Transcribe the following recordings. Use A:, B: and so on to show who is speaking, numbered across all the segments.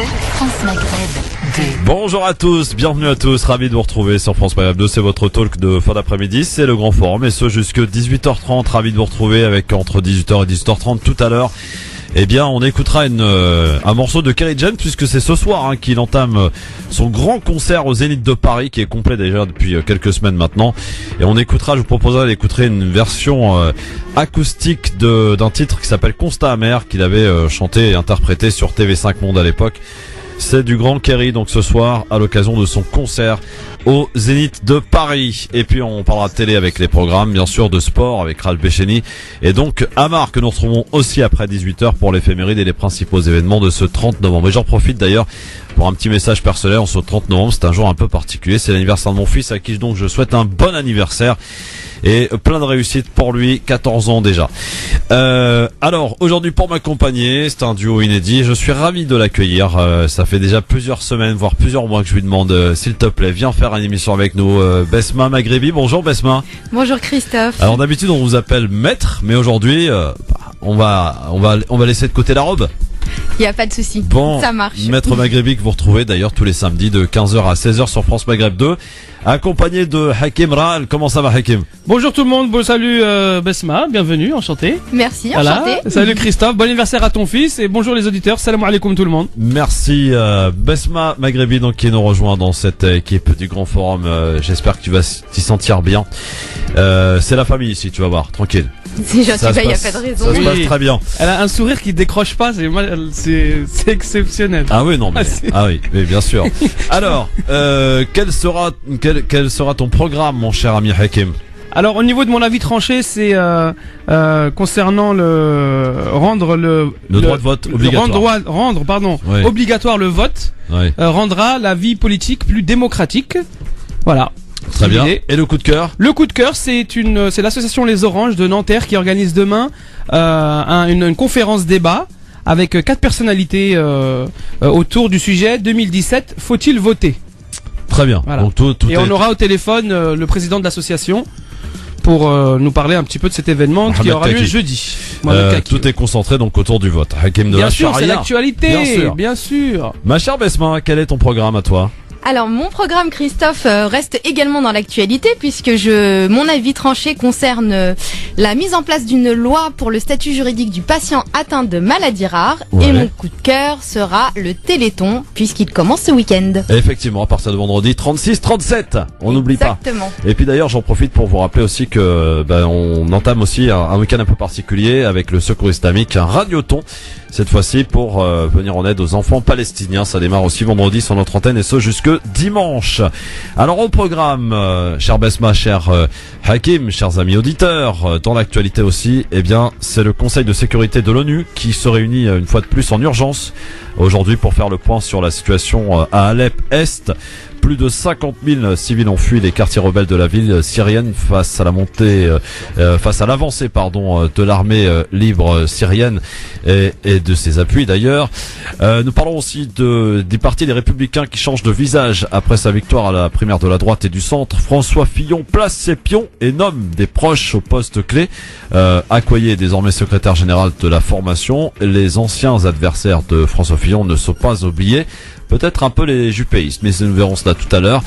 A: France Maghreb 2.
B: Bonjour à tous, bienvenue à tous, ravi de vous retrouver sur France Maghreb 2, c'est votre talk de fin d'après-midi, c'est le Grand Forum et ce jusque 18h30, ravi de vous retrouver avec entre 18h et 18h30 tout à l'heure. Eh bien, on écoutera un morceau de Kerry James puisque c'est ce soir qu'il entame son grand concert au Zénith de Paris qui est complet déjà depuis quelques semaines maintenant. Et on écoutera, je vous proposerai d'écouter une version acoustique d'un titre qui s'appelle Constat amer qu'il avait chanté et interprété sur TV5 Monde à l'époque. C'est du grand Kerry donc ce soir à l'occasion de son concert au Zénith de Paris. Et puis on parlera de télé avec les programmes, bien sûr de sport avec Ralph Bécheny et donc Amar que nous retrouvons aussi après 18h pour l'éphéméride et les principaux événements de ce 30 novembre. Et j'en profite d'ailleurs pour un petit message personnel en ce 30 novembre, c'est un jour un peu particulier, c'est l'anniversaire de mon fils à qui donc je souhaite un bon anniversaire. Et plein de réussite pour lui, 14 ans déjà. Alors, aujourd'hui pour m'accompagner, c'est un duo inédit, je suis ravi de l'accueillir. Ça fait déjà plusieurs semaines, voire plusieurs mois que je lui demande, s'il te plaît, viens faire une émission avec nous. Besma Maghrebi, bonjour Besma.
C: Bonjour Christophe.
B: Alors d'habitude on vous appelle maître, mais aujourd'hui, on va laisser de côté la robe.
C: Il n'y a pas de souci.
B: Bon,
C: ça marche.
B: Maître Maghrebi que vous retrouvez d'ailleurs tous les samedis de 15h à 16h sur France Maghreb 2, accompagné de Hakim Ral. Comment ça va Hakim?
D: Bonjour tout le monde, bon salut Besma, bienvenue, enchanté.
C: Merci,
D: Voilà.
C: enchanté.
D: Salut Christophe, bon anniversaire à ton fils et bonjour les auditeurs, salam alaikum tout le monde.
B: Merci Besma Maghrebi donc qui nous rejoint dans cette équipe du Grand Forum. J'espère que tu vas t'y sentir bien. C'est la famille ici, tu vas voir, tranquille.
C: Si j'en suis
B: Ça se
C: pas, il n'y a
B: passe-
C: pas de raison.
B: Ça se passe très bien.
D: Elle a un sourire qui décroche pas, c'est exceptionnel.
B: Ah oui, non mais
D: Ah,
B: oui, bien sûr. Alors, quel sera ton programme, mon cher ami Hakim?
D: Alors au niveau de mon avis tranché, c'est concernant rendre le
B: droit de vote obligatoire. Oui.
D: obligatoire le vote,
B: Oui.
D: rendra la vie politique plus démocratique. Voilà.
B: Très bien.
D: Idée.
B: Et le coup de cœur?
D: Le coup de cœur, c'est l'association Les Oranges de Nanterre qui organise demain une conférence débat avec 4 personnalités autour du sujet 2017. Faut-il voter?
B: Très bien.
D: Voilà.
B: Donc tout
D: Et
B: est...
D: on aura au téléphone le président de l'association pour nous parler un petit peu de cet événement qui
B: Mohamed
D: aura lieu
B: Kaki.
D: jeudi. Mohamed Kaki.
B: tout est concentré donc autour du vote. Hakim de
D: Bien
B: la
D: sûr, c'est
B: Charia.
D: l'actualité.
B: Bien sûr.
D: Bien sûr.
B: Ma chère Besma, quel est ton programme à toi?
C: Alors mon programme Christophe reste également dans l'actualité puisque mon avis tranché concerne la mise en place d'une loi pour le statut juridique du patient atteint de maladies rares.
B: Ouais.
C: Et mon coup de cœur sera le Téléthon puisqu'il commence ce week-end.
B: Et effectivement, à partir de vendredi 36-37, on n'oublie pas.
C: Exactement.
B: Et puis d'ailleurs, j'en profite pour vous rappeler aussi que on entame aussi un week-end un peu particulier avec le Secours Islamique, un radioton. Cette fois-ci pour venir en aide aux enfants palestiniens. Ça démarre aussi vendredi sur notre antenne et ce jusque dimanche. Alors au programme, cher Besma, cher Hakim, chers amis auditeurs, dans l'actualité aussi, eh bien c'est le Conseil de sécurité de l'ONU qui se réunit une fois de plus en urgence aujourd'hui pour faire le point sur la situation à Alep-Est. Plus de 50 000 civils ont fui les quartiers rebelles de la ville syrienne face à l'avancée de l'armée libre syrienne et de ses appuis d'ailleurs. Nous parlons aussi du parti des Républicains qui change de visage après sa victoire à la primaire de la droite et du centre. François Fillon place ses pions et nomme des proches au poste clé. Accoyer est désormais secrétaire général de la formation. Les anciens adversaires de François Fillon ne sont pas oubliés. Peut-être un peu les jupéistes, mais nous verrons cela tout à l'heure.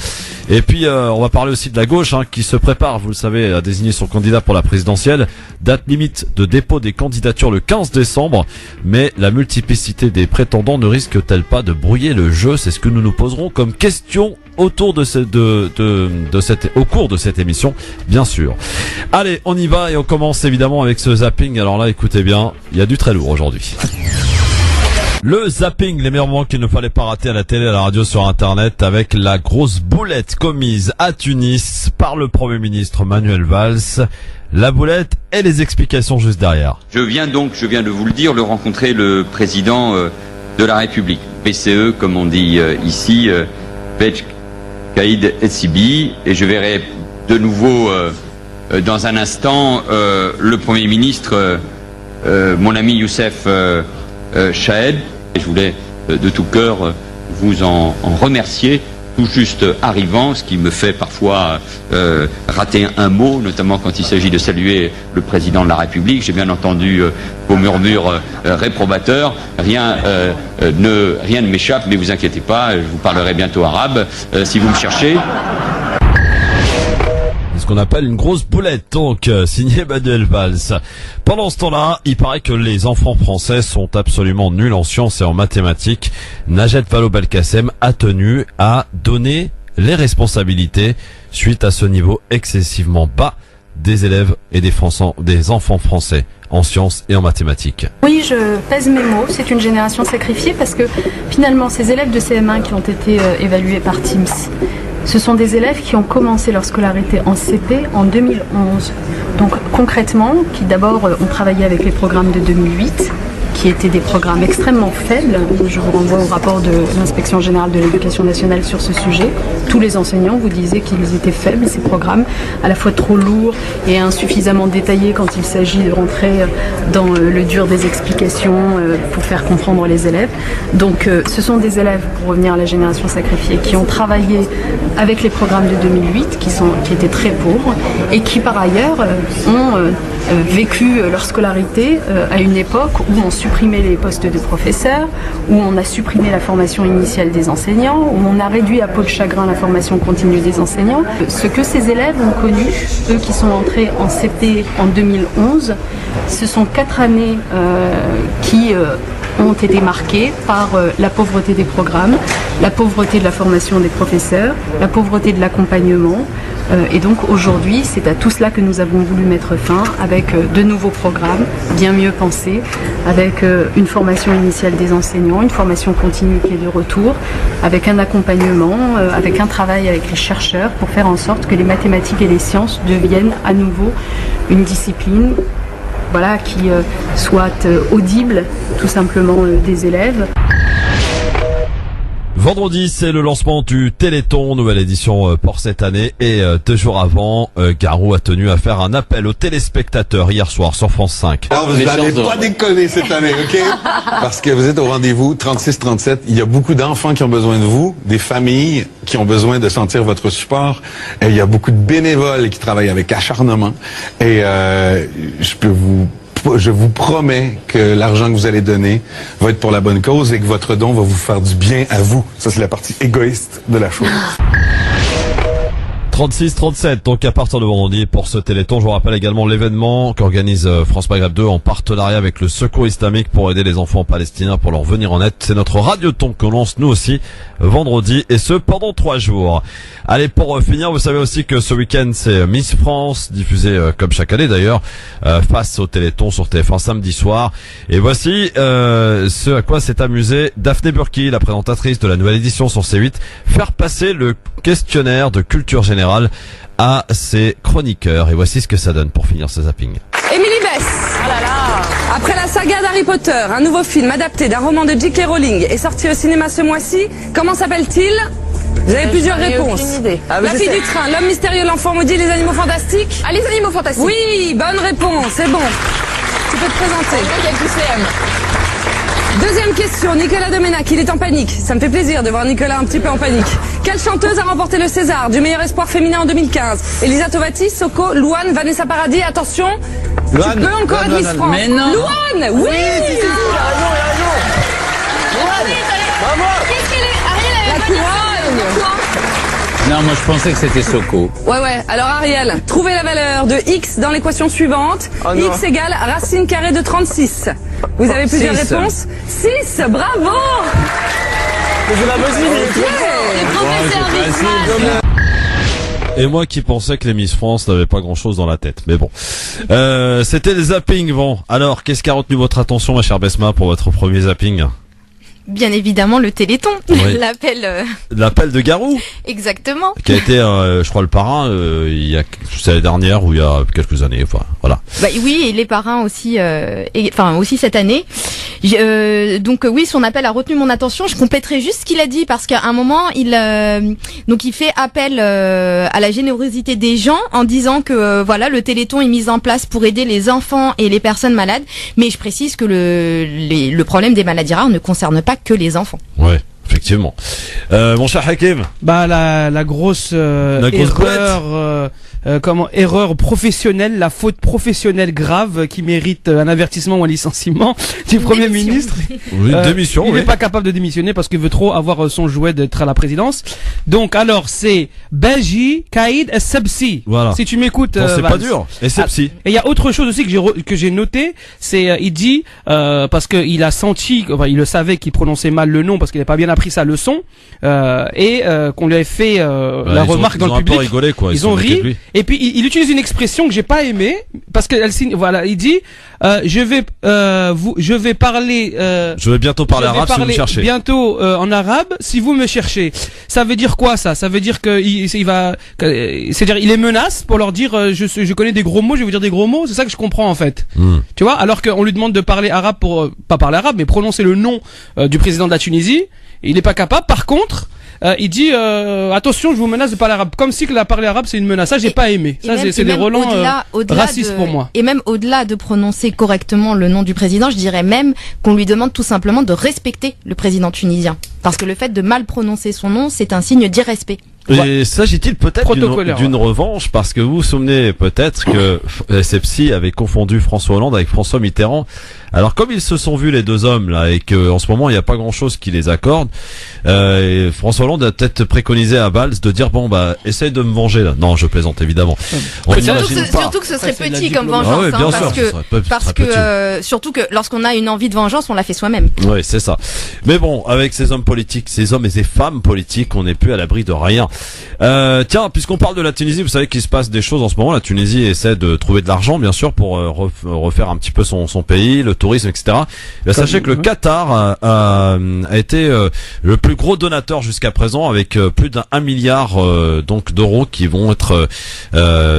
B: Et puis on va parler aussi de la gauche qui se prépare, vous le savez, à désigner son candidat pour la présidentielle. Date limite de dépôt des candidatures le 15 décembre. Mais la multiplicité des prétendants ne risque-t-elle pas de brouiller le jeu? C'est ce que nous nous poserons comme question autour au cours de cette émission, bien sûr. Allez, on y va et on commence évidemment avec ce zapping. Alors là, écoutez bien, il y a du très lourd aujourd'hui. Le zapping, les meilleurs moments qu'il ne fallait pas rater à la télé, à la radio, sur Internet, avec la grosse boulette commise à Tunis par le Premier ministre Manuel Valls. La boulette et les explications juste derrière.
E: Je viens de vous le dire, de rencontrer le président de la République, PCE comme on dit ici, Beche Kaïd Essibi, et je verrai de nouveau dans un instant le Premier ministre, mon ami Youssef Chahed. Et je voulais de tout cœur vous en remercier tout juste arrivants, ce qui me fait parfois rater un mot, notamment quand il s'agit de saluer le président de la République. J'ai bien entendu vos murmures réprobateurs. Rien ne m'échappe, mais vous inquiétez pas, je vous parlerai bientôt arabe si vous me cherchez.
B: Ce qu'on appelle une grosse boulette, donc signé Manuel Valls. Pendant ce temps-là, il paraît que les enfants français sont absolument nuls en sciences et en mathématiques. Najat Vallaud-Belkacem a tenu à donner les responsabilités suite à ce niveau excessivement bas des élèves et des enfants français en sciences et en mathématiques.
F: Oui, je pèse mes mots. C'est une génération sacrifiée parce que finalement, ces élèves de CM1 qui ont été évalués par Teams, ce sont des élèves qui ont commencé leur scolarité en CP en 2011. Donc concrètement, qui d'abord ont travaillé avec les programmes de 2008, qui étaient des programmes extrêmement faibles. Je vous renvoie au rapport de l'Inspection générale de l'éducation nationale sur ce sujet. Tous les enseignants vous disaient qu'ils étaient faibles, ces programmes, à la fois trop lourds et insuffisamment détaillés quand il s'agit de rentrer dans le dur des explications pour faire comprendre les élèves. Donc ce sont des élèves, pour revenir à la génération sacrifiée, qui ont travaillé avec les programmes de 2008, qui étaient très pauvres, et qui par ailleurs ont vécu leur scolarité à une époque où on supprimait les postes de professeurs, où on a supprimé la formation initiale des enseignants, où on a réduit à peau de chagrin la formation continue des enseignants. Ce que ces élèves ont connu, eux qui sont entrés en CP en 2011, ce sont 4 années qui ont été marquées par la pauvreté des programmes, la pauvreté de la formation des professeurs, la pauvreté de l'accompagnement. Et donc aujourd'hui, c'est à tout cela que nous avons voulu mettre fin avec de nouveaux programmes, bien mieux pensés, avec une formation initiale des enseignants, une formation continue qui est de retour, avec un accompagnement, avec un travail avec les chercheurs pour faire en sorte que les mathématiques et les sciences deviennent à nouveau une discipline, voilà, qui soit audible tout simplement des élèves.
B: Vendredi, c'est le lancement du Téléthon, nouvelle édition pour cette année. Et 2 jours avant, Garou a tenu à faire un appel aux téléspectateurs hier soir sur France 5.
G: Alors vous n'allez pas déconner cette année, ok? Parce que vous êtes au rendez-vous 36-37. Il y a beaucoup d'enfants qui ont besoin de vous, des familles qui ont besoin de sentir votre support. Et il y a beaucoup de bénévoles qui travaillent avec acharnement. Et je vous promets que l'argent que vous allez donner va être pour la bonne cause et que votre don va vous faire du bien à vous. Ça, c'est la partie égoïste de la chose.
B: 36-37, donc à partir de vendredi pour ce Téléthon. Je vous rappelle également l'événement qu'organise France Maghreb 2 en partenariat avec le Secours Islamique pour aider les enfants palestiniens pour leur venir en aide. C'est notre radioton qu'on lance nous aussi vendredi, et ce pendant 3 jours. Allez, pour finir, vous savez aussi que ce week-end c'est Miss France, diffusé comme chaque année d'ailleurs, face au Téléthon sur TF1 samedi soir. Et voici ce à quoi s'est amusée Daphné Burki, la présentatrice de la nouvelle édition sur C8, faire passer le questionnaire de culture générale à ses chroniqueurs. Et voici ce que ça donne pour finir ce zapping.
H: Émilie Bess. Oh là là. Après la saga d'Harry Potter, un nouveau film adapté d'un roman de J.K. Rowling est sorti au cinéma ce mois-ci. Comment s'appelle-t-il? Vous avez plusieurs réponses. La fille du train, l'homme mystérieux, l'enfant maudit, les animaux fantastiques.
C: Ah, les animaux fantastiques.
H: Oui, bonne réponse, c'est bon. Tu peux te présenter. Deuxième question, Nicolas Domenac, il est en panique. Ça me fait plaisir de voir Nicolas un petit peu en panique. Quelle chanteuse a remporté le César du meilleur espoir féminin en 2015? Elisa Tovati, Soko, Louane, Vanessa Paradis, attention.
I: Louane,
H: tu peux encore être Miss France.
I: Mais non.
H: Louane, oui,
I: il a raison. Bravo.
C: Qu'est-ce qu'elle est? Ariel, elle
H: La couronne.
I: Non, moi je pensais que c'était Soko.
H: Ouais. Alors Ariel, trouvez la valeur de x dans l'équation suivante. X égale racine carrée de 36. Vous avez plusieurs réponses. 6, bravo.
I: C'est pas possible.
B: Et moi qui pensais que les Miss France n'avaient pas grand chose dans la tête. Mais bon. C'était le zapping. Bon. Alors, qu'est-ce qui a retenu votre attention, ma chère Besma, pour votre premier zapping?
C: Bien évidemment, le Téléthon.
B: Oui.
C: L'appel
B: de Garou.
C: Exactement.
B: Qui a été, je crois, le parrain, c'est l'année dernière ou il y a quelques années, enfin, voilà.
C: Bah oui, et les parrains aussi, aussi cette année. Donc oui, son appel a retenu mon attention. Je compléterai juste ce qu'il a dit parce qu'à un moment, il fait appel à la générosité des gens en disant que voilà, le Téléthon est mis en place pour aider les enfants et les personnes malades. Mais je précise que le problème des maladies rares ne concerne pas que les enfants.
B: Ouais. effectivement. Mon cher Hakim.
D: Bah la grosse erreur, erreur professionnelle, la faute professionnelle grave qui mérite un avertissement ou un licenciement du Premier ministre.
B: Oui, démission.
D: Il n'est pas capable de démissionner parce qu'il veut trop avoir son jouet d'être à la présidence. Donc alors c'est Beji Kaïd Essebsi.
B: Voilà.
D: Si tu m'écoutes,
B: c'est pas dur. Essebsi.
D: Et il y a autre chose aussi que j'ai noté, c'est il dit parce que il a senti, enfin il le savait qu'il prononçait mal le nom parce qu'il n'a pas bien appris sa leçon et qu'on lui avait fait la remarque dans le public.
B: Ils ont un peu rigolé quoi.
D: Ils ont ri. Et puis il utilise une expression que j'ai pas aimée parce que voilà, il dit je vais parler je vais
B: bientôt parler arabe si vous me cherchez.
D: Bientôt en arabe si vous me cherchez. Ça veut dire quoi ça veut dire que c'est-à-dire il les menace pour leur dire je connais des gros mots, je vais vous dire des gros mots, c'est ça que je comprends en fait. Tu vois, alors qu'on lui demande de parler arabe pour pas parler arabe mais prononcer le nom du président de la Tunisie, il n'est pas capable. Par contre il dit attention, je vous menace de parler arabe, comme si que la parler arabe c'est une menace. Ça j'ai pas aimé. Ça c'est des relents racistes pour moi.
C: Et même au-delà de prononcer correctement le nom du président, je dirais même qu'on lui demande tout simplement de respecter le président tunisien, parce que le fait de mal prononcer son nom, c'est un signe d'irrespect.
B: Et s'agit-il peut-être d'une revanche, parce que vous vous souvenez peut-être que Essebsi avait confondu François Hollande avec François Mitterrand. Alors comme ils se sont vus les deux hommes là et que en ce moment il n'y a pas grand-chose qui les accorde, François Hollande a peut-être préconisé à Valls de dire bon bah essaye de me venger là. Non, je plaisante évidemment.
C: Surtout que ce serait petit comme vengeance, parce que surtout que lorsqu'on a une envie de vengeance, on la fait soi-même.
B: Oui, c'est ça. Mais bon, avec ces hommes politiques, ces hommes et ces femmes politiques, on n'est plus à l'abri de rien. Tiens, puisqu'on parle de la Tunisie, vous savez qu'il se passe des choses en ce moment. La Tunisie essaie de trouver de l'argent, bien sûr, pour refaire un petit peu son pays, le tourisme, etc. Là, sachez que le Qatar a été le plus gros donateur jusqu'à présent, avec plus d'1 milliard donc d'euros qui vont être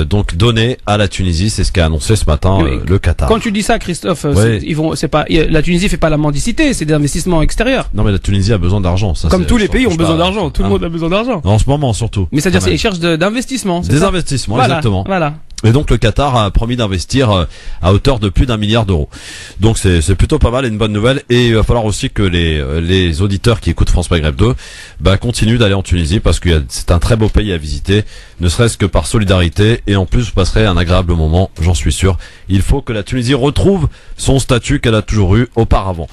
B: donc donnés à la Tunisie. C'est ce qu'a annoncé ce matin le Qatar.
D: Quand tu dis ça, Christophe, la Tunisie fait pas la mendicité, c'est des investissements extérieurs.
B: Non, mais la Tunisie a besoin d'argent. Ça,
D: comme tous les pays ont besoin d'argent, tout le monde a besoin d'argent.
B: En ce moment surtout.
D: Mais c'est-à-dire qu'ils cherchent d'investissement.
B: Des investissements, exactement.
D: Voilà.
B: Et donc le Qatar a promis d'investir à hauteur de plus d'1 milliard d'euros. Donc c'est plutôt pas mal et une bonne nouvelle. Et il va falloir aussi que les auditeurs qui écoutent France Maghreb 2 continuent d'aller en Tunisie, parce que c'est un très beau pays à visiter, ne serait-ce que par solidarité, et en plus vous passerez un agréable moment, j'en suis sûr. Il faut que la Tunisie retrouve son statut qu'elle a toujours eu auparavant.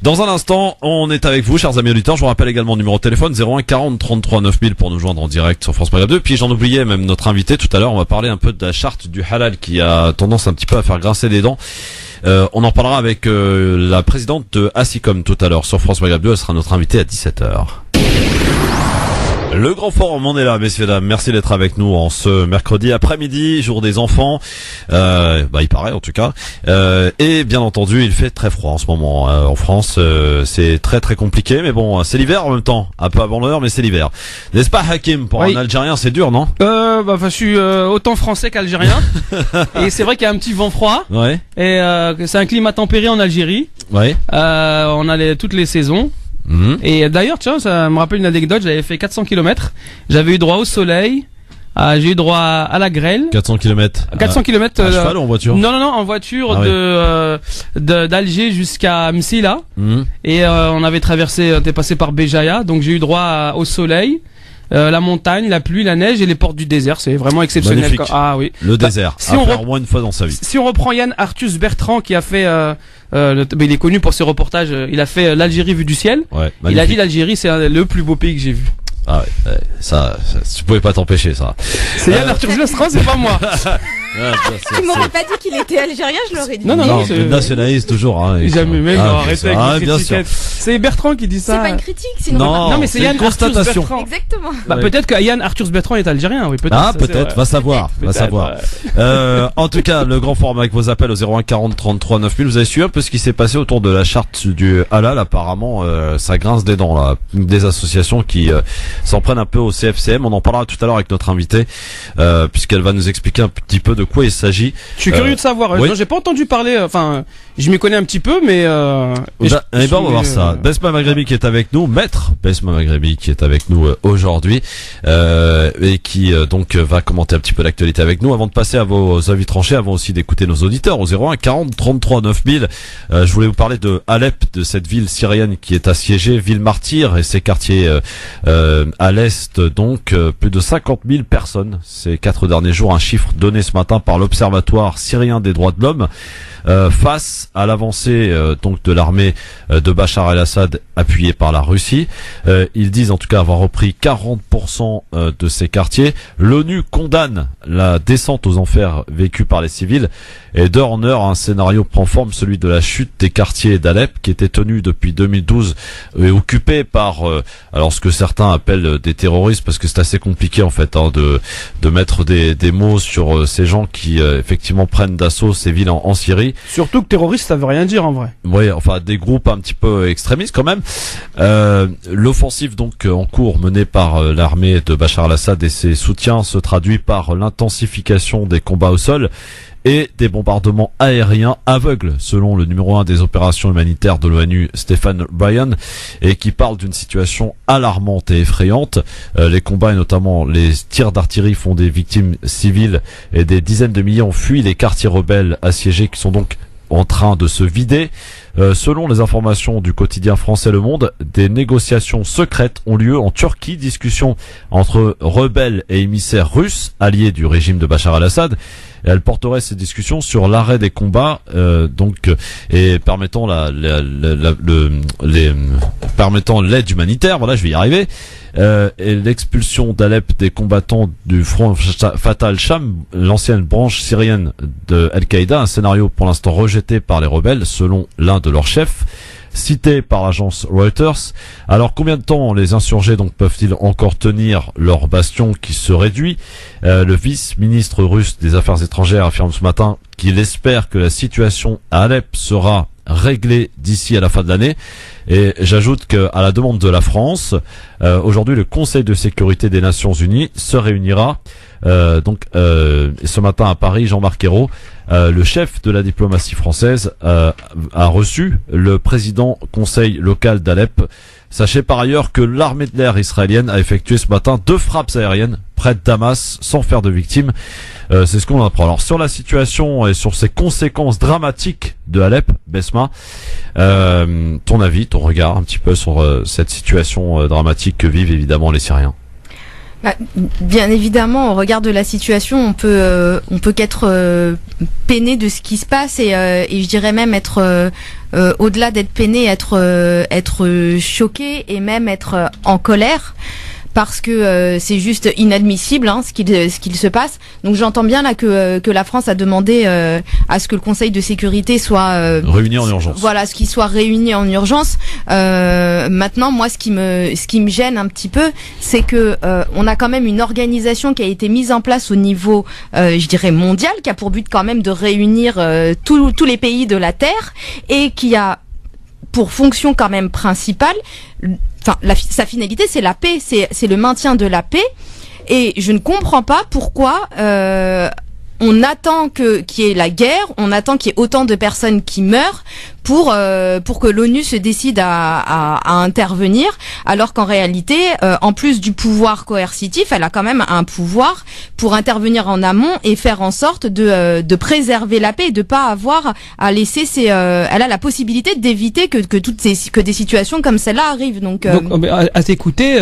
B: Dans un instant, on est avec vous, chers amis auditeurs. Je vous rappelle également le numéro de téléphone 01 40 33 9000 pour nous joindre en direct sur France Maghreb 2. Puis j'en oubliais même notre invité tout à l'heure. On va parler un peu de la charte du halal qui a tendance un petit peu à faire grincer des dents. On en parlera avec la présidente de Assicom tout à l'heure sur France Maghreb 2. Elle sera notre invitée à 17h. Le grand forum, on est là, messieurs, dames. Merci d'être avec nous en ce mercredi après-midi, jour des enfants. Il paraît en tout cas. Et bien entendu, il fait très froid en ce moment en France. C'est très très compliqué, mais bon, c'est l'hiver en même temps. Un peu avant l'heure, mais c'est l'hiver. N'est-ce pas, Hakim? Pour un Algérien, c'est dur, non?
D: Je suis autant français qu'algérien. Et c'est vrai qu'il y a un petit vent froid.
B: Ouais.
D: Et c'est un climat tempéré en Algérie.
B: Ouais.
D: On a toutes les saisons. Et d'ailleurs, tiens, ça me rappelle une anecdote. J'avais fait 400 km. J'avais eu droit au soleil. J'ai eu droit à la grêle.
B: 400 km.
D: 400 km.
B: À cheval ou en voiture?
D: Non, en voiture d'Alger jusqu'à Msila. Et on avait traversé, on était passé par Béjaïa. Donc j'ai eu droit au soleil. La montagne, la pluie, la neige et les portes du désert, c'est vraiment exceptionnel.
B: Magnifique.
D: Ah oui.
B: Le désert.
D: Si on
B: faire au moins une fois dans sa vie.
D: Si on reprend Yann Arthus Bertrand qui a fait, il est connu pour ses reportages. Il a fait l'Algérie vue du ciel.
B: Ouais,
D: il a dit l'Algérie c'est le plus beau pays que j'ai vu.
B: Ah ouais, ça, tu pouvais pas t'empêcher ça.
D: C'est Yann Arthus Bertrand, c'est pas moi.
C: Tu m'aurais pas dit qu'il était algérien, je l'aurais dit.
D: Non,
B: c'est nationaliste toujours. Hein,
D: jamais même arrêtez avec les critiques. C'est Bertrand qui dit ça.
C: C'est pas une critique, sinon.
B: Non,
D: mais c'est Yann Arthus Bertrand.
C: Exactement.
D: Peut-être que Yann Arthus Bertrand est algérien, oui, peut-être.
B: Ah, peut-être, va savoir. En tout cas, le grand forum avec vos appels au 01 40 33 9000. Vous avez su un peu ce qui s'est passé autour de la charte du halal. Apparemment, ça grince des dents là. Des associations qui s'en prennent un peu au CFCM. On en parlera tout à l'heure avec notre invitée, puisqu'elle va nous expliquer un petit peu de quoi il s'agit.
D: Je suis curieux de savoir.
B: Oui.
D: Non, j'ai pas entendu parler. Enfin, je m'y connais un petit peu, mais.
B: On va voir ça. Besma Maghrebi qui est avec nous, maître Besma Maghrebi qui est avec nous aujourd'hui et qui donc va commenter un petit peu l'actualité avec nous. Avant de passer à vos avis tranchés, avant aussi d'écouter nos auditeurs au 01 40 33 9000. Je voulais vous parler de Alep, de cette ville syrienne qui est assiégée, ville martyre, et ses quartiers à l'est, donc plus de 50 000 personnes ces 4 derniers jours, un chiffre donné ce matin par l'Observatoire syrien des droits de l'homme. Face à l'avancée donc de l'armée de Bachar el-Assad appuyée par la Russie. Ils disent en tout cas avoir repris 40% de ces quartiers. L'ONU condamne la descente aux enfers vécue par les civils, et d'heure en heure un scénario prend forme, celui de la chute des quartiers d'Alep qui étaient tenus depuis 2012 et occupés par alors ce que certains appellent des terroristes, parce que c'est assez compliqué en fait de mettre des mots sur ces gens qui effectivement prennent d'assaut ces villes en Syrie.
D: Surtout que terroriste, ça veut rien dire en vrai.
B: Oui, enfin des groupes un petit peu extrémistes quand même. L'offensive donc en cours menée par l'armée de Bachar el-Assad et ses soutiens se traduit par l'intensification des combats au sol et des bombardements aériens aveugles, selon le numéro 1 des opérations humanitaires de l'ONU, Stephen Bryan, et qui parle d'une situation alarmante et effrayante. Les combats et notamment les tirs d'artillerie font des victimes civiles et des dizaines de milliers ont fui les quartiers rebelles assiégés qui sont donc en train de se vider. Selon les informations du quotidien français Le Monde, des négociations secrètes ont lieu en Turquie, discussions entre rebelles et émissaires russes, alliés du régime de Bachar el-Assad. Elle porterait ces discussions sur l'arrêt des combats, et permettant permettant l'aide humanitaire. Voilà, je vais y arriver. Et l'expulsion d'Alep des combattants du Front Fatah al-Sham, l'ancienne branche syrienne de Al-Qaïda, un scénario pour l'instant rejeté par les rebelles, selon l'un de leurs chefs, cité par l'agence Reuters. Alors combien de temps les insurgés donc peuvent-ils encore tenir leur bastion qui se réduit? Le vice-ministre russe des Affaires étrangères affirme ce matin qu'il espère que la situation à Alep sera réglée d'ici à la fin de l'année. Et j'ajoute que, à la demande de la France, aujourd'hui le Conseil de sécurité des Nations Unies se réunira. Ce matin à Paris, Jean-Marc Ayrault, le chef de la diplomatie française, a reçu le président conseil local d'Alep. Sachez par ailleurs que l'armée de l'air israélienne a effectué ce matin 2 frappes aériennes près de Damas sans faire de victimes. C'est ce qu'on apprend. Alors sur la situation et sur ses conséquences dramatiques de Alep, Besma, ton avis, ton regard un petit peu sur cette situation dramatique que vivent évidemment les Syriens?
C: Bien évidemment, au regard de la situation, on peut qu'être peiné de ce qui se passe et je dirais même être au-delà d'être peiné, être choqué et même être en colère. Parce que c'est juste inadmissible ce qu'il se passe. Donc j'entends bien là que la France a demandé à ce que le Conseil de sécurité soit
B: réuni en urgence.
C: Voilà, ce qui soit réuni en urgence. Maintenant, moi, ce qui me gêne un petit peu, c'est que on a quand même une organisation qui a été mise en place au niveau, je dirais mondial, qui a pour but quand même de réunir tous les pays de la Terre et qui a pour fonction quand même principale. Enfin, sa finalité, c'est la paix, c'est le maintien de la paix, et je ne comprends pas pourquoi on attend qu'il y ait la guerre, on attend qu'il y ait autant de personnes qui meurent pour que l'ONU se décide à intervenir, alors qu'en réalité, en plus du pouvoir coercitif, elle a quand même un pouvoir pour intervenir en amont et faire en sorte de préserver la paix et de pas avoir à laisser elle a la possibilité d'éviter que des situations comme celle-là arrivent. Donc
D: à t'écouter,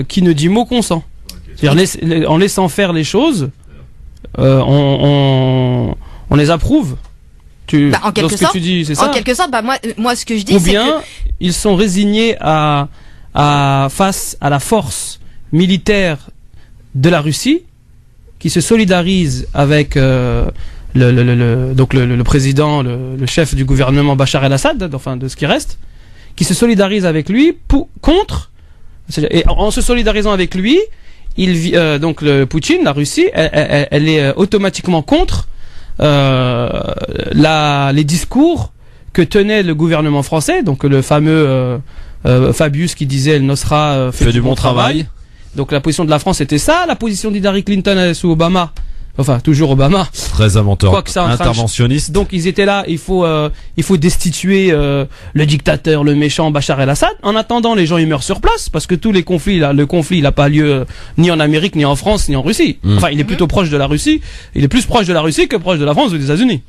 D: qui ne dit mot consent. C'est-à-dire en laissant faire les choses, on les approuve.
C: En quelque sorte,
D: tu dis, c'est ça.
C: En quelque sorte, moi, ce que je dis, c'est que
D: ou bien ils sont résignés face à la force militaire de la Russie, qui se solidarise avec le président, le chef du gouvernement Bachar el-Assad, enfin de ce qui reste, qui se solidarise avec lui contre, et en se solidarisant avec lui, donc le Poutine, la Russie, elle est automatiquement contre les discours que tenait le gouvernement français, donc le fameux Fabius qui disait le Nosra fait du bon travail. Donc la position de la France était ça, la position d'Hillary Clinton sous Obama enfin toujours Obama.
B: Très
D: Quoi que ça,
B: interventionniste.
D: Donc ils étaient là, il faut destituer le dictateur, le méchant Bachar el-Assad. En attendant, les gens ils meurent sur place parce que tous les conflits là, le conflit il n'a pas lieu ni en Amérique, ni en France, ni en Russie. Enfin, il est plutôt proche de la Russie. Il est plus proche de la Russie que proche de la France ou des États-Unis.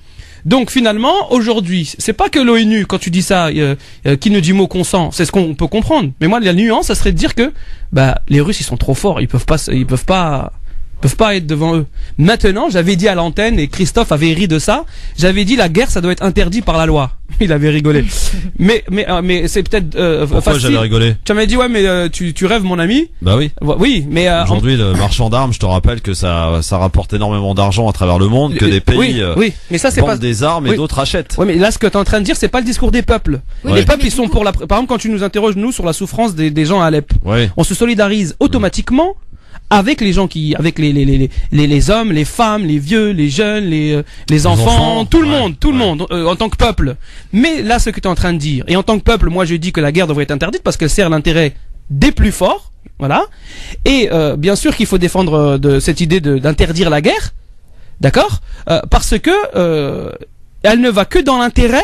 D: Donc finalement, aujourd'hui, c'est pas que l'ONU, quand tu dis ça, qui ne dit mot consent, c'est ce qu'on peut comprendre. Mais moi, la nuance, ça serait de dire que les Russes ils sont trop forts, ils peuvent pas être devant eux. Maintenant, j'avais dit à l'antenne, et Christophe avait ri de ça, j'avais dit la guerre ça doit être interdit par la loi. Il avait rigolé. mais c'est peut-être
B: Pourquoi
D: facile.
B: j'avais rigolé?
D: Tu m'avais dit ouais mais tu rêves mon ami.
B: Bah oui.
D: Oui, mais
B: aujourd'hui le marchand d'armes, je te rappelle que ça rapporte énormément d'argent à travers le monde, que des pays
D: oui, mais ça c'est
B: vendent
D: pas
B: des armes et d'autres achètent.
D: Oui, mais là ce que tu es en train de dire c'est pas le discours des peuples. Les peuples ils sont pour la par exemple quand tu nous interroges nous sur la souffrance des gens à Alep. On se solidarise automatiquement avec les gens avec les hommes, les femmes, les vieux, les jeunes, les enfants, tout le monde, en tant que peuple. Mais là, ce que tu es en train de dire, et en tant que peuple, moi je dis que la guerre devrait être interdite parce qu'elle sert l'intérêt des plus forts, voilà. Et bien sûr qu'il faut défendre de cette idée d'interdire la guerre, d'accord, parce que elle ne va que dans l'intérêt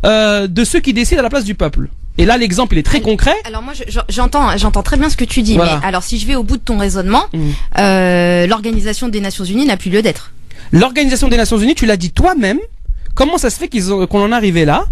D: de ceux qui décident à la place du peuple. Et là, l'exemple, il est très concret.
C: Alors moi, j'entends très bien ce que tu dis.
D: Voilà.
C: Mais alors, si je vais au bout de ton raisonnement, l'Organisation des Nations Unies n'a plus lieu d'être.
D: L'Organisation des Nations Unies, tu l'as dit toi-même. Comment ça se fait qu'on en est arrivé là?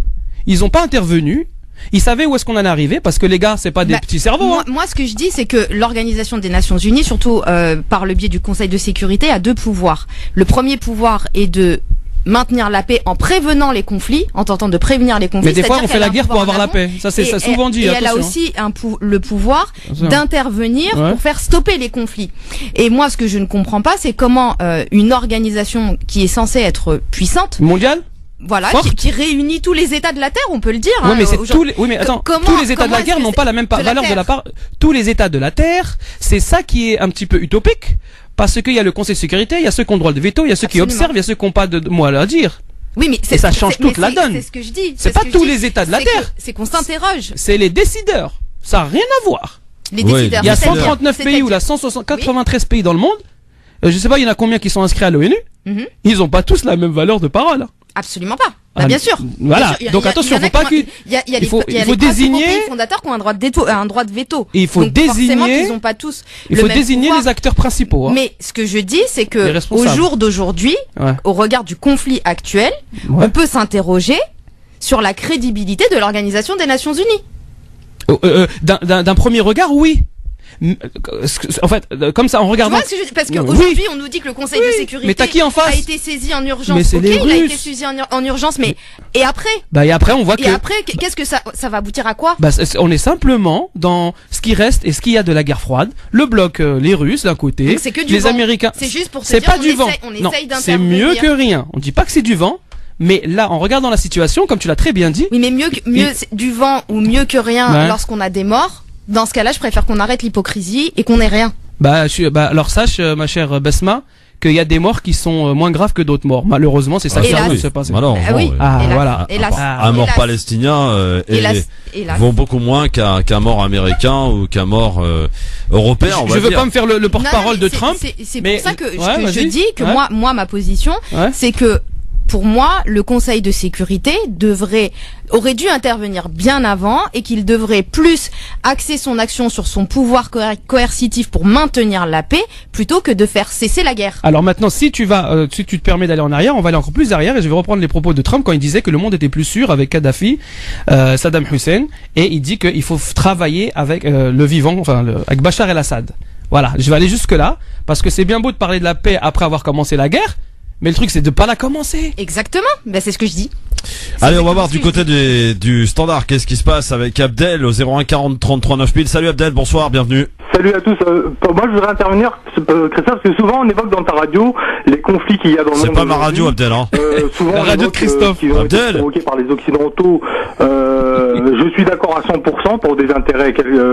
D: Ils n'ont pas intervenu. Ils savaient où est-ce qu'on en est arrivé parce que les gars, c'est pas des petits cerveaux.
C: Moi, ce que je dis, c'est que l'Organisation des Nations Unies, surtout par le biais du Conseil de sécurité, a deux pouvoirs. Le premier pouvoir est de maintenir la paix en prévenant les conflits, en tentant de prévenir les conflits.
D: Mais des fois, on fait la guerre pour avoir la paix. Ça, c'est souvent dit.
C: Et elle a aussi le pouvoir d'intervenir pour faire stopper les conflits. Et moi, ce que je ne comprends pas, c'est comment une organisation qui est censée être puissante,
D: mondiale,
C: voilà, qui réunit tous les États de la Terre, on peut le dire.
D: Oui, mais mais attends, tous les États de la Terre n'ont pas la même valeur de la part. Tous les États de la Terre, c'est ça qui est un petit peu utopique. Parce qu'il y a le Conseil de sécurité, il y a ceux qui ont le droit de veto, il y a ceux qui observent, il y a ceux qui n'ont pas de mot à dire.
C: Oui, mais
D: et ça change toute la donne.
C: C'est ce que je dis.
D: C'est pas tous les États de la Terre.
C: C'est qu'on s'interroge.
D: C'est les décideurs. Ça n'a rien à voir.
C: Les décideurs.
D: Il y a 139 pays ou 193 pays dans le monde. Je sais pas, il y en a combien qui sont inscrits à l'ONU. Ils n'ont pas tous la même valeur de parole.
C: Absolument pas. Bien sûr.
D: Voilà. Donc attention, faut pas qu'il.
C: Il faut désigner les fondateurs qui ont un droit de veto.
D: Et il faut désigner.
C: Ils ont pas tous.
D: Il faut désigner les acteurs principaux.
C: Mais ce que je dis, c'est que au jour d'aujourd'hui, au regard du conflit actuel, on peut s'interroger sur la crédibilité de l'Organisation des Nations Unies.
D: D'un premier regard, oui. En fait, comme ça, en regardant.
C: Parce qu'aujourd'hui, on nous dit que le Conseil de sécurité a été saisi en urgence.
D: Mais c'est les Russes.
C: Il a été saisi en urgence, mais et après
D: et après, on voit que.
C: Et après, qu'est-ce que ça va aboutir à quoi?
D: On est simplement dans ce qui reste et ce qu'il y a de la guerre froide. Le bloc, les Russes d'un côté, les Américains.
C: C'est juste pour
D: c'est pas du vent. Non, c'est mieux que rien. On dit pas que c'est du vent. Mais là, en regardant la situation, comme tu l'as très bien dit.
C: Oui, mais mieux du vent ou mieux que rien lorsqu'on a des morts. Dans ce cas-là, je préfère qu'on arrête l'hypocrisie et qu'on ait rien.
D: Alors sache, ma chère Besma, qu'il y a des morts qui sont moins graves que d'autres morts. Malheureusement, c'est ça qui se passe.
B: Voilà. Un mort palestinien vaut beaucoup moins qu'un mort américain ou qu'un mort européen.
D: Je veux pas me faire le porte-parole de Trump.
C: C'est pour ça que je dis que moi, ma position, c'est que pour moi, le Conseil de sécurité aurait dû intervenir bien avant et qu'il devrait plus axer son action sur son pouvoir coercitif pour maintenir la paix plutôt que de faire cesser la guerre.
D: Alors maintenant, si tu te permets d'aller en arrière, on va aller encore plus arrière et je vais reprendre les propos de Trump quand il disait que le monde était plus sûr avec Kadhafi, Saddam Hussein, et il dit qu'il faut travailler avec le vivant, avec Bachar el-Assad. Voilà, je vais aller jusque là parce que c'est bien beau de parler de la paix après avoir commencé la guerre. Mais le truc, c'est de pas la commencer.
C: Exactement. C'est ce que je dis.
B: Allez, on va voir du côté du standard. Qu'est-ce qui se passe avec Abdel au 01 40 33 9000. Salut Abdel, bonsoir, bienvenue.
J: Salut à tous. Moi, je voudrais intervenir, Christophe, parce que souvent on évoque dans ta radio les conflits qu'il y a dans le monde.
B: C'est pas ma radio, Abdel, hein.
J: Souvent,
D: la radio de Christophe.
J: Qui ont été provoqués par les Occidentaux Je suis d'accord à 100% pour des intérêts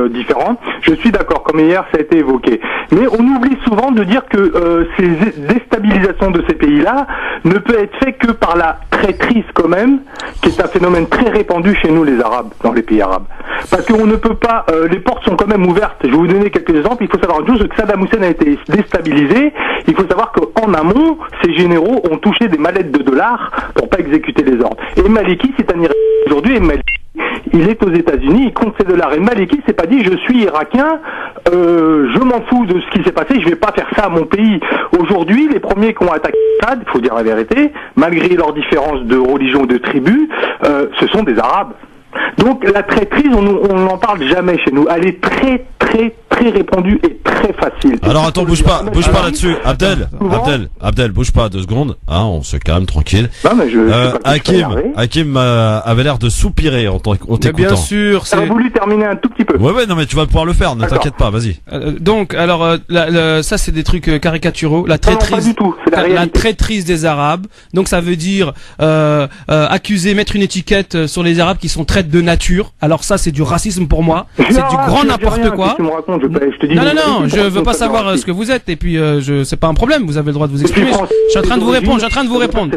J: différents. Je suis d'accord, comme hier ça a été évoqué. Mais on oublie souvent de dire que ces déstabilisations de ces pays-là ne peut être fait que par la traîtrise quand même, qui est un phénomène très répandu chez nous les Arabes, dans les pays arabes. Parce qu'on ne peut pas, les portes sont quand même ouvertes. Je vais vous donner quelques exemples. Il faut savoir une chose, que Saddam Hussein a été déstabilisé. Il faut savoir qu'en amont, ces généraux ont touché des mallettes de dollars pour pas exécuter les ordres. Et Maliki, c'est un Irakien aujourd'hui, et Maliki, il est aux États-Unis, il compte ses dollars. Et Maliki s'est pas dit, je suis irakien, je m'en fous de ce qui s'est passé, je vais pas faire ça à mon pays. Aujourd'hui, les premiers qui ont attaqué Assad, il faut dire la vérité, malgré leurs différences de religion ou de tribu, ce sont des Arabes. Donc la traîtrise, on n'en parle jamais chez nous. Elle est très répandue et très facile.
B: Alors attends, bouge pas là-dessus. Abdel, bouge pas 2 secondes. Hein, on se calme, tranquille.
J: Non, mais
B: Hakim avait l'air de soupirer en t'écoutant.
D: Bien sûr.
J: J'ai voulu terminer un tout petit peu.
B: Ouais, non, mais tu vas pouvoir le faire. Ne t'inquiète pas, vas-y.
D: Donc, alors, ça c'est des trucs caricaturaux. La traîtrise.
J: Non, pas du tout. C'est
D: la traîtrise des Arabes. Donc ça veut dire accuser, mettre une étiquette sur les Arabes qui sont traites de nature. Alors ça c'est du racisme pour moi. C'est du grand n'importe quoi. Non, je veux pas savoir ce que vous êtes. Et puis c'est pas un problème. Vous avez le droit de vous exprimer. Je suis en train de vous répondre.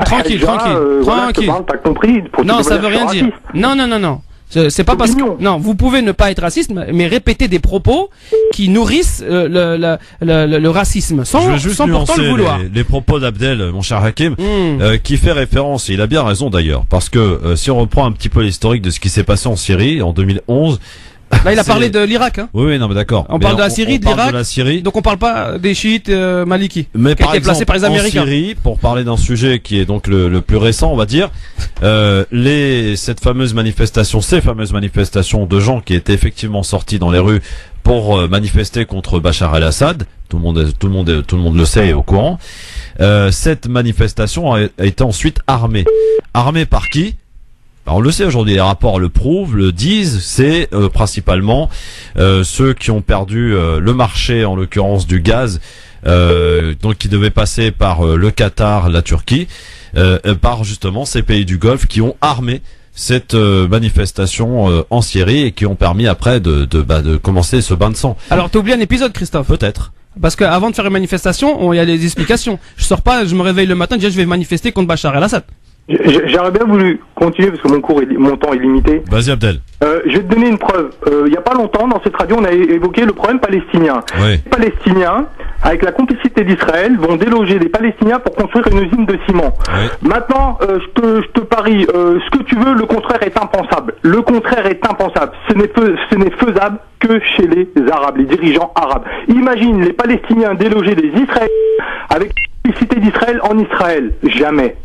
D: Tranquille. Non, ça veut rien dire. Non. C'est pas parce que non, vous pouvez ne pas être raciste, mais répéter des propos qui nourrissent le racisme sans pourtant le vouloir.
B: Les propos d'Abdel, mon cher Hakim, qui fait référence, et il a bien raison d'ailleurs, parce que si on reprend un petit peu l'historique de ce qui s'est passé en Syrie en 2011.
D: Là, il a parlé de l'Irak, hein.
B: Oui, non, mais d'accord.
D: On parle de la Syrie, de l'Irak. Donc on parle pas des chiites Maliki,
B: mais
D: qui a été placé par les Américains.
B: En Syrie, pour parler d'un sujet qui est donc le plus récent, on va dire, ces fameuses manifestations de gens qui étaient effectivement sortis dans les rues pour manifester contre Bachar el-Assad. Tout le monde le sait et est au courant. Cette manifestation a été ensuite armée. Armée par qui? Alors on le sait aujourd'hui, les rapports le prouvent, le disent, c'est principalement ceux qui ont perdu le marché, en l'occurrence du gaz, donc qui devait passer par le Qatar, la Turquie, par justement ces pays du Golfe qui ont armé cette manifestation en Syrie et qui ont permis après de commencer ce bain de sang.
D: Alors t'as oublié un épisode, Christophe?
B: Peut-être.
D: Parce que avant de faire une manifestation, il y a des explications. Je sors pas, je me réveille le matin, je vais manifester contre Bachar el-Assad.
J: J'aurais bien voulu continuer parce que mon temps est limité.
B: Vas-y Abdel.
J: Je vais te donner une preuve. Il y a pas longtemps, dans cette radio, on a évoqué le problème palestinien.
B: Oui.
J: Les Palestiniens, avec la complicité d'Israël, vont déloger des Palestiniens pour construire une usine de ciment. Oui. Maintenant, je te parie, ce que tu veux, le contraire est impensable. Le contraire est impensable. Ce n'est faisable que chez les Arabes, les dirigeants arabes. Imagine les Palestiniens déloger des Israéliens avec la complicité d'Israël en Israël. Jamais.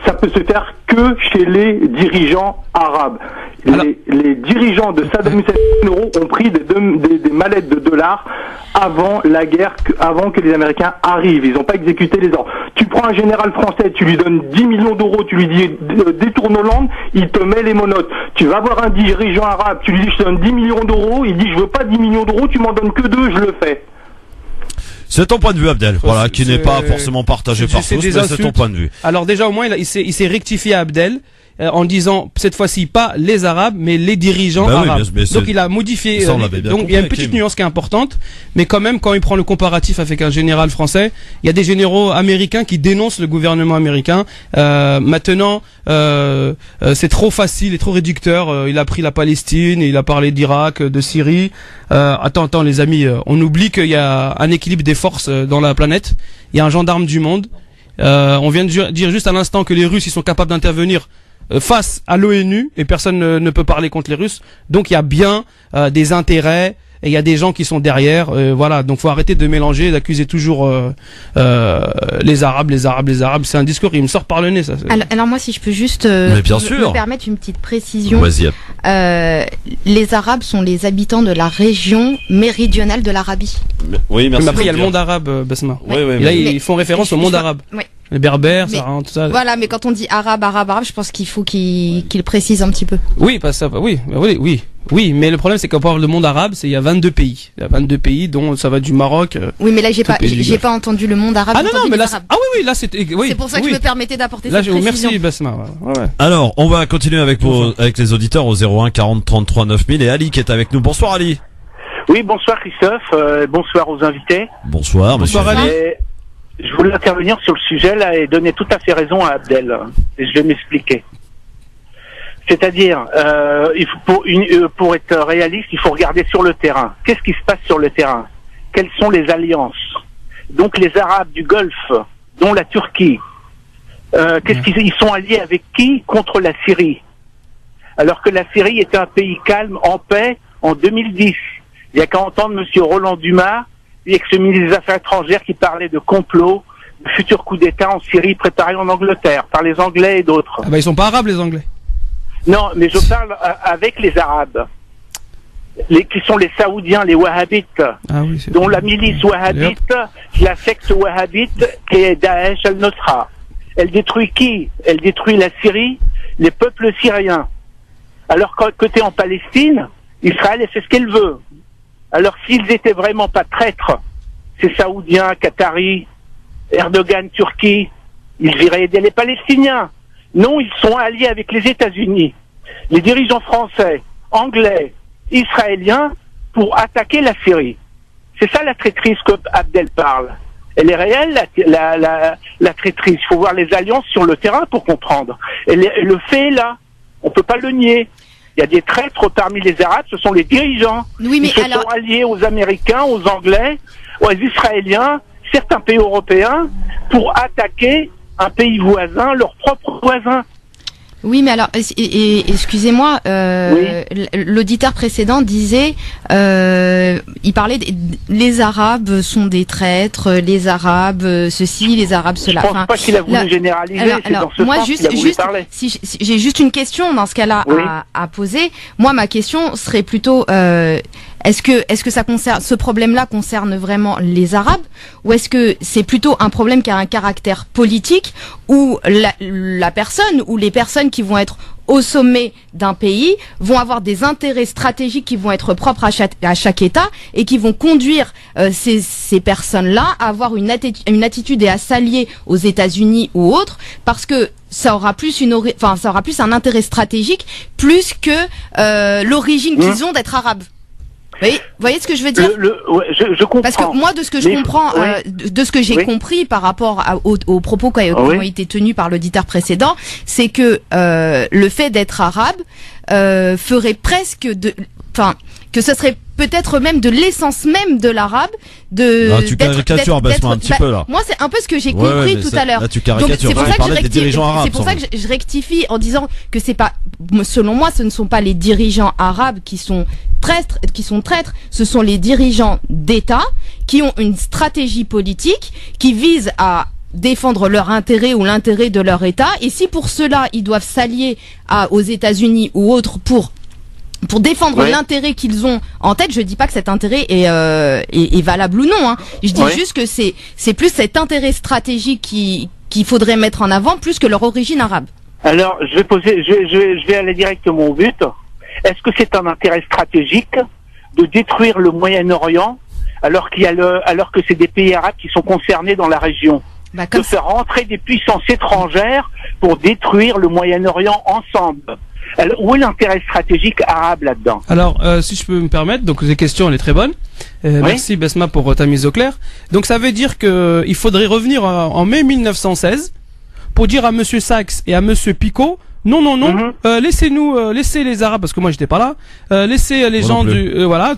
J: Ça peut se faire que chez les dirigeants arabes. Les dirigeants de Saddam Hussein ont pris des mallettes de dollars avant la guerre, avant que les Américains arrivent. Ils n'ont pas exécuté les ordres. Tu prends un général français, tu lui donnes 10 millions d'euros, tu lui dis détourne Hollande, il te met les monotes. Tu vas voir un dirigeant arabe, tu lui dis je te donne 10 millions d'euros, il dit je veux pas 10 millions d'euros, tu m'en donnes que 2, je le fais.
B: C'est ton point de vue, Abdel. Voilà, qui n'est pas forcément partagé par tous, mais c'est ton point de vue.
D: Alors déjà, au moins, il s'est rectifié à Abdel. En disant cette fois-ci pas les Arabes mais les dirigeants arabes. Donc il a modifié. Donc il y a une petite nuance qui est importante, mais quand même quand il prend le comparatif avec un général français, il y a des généraux américains qui dénoncent le gouvernement américain. Maintenant, c'est trop facile et trop réducteur. Il a pris la Palestine, il a parlé d'Irak, de Syrie. Attends les amis, on oublie qu'il y a un équilibre des forces dans la planète. Il y a un gendarme du monde. On vient de dire juste à l'instant que les Russes ils sont capables d'intervenir face à l'ONU et personne ne peut parler contre les Russes. Donc il y a bien des intérêts et il y a des gens qui sont derrière. Voilà, donc faut arrêter de mélanger, d'accuser toujours les Arabes. C'est un discours qui me sort par le nez. Ça.
C: Alors moi, si je peux juste
B: me
C: permettre une petite précision.
B: Vas-y.
C: Les Arabes sont les habitants de la région méridionale de l'Arabie.
B: Oui, merci.
D: Mais après, il y a le monde arabe, Basma.
B: Oui,
D: et là, ils font référence au monde arabe.
C: Oui.
D: Les berbères,
C: Mais-
D: ça rentre, tout ça.
C: Voilà, mais quand on dit arabe, je pense qu'il faut qu'il précise un petit peu.
D: Oui, parce que oui, mais le problème c'est qu'on parle de monde arabe, il y a 22 pays. Il y a 22 pays dont ça va du Maroc.
C: Oui, mais là j'ai
D: tout
C: pas
D: pays du Golfe.
C: entendu le monde arabe.
D: Ah
C: j'ai
D: non,
C: entendu
D: mais
C: les
D: là,
C: arabes.
D: là c'était, oui.
C: C'est pour ça que
D: oui.
C: je me permettais d'apporter
D: Là,
C: cette précision.
D: merci Basma. Ouais.
B: Alors, on va continuer avec les auditeurs au 01 40 33 9000 et Ali qui est avec nous. Bonsoir Ali.
K: Oui, bonsoir Christophe, bonsoir aux invités.
B: Bonsoir monsieur.
D: Bonsoir Ali.
K: Je voulais intervenir sur le sujet là et donner tout à fait raison à Abdel. Et je vais m'expliquer. C'est-à-dire, pour être réaliste, il faut regarder sur le terrain. Qu'est-ce qui se passe sur le terrain? Quelles sont les alliances? Donc les Arabes du Golfe, dont la Turquie, ils sont alliés avec qui contre la Syrie? Alors que la Syrie était un pays calme, en paix, en 2010. Il y a qu'à entendre M. Roland Dumas, ex-ministre des Affaires étrangères, qui parlait de complot, de futur coup d'État en Syrie préparé en Angleterre, par les Anglais et d'autres.
D: Ah bah ils sont pas arabes les Anglais.
K: Non, mais je parle avec les Arabes, qui sont les Saoudiens, les Wahhabites, dont la milice wahhabite, la secte wahhabite, qui est Daesh al-Nusra. Elle détruit qui? Elle détruit la Syrie, les peuples syriens. Alors côté en Palestine, Israël fait ce qu'elle veut. Alors s'ils étaient vraiment pas traîtres, ces Saoudiens, Qataris, Erdogan, Turquie, ils iraient aider les Palestiniens. Non, ils sont alliés avec les États-Unis, les dirigeants français, anglais, israéliens, pour attaquer la Syrie. C'est ça la traîtrise que Abdel parle. Elle est réelle, la traîtrise. Il faut voir les alliances sur le terrain pour comprendre. Et le fait est là. On peut pas le nier. Il y a des traîtres parmi les Arabes, ce sont les dirigeants.
C: Oui, mais
K: ils se sont alliés aux Américains, aux Anglais, aux Israéliens, certains pays européens, pour attaquer un pays voisin, leur propre voisin.
C: Oui, mais alors, excusez-moi, l'auditeur précédent disait, il parlait les Arabes sont des traîtres, les Arabes ceci, les Arabes cela.
K: Je pense pas qu'il a voulu généraliser, c'est dans ce sens qu'il a voulu parler.
C: Si j'ai juste une question dans ce cas-là à poser. Moi, ma question serait plutôt, est-ce que ça concerne, ce problème-là concerne vraiment les Arabes, ou est-ce que c'est plutôt un problème qui a un caractère politique, où la personne ou les personnes qui vont être au sommet d'un pays vont avoir des intérêts stratégiques qui vont être propres à chaque État et qui vont conduire ces personnes-là à avoir une attitude et à s'allier aux États-Unis ou autres, parce que ça aura plus un intérêt stratégique plus que l'origine qu'ils ont d'être arabes. Vous voyez ce que je veux dire?
K: Je comprends.
C: Parce que moi, de ce que je comprends, de ce que j'ai compris par rapport aux propos qui ont été tenus par l'auditeur précédent, c'est que le fait d'être arabe ferait presque que ce serait peut-être même de l'essence même de l'arabe
B: tu caricatures Basma un petit peu là.
C: Moi c'est un peu ce que j'ai compris tout à l'heure.
B: Là tu caricatures.
C: Donc c'est pour ça que je rectifie en disant que c'est pas, selon moi, ce ne sont pas les dirigeants arabes qui sont traîtres, ce sont les dirigeants d'État qui ont une stratégie politique qui vise à défendre leur intérêt ou l'intérêt de leur État, et si pour cela ils doivent s'allier aux États-Unis ou autres pour défendre l'intérêt qu'ils ont en tête, je dis pas que cet intérêt est valable ou non, hein. Je dis juste que c'est plus cet intérêt stratégique qu'il faudrait mettre en avant plus que leur origine arabe.
K: Alors, je vais aller directement au but. Est-ce que c'est un intérêt stratégique de détruire le Moyen-Orient alors que c'est des pays arabes qui sont concernés dans la région? De faire rentrer des puissances étrangères pour détruire le Moyen-Orient ensemble. Alors, où est l'intérêt stratégique arabe là-dedans?
D: Alors, si je peux me permettre, donc les questions, elle est très bonne. Merci Basma pour ta mise au clair. Donc ça veut dire que il faudrait revenir en mai 1916 pour dire à Monsieur Sachs et à Monsieur Picot, non, laissez les Arabes, parce que moi j'étais pas là, laissez les gens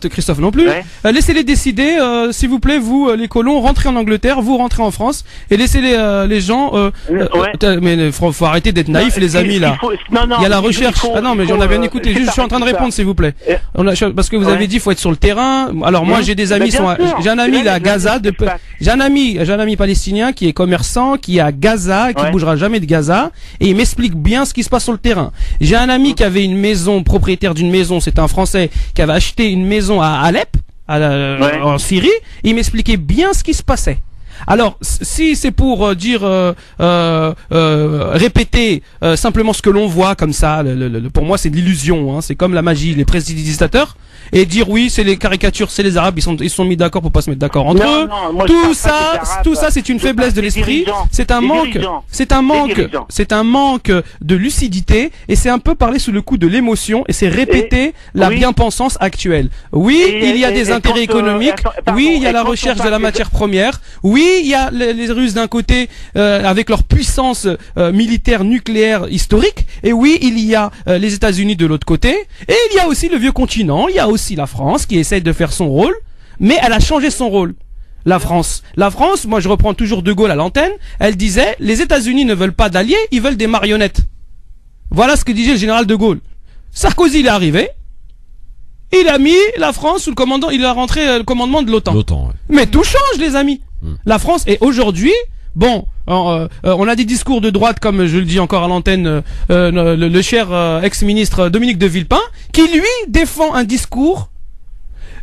D: Christophe non plus, laissez-les décider, s'il vous plaît, vous, les colons, rentrez en Angleterre, vous rentrez en France, et laissez les gens, mais faut arrêter d'être naïf, les amis, là. Il y a la recherche. Non, mais j'en ai bien écouté, juste je suis en train de répondre, s'il vous plaît. Parce que vous avez dit, faut être sur le terrain. Alors moi, j'ai des amis, j'ai un ami là à Gaza, j'ai un ami palestinien qui est commerçant, qui est à Gaza, qui bougera jamais de Gaza, et il m'explique bien ce qui se passe sur le terrain. J'ai un ami qui avait une maison, propriétaire d'une maison, c'est un Français qui avait acheté une maison à Alep, en Syrie, et il m'expliquait bien ce qui se passait. Alors, si c'est pour dire répéter simplement ce que l'on voit comme ça, pour moi c'est de l'illusion. Hein, c'est comme la magie, les préstidigitateurs. Et dire oui, c'est les caricatures, c'est les Arabes, ils sont mis d'accord pour pas se mettre d'accord entre eux. Tout ça, c'est une faiblesse de l'esprit. C'est un manque de lucidité et c'est un peu parler sous le coup de l'émotion et c'est répéter la bien-pensance actuelle. Oui, il y a des intérêts économiques. Oui, il y a la recherche de la matière première. Oui, il y a les Russes d'un côté avec leur puissance militaire nucléaire historique. Et oui, il y a les États-Unis de l'autre côté. Et il y a aussi le vieux continent. Il y a aussi la France qui essaye de faire son rôle, mais elle a changé son rôle. La France, moi je reprends toujours De Gaulle à l'antenne, elle disait les États-Unis ne veulent pas d'alliés, ils veulent des marionnettes. Voilà ce que disait le général De Gaulle. Sarkozy il est arrivé, il a mis la France sous le commandant, il a rentré le commandement de l'OTAN.
B: Ouais.
D: Mais tout change les amis. La France est aujourd'hui, bon, on a des discours de droite comme je le dis encore à l'antenne, le cher ex-ministre Dominique de Villepin, qui lui défend un discours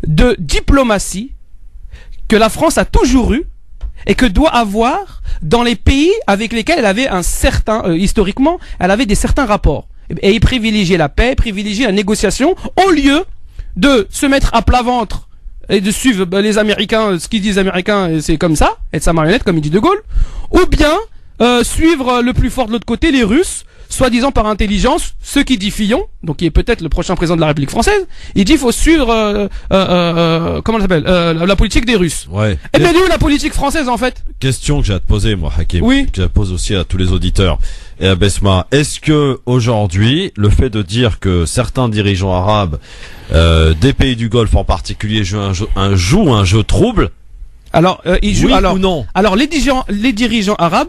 D: de diplomatie que la France a toujours eu et que doit avoir dans les pays avec lesquels elle avait un certain, historiquement, elle avait des certains rapports. Et il privilégiait la paix, privilégiait la négociation au lieu de se mettre à plat ventre et de suivre les Américains, ce qu'ils disent les Américains, c'est comme ça, être sa marionnette, comme il dit De Gaulle, ou bien suivre le plus fort de l'autre côté, les Russes, soi-disant par intelligence, ceux qui dit Fillon, donc qui est peut-être le prochain président de la République française, il dit faut suivre comment ça s'appelle la politique des Russes.
B: Ouais.
D: Et bien où la politique française en fait?
B: Question que j'ai à te poser moi, Hakim,
D: oui.
B: que je pose aussi à tous les auditeurs et à Besma. Est-ce que aujourd'hui, le fait de dire que certains dirigeants arabes des pays du Golfe en particulier jouent un jeu trouble,
D: alors ils jouent,
B: oui
D: alors,
B: ou non?
D: Alors les dirigeants arabes,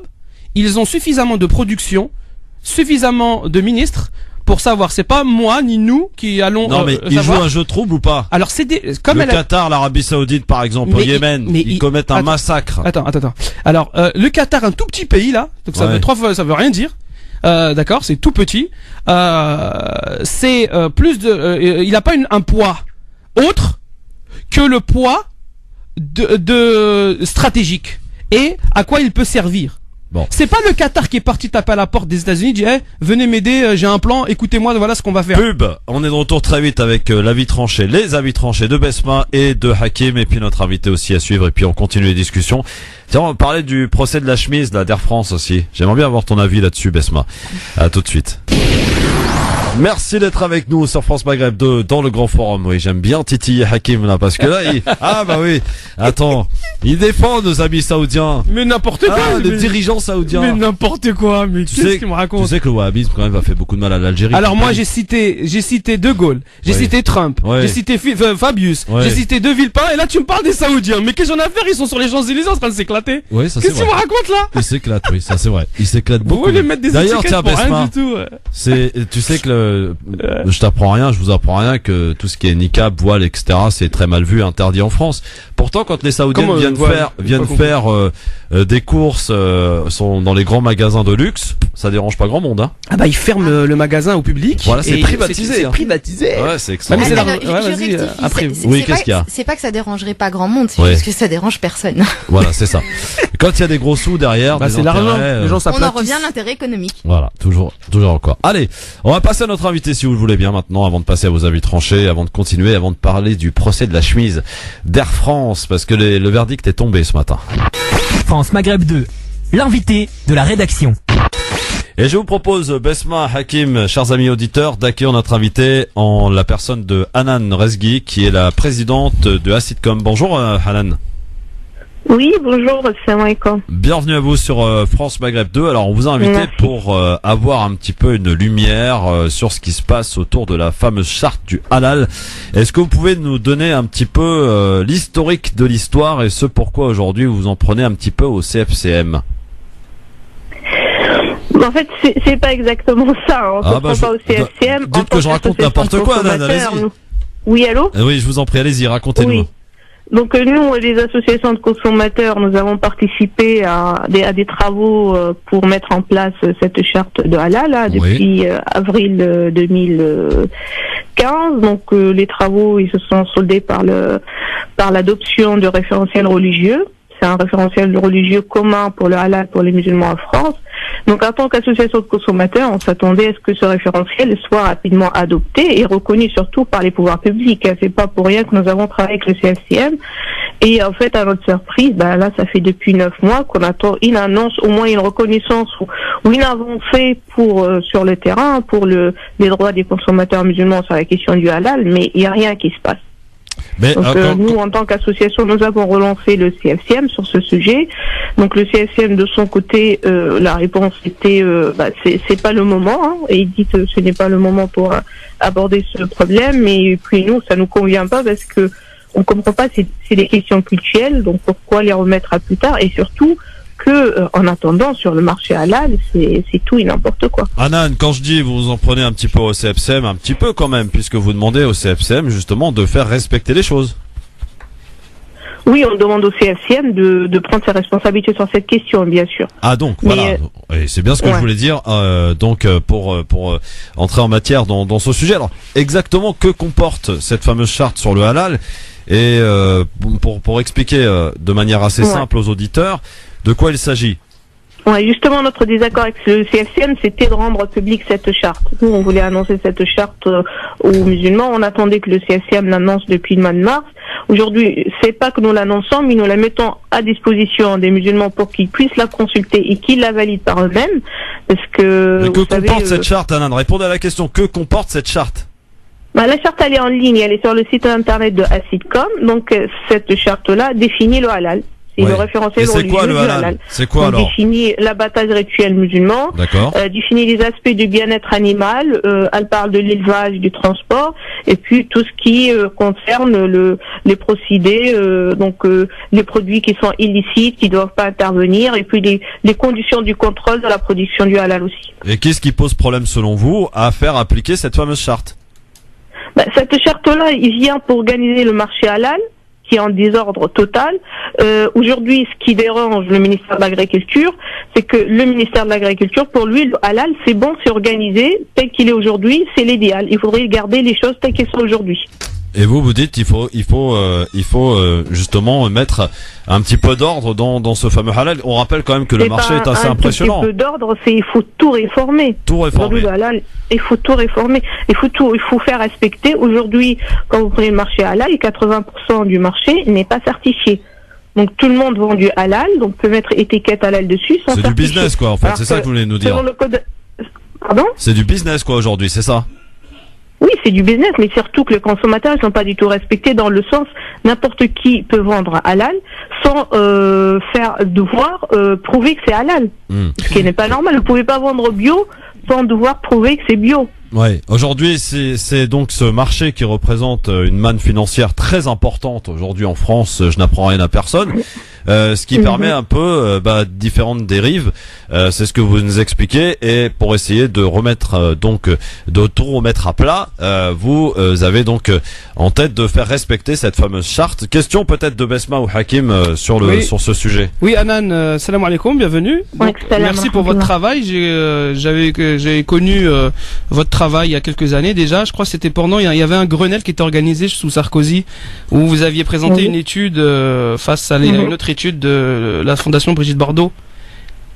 D: ils ont suffisamment de production, suffisamment de ministres pour savoir, c'est pas moi ni nous qui allons
B: non mais ils jouent un jeu trouble ou pas?
D: Alors c'est comme
B: le Qatar, l'Arabie Saoudite par exemple, au Yémen, ils commettent un massacre.
D: Attends. Alors le Qatar, un tout petit pays là, donc ça veut 3 fois, ça veut rien dire. D'accord, c'est tout petit. C'est plus de, il a pas un poids autre que le poids de stratégique et à quoi il peut servir.
B: Bon.
D: C'est pas le Qatar qui est parti taper à la porte des États-Unis, dit hey, venez m'aider, j'ai un plan, écoutez-moi, voilà ce qu'on va faire.
B: Pub, on est de retour très vite avec l'avis tranché, les avis tranchés de Besma et de Hakim, et puis notre invité aussi à suivre, et puis on continue les discussions. Tiens, on va parler du procès de la chemise là, d'Air France aussi. J'aimerais bien avoir ton avis là-dessus, Besma. À tout de suite. Merci d'être avec nous sur France Maghreb 2 dans le grand forum. Oui, j'aime bien titiller Hakim là parce que là, ah bah oui. Attends, il défend nos amis saoudiens.
D: Mais n'importe quoi.
B: Les dirigeants saoudiens.
D: Mais n'importe quoi. Mais qu'est-ce qu'il me raconte?
B: Tu sais que le wahhabisme quand même a fait beaucoup de mal à l'Algérie.
D: Alors moi j'ai cité De Gaulle, j'ai cité Trump, j'ai cité Fabius, j'ai cité De Villepin et là tu me parles des Saoudiens. Mais qu'est-ce qu'on a à faire? Ils sont sur les Champs-Élysées en train de s'éclater.
B: Oui, ça c'est vrai.
D: Qu'est-ce que tu me racontes là?
B: Ils s'éclatent, oui, ça c'est vrai. Ils s'éclatent beaucoup.
D: Vous voulez mettre des étiquettes pour rien du tout.
B: Tu sais que je t'apprends rien, je vous apprends rien que tout ce qui est niqab, voile, etc. c'est très mal vu, interdit en France. Pourtant, quand les Saoudiens viennent faire des courses, sont dans les grands magasins de luxe, ça dérange pas grand monde, hein.
D: Ah bah ils ferment le magasin au public.
B: Voilà, c'est privatisé.
D: C'est privatisé.
B: Ouais, c'est extraordinaire.
C: Après,
B: oui, qu'est-ce qu'il y a?
C: C'est pas que ça dérangerait pas grand monde, c'est juste que ça dérange personne.
B: Voilà, c'est ça. Quand il y a des gros sous derrière,
D: c'est l'argent. Les gens
C: on en revient à l'intérêt économique.
B: Voilà, toujours encore. Allez, on va passer à notre invité si vous le voulez bien maintenant, avant de passer à vos avis tranchés, avant de continuer, avant de parler du procès de la chemise d'Air France, parce que le verdict est tombé ce matin.
A: France Maghreb 2, l'invité de la rédaction.
B: Et je vous propose, Besma, Hakim, chers amis auditeurs, d'accueillir notre invité en la personne de Hanan Rezgui, qui est la présidente de Hassitcom. Bonjour Hanan.
L: Oui, bonjour, assalamu alaikum.
B: Bienvenue à vous sur France Maghreb 2. Alors on vous a invité pour avoir un petit peu une lumière sur ce qui se passe autour de la fameuse charte du halal. Est-ce que vous pouvez nous donner un petit peu l'historique de l'histoire et ce pourquoi aujourd'hui vous en prenez un petit peu au CFCM?
L: En fait, c'est pas exactement ça. On ne prend pas au CFCM.
B: Dites que je raconte n'importe quoi, Hanan, allez-y.
L: Oui, allô?
B: Oui, je vous en prie, allez-y, racontez-nous.
L: Oui. Donc nous, les associations de consommateurs, nous avons participé à des travaux pour mettre en place cette charte de halal depuis avril 2015. Donc les travaux, ils se sont soldés par l'adoption de référentiels religieux. c'est un référentiel religieux commun pour le halal pour les musulmans en France. Donc en tant qu'association de consommateurs, on s'attendait à ce que ce référentiel soit rapidement adopté et reconnu surtout par les pouvoirs publics. C'est pas pour rien que nous avons travaillé avec le CFCM. Et en fait, à notre surprise, là, ça fait depuis 9 mois qu'on attend une annonce, au moins une reconnaissance ou une avancée sur le terrain pour les droits des consommateurs musulmans sur la question du halal, mais il n'y a rien qui se passe.
B: Mais,
L: donc nous, en tant qu'association, nous avons relancé le CFCM sur ce sujet. Donc le CFCM, de son côté, la réponse était c'est pas le moment, hein, et il dit que ce n'est pas le moment pour aborder ce problème. Mais puis nous, ça nous convient pas parce que on comprend pas, c'est des questions culturelles, donc pourquoi les remettre à plus tard, et surtout que en attendant sur le marché halal, c'est tout et n'importe quoi.
B: Anan, quand je dis vous en prenez un petit peu au CFCM, un petit peu quand même, puisque vous demandez au CFCM justement de faire respecter les choses.
L: Oui, on demande au CFCM de prendre ses responsabilités sur cette question, bien sûr.
B: Ah donc, voilà, et c'est bien ce que je voulais dire, pour entrer en matière dans ce sujet. Alors, exactement que comporte cette fameuse charte sur le halal, et pour expliquer de manière assez simple aux auditeurs, de quoi il s'agit?
L: Ouais, justement, notre désaccord avec le CFCM, c'était de rendre publique cette charte. Nous, on voulait annoncer cette charte aux musulmans. On attendait que le CFCM l'annonce depuis le mois de mars. Aujourd'hui, c'est pas que nous l'annonçons, mais nous la mettons à disposition des musulmans pour qu'ils puissent la consulter et qu'ils la valident par eux-mêmes. Parce que.
B: Mais que comporte cette charte, Anan? Répondez à la question. Que comporte cette charte?
L: La charte, elle est en ligne. Elle est sur le site internet de Acidcom. Donc, cette charte-là définit le halal. C'est le référentiel religieux du halal.
B: C'est quoi alors?
L: Définit l'abattage rituel musulman.
B: D'accord.
L: Définit les aspects du bien-être animal. Elle parle de l'élevage, du transport, et puis tout ce qui concerne les procédés, les produits qui sont illicites, qui doivent pas intervenir, et puis les conditions du contrôle de la production du halal aussi.
B: Et qu'est-ce qui pose problème selon vous à faire appliquer cette fameuse charte?
L: Cette charte-là, il vient pour organiser le marché halal, qui est en désordre total. Aujourd'hui, ce qui dérange le ministère de l'Agriculture, c'est que le ministère de l'Agriculture, pour lui, le halal, c'est bon, c'est organisé, tel qu'il est aujourd'hui, c'est l'idéal. Il faudrait garder les choses telles qu'elles sont aujourd'hui.
B: Et vous dites il faut justement mettre un petit peu d'ordre dans ce fameux halal. On rappelle quand même que le marché est assez impressionnant.
L: Un petit peu d'ordre, il faut tout réformer.
B: Tout réformer.
L: Le halal, il faut tout réformer. Il faut faire respecter. Aujourd'hui, quand vous prenez le marché halal, 80% du marché n'est pas certifié. Donc tout le monde vend du halal, donc peut mettre étiquette halal dessus sans certifier.
B: C'est du business quoi en fait, c'est ça que vous voulez nous dire.
L: Selon le code... Pardon ?
B: C'est du business quoi aujourd'hui, c'est ça ?
L: Oui, c'est du business, mais surtout que les consommateurs ne sont pas du tout respectés dans le sens n'importe qui peut vendre halal sans devoir prouver que c'est halal. Ce qui n'est pas normal. Vous ne pouvez pas vendre bio sans devoir prouver que c'est bio.
B: Ouais. Aujourd'hui, c'est donc ce marché qui représente une manne financière très importante aujourd'hui en France. Je n'apprends rien à personne. Ce qui permet un peu différentes dérives. C'est ce que vous nous expliquez. Et pour essayer de remettre de tout remettre à plat, vous avez donc en tête de faire respecter cette fameuse charte. Question peut-être de Besma ou Hakim sur ce sujet.
D: Oui, Anan, salam alaikum, bienvenue. Donc, merci pour votre travail. J'ai connu votre travail il y a quelques années déjà. Je crois que c'était pendant il y avait un Grenelle qui était organisé sous Sarkozy où vous aviez présenté une étude face à une autre étude de la Fondation Brigitte Bardot.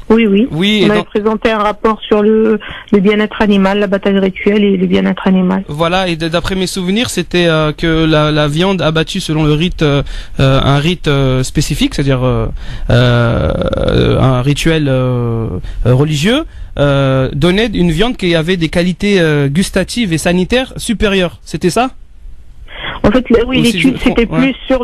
L: Oui. On a présenté un rapport sur le bien-être animal, l'abattage rituel et le bien-être animal.
D: Voilà, et d'après mes souvenirs, c'était que la viande abattue selon le rite, un rite spécifique, c'est-à-dire un rituel religieux, donnait une viande qui avait des qualités gustatives et sanitaires supérieures. C'était ça ?
L: En fait, oui, l'étude c'était plus sur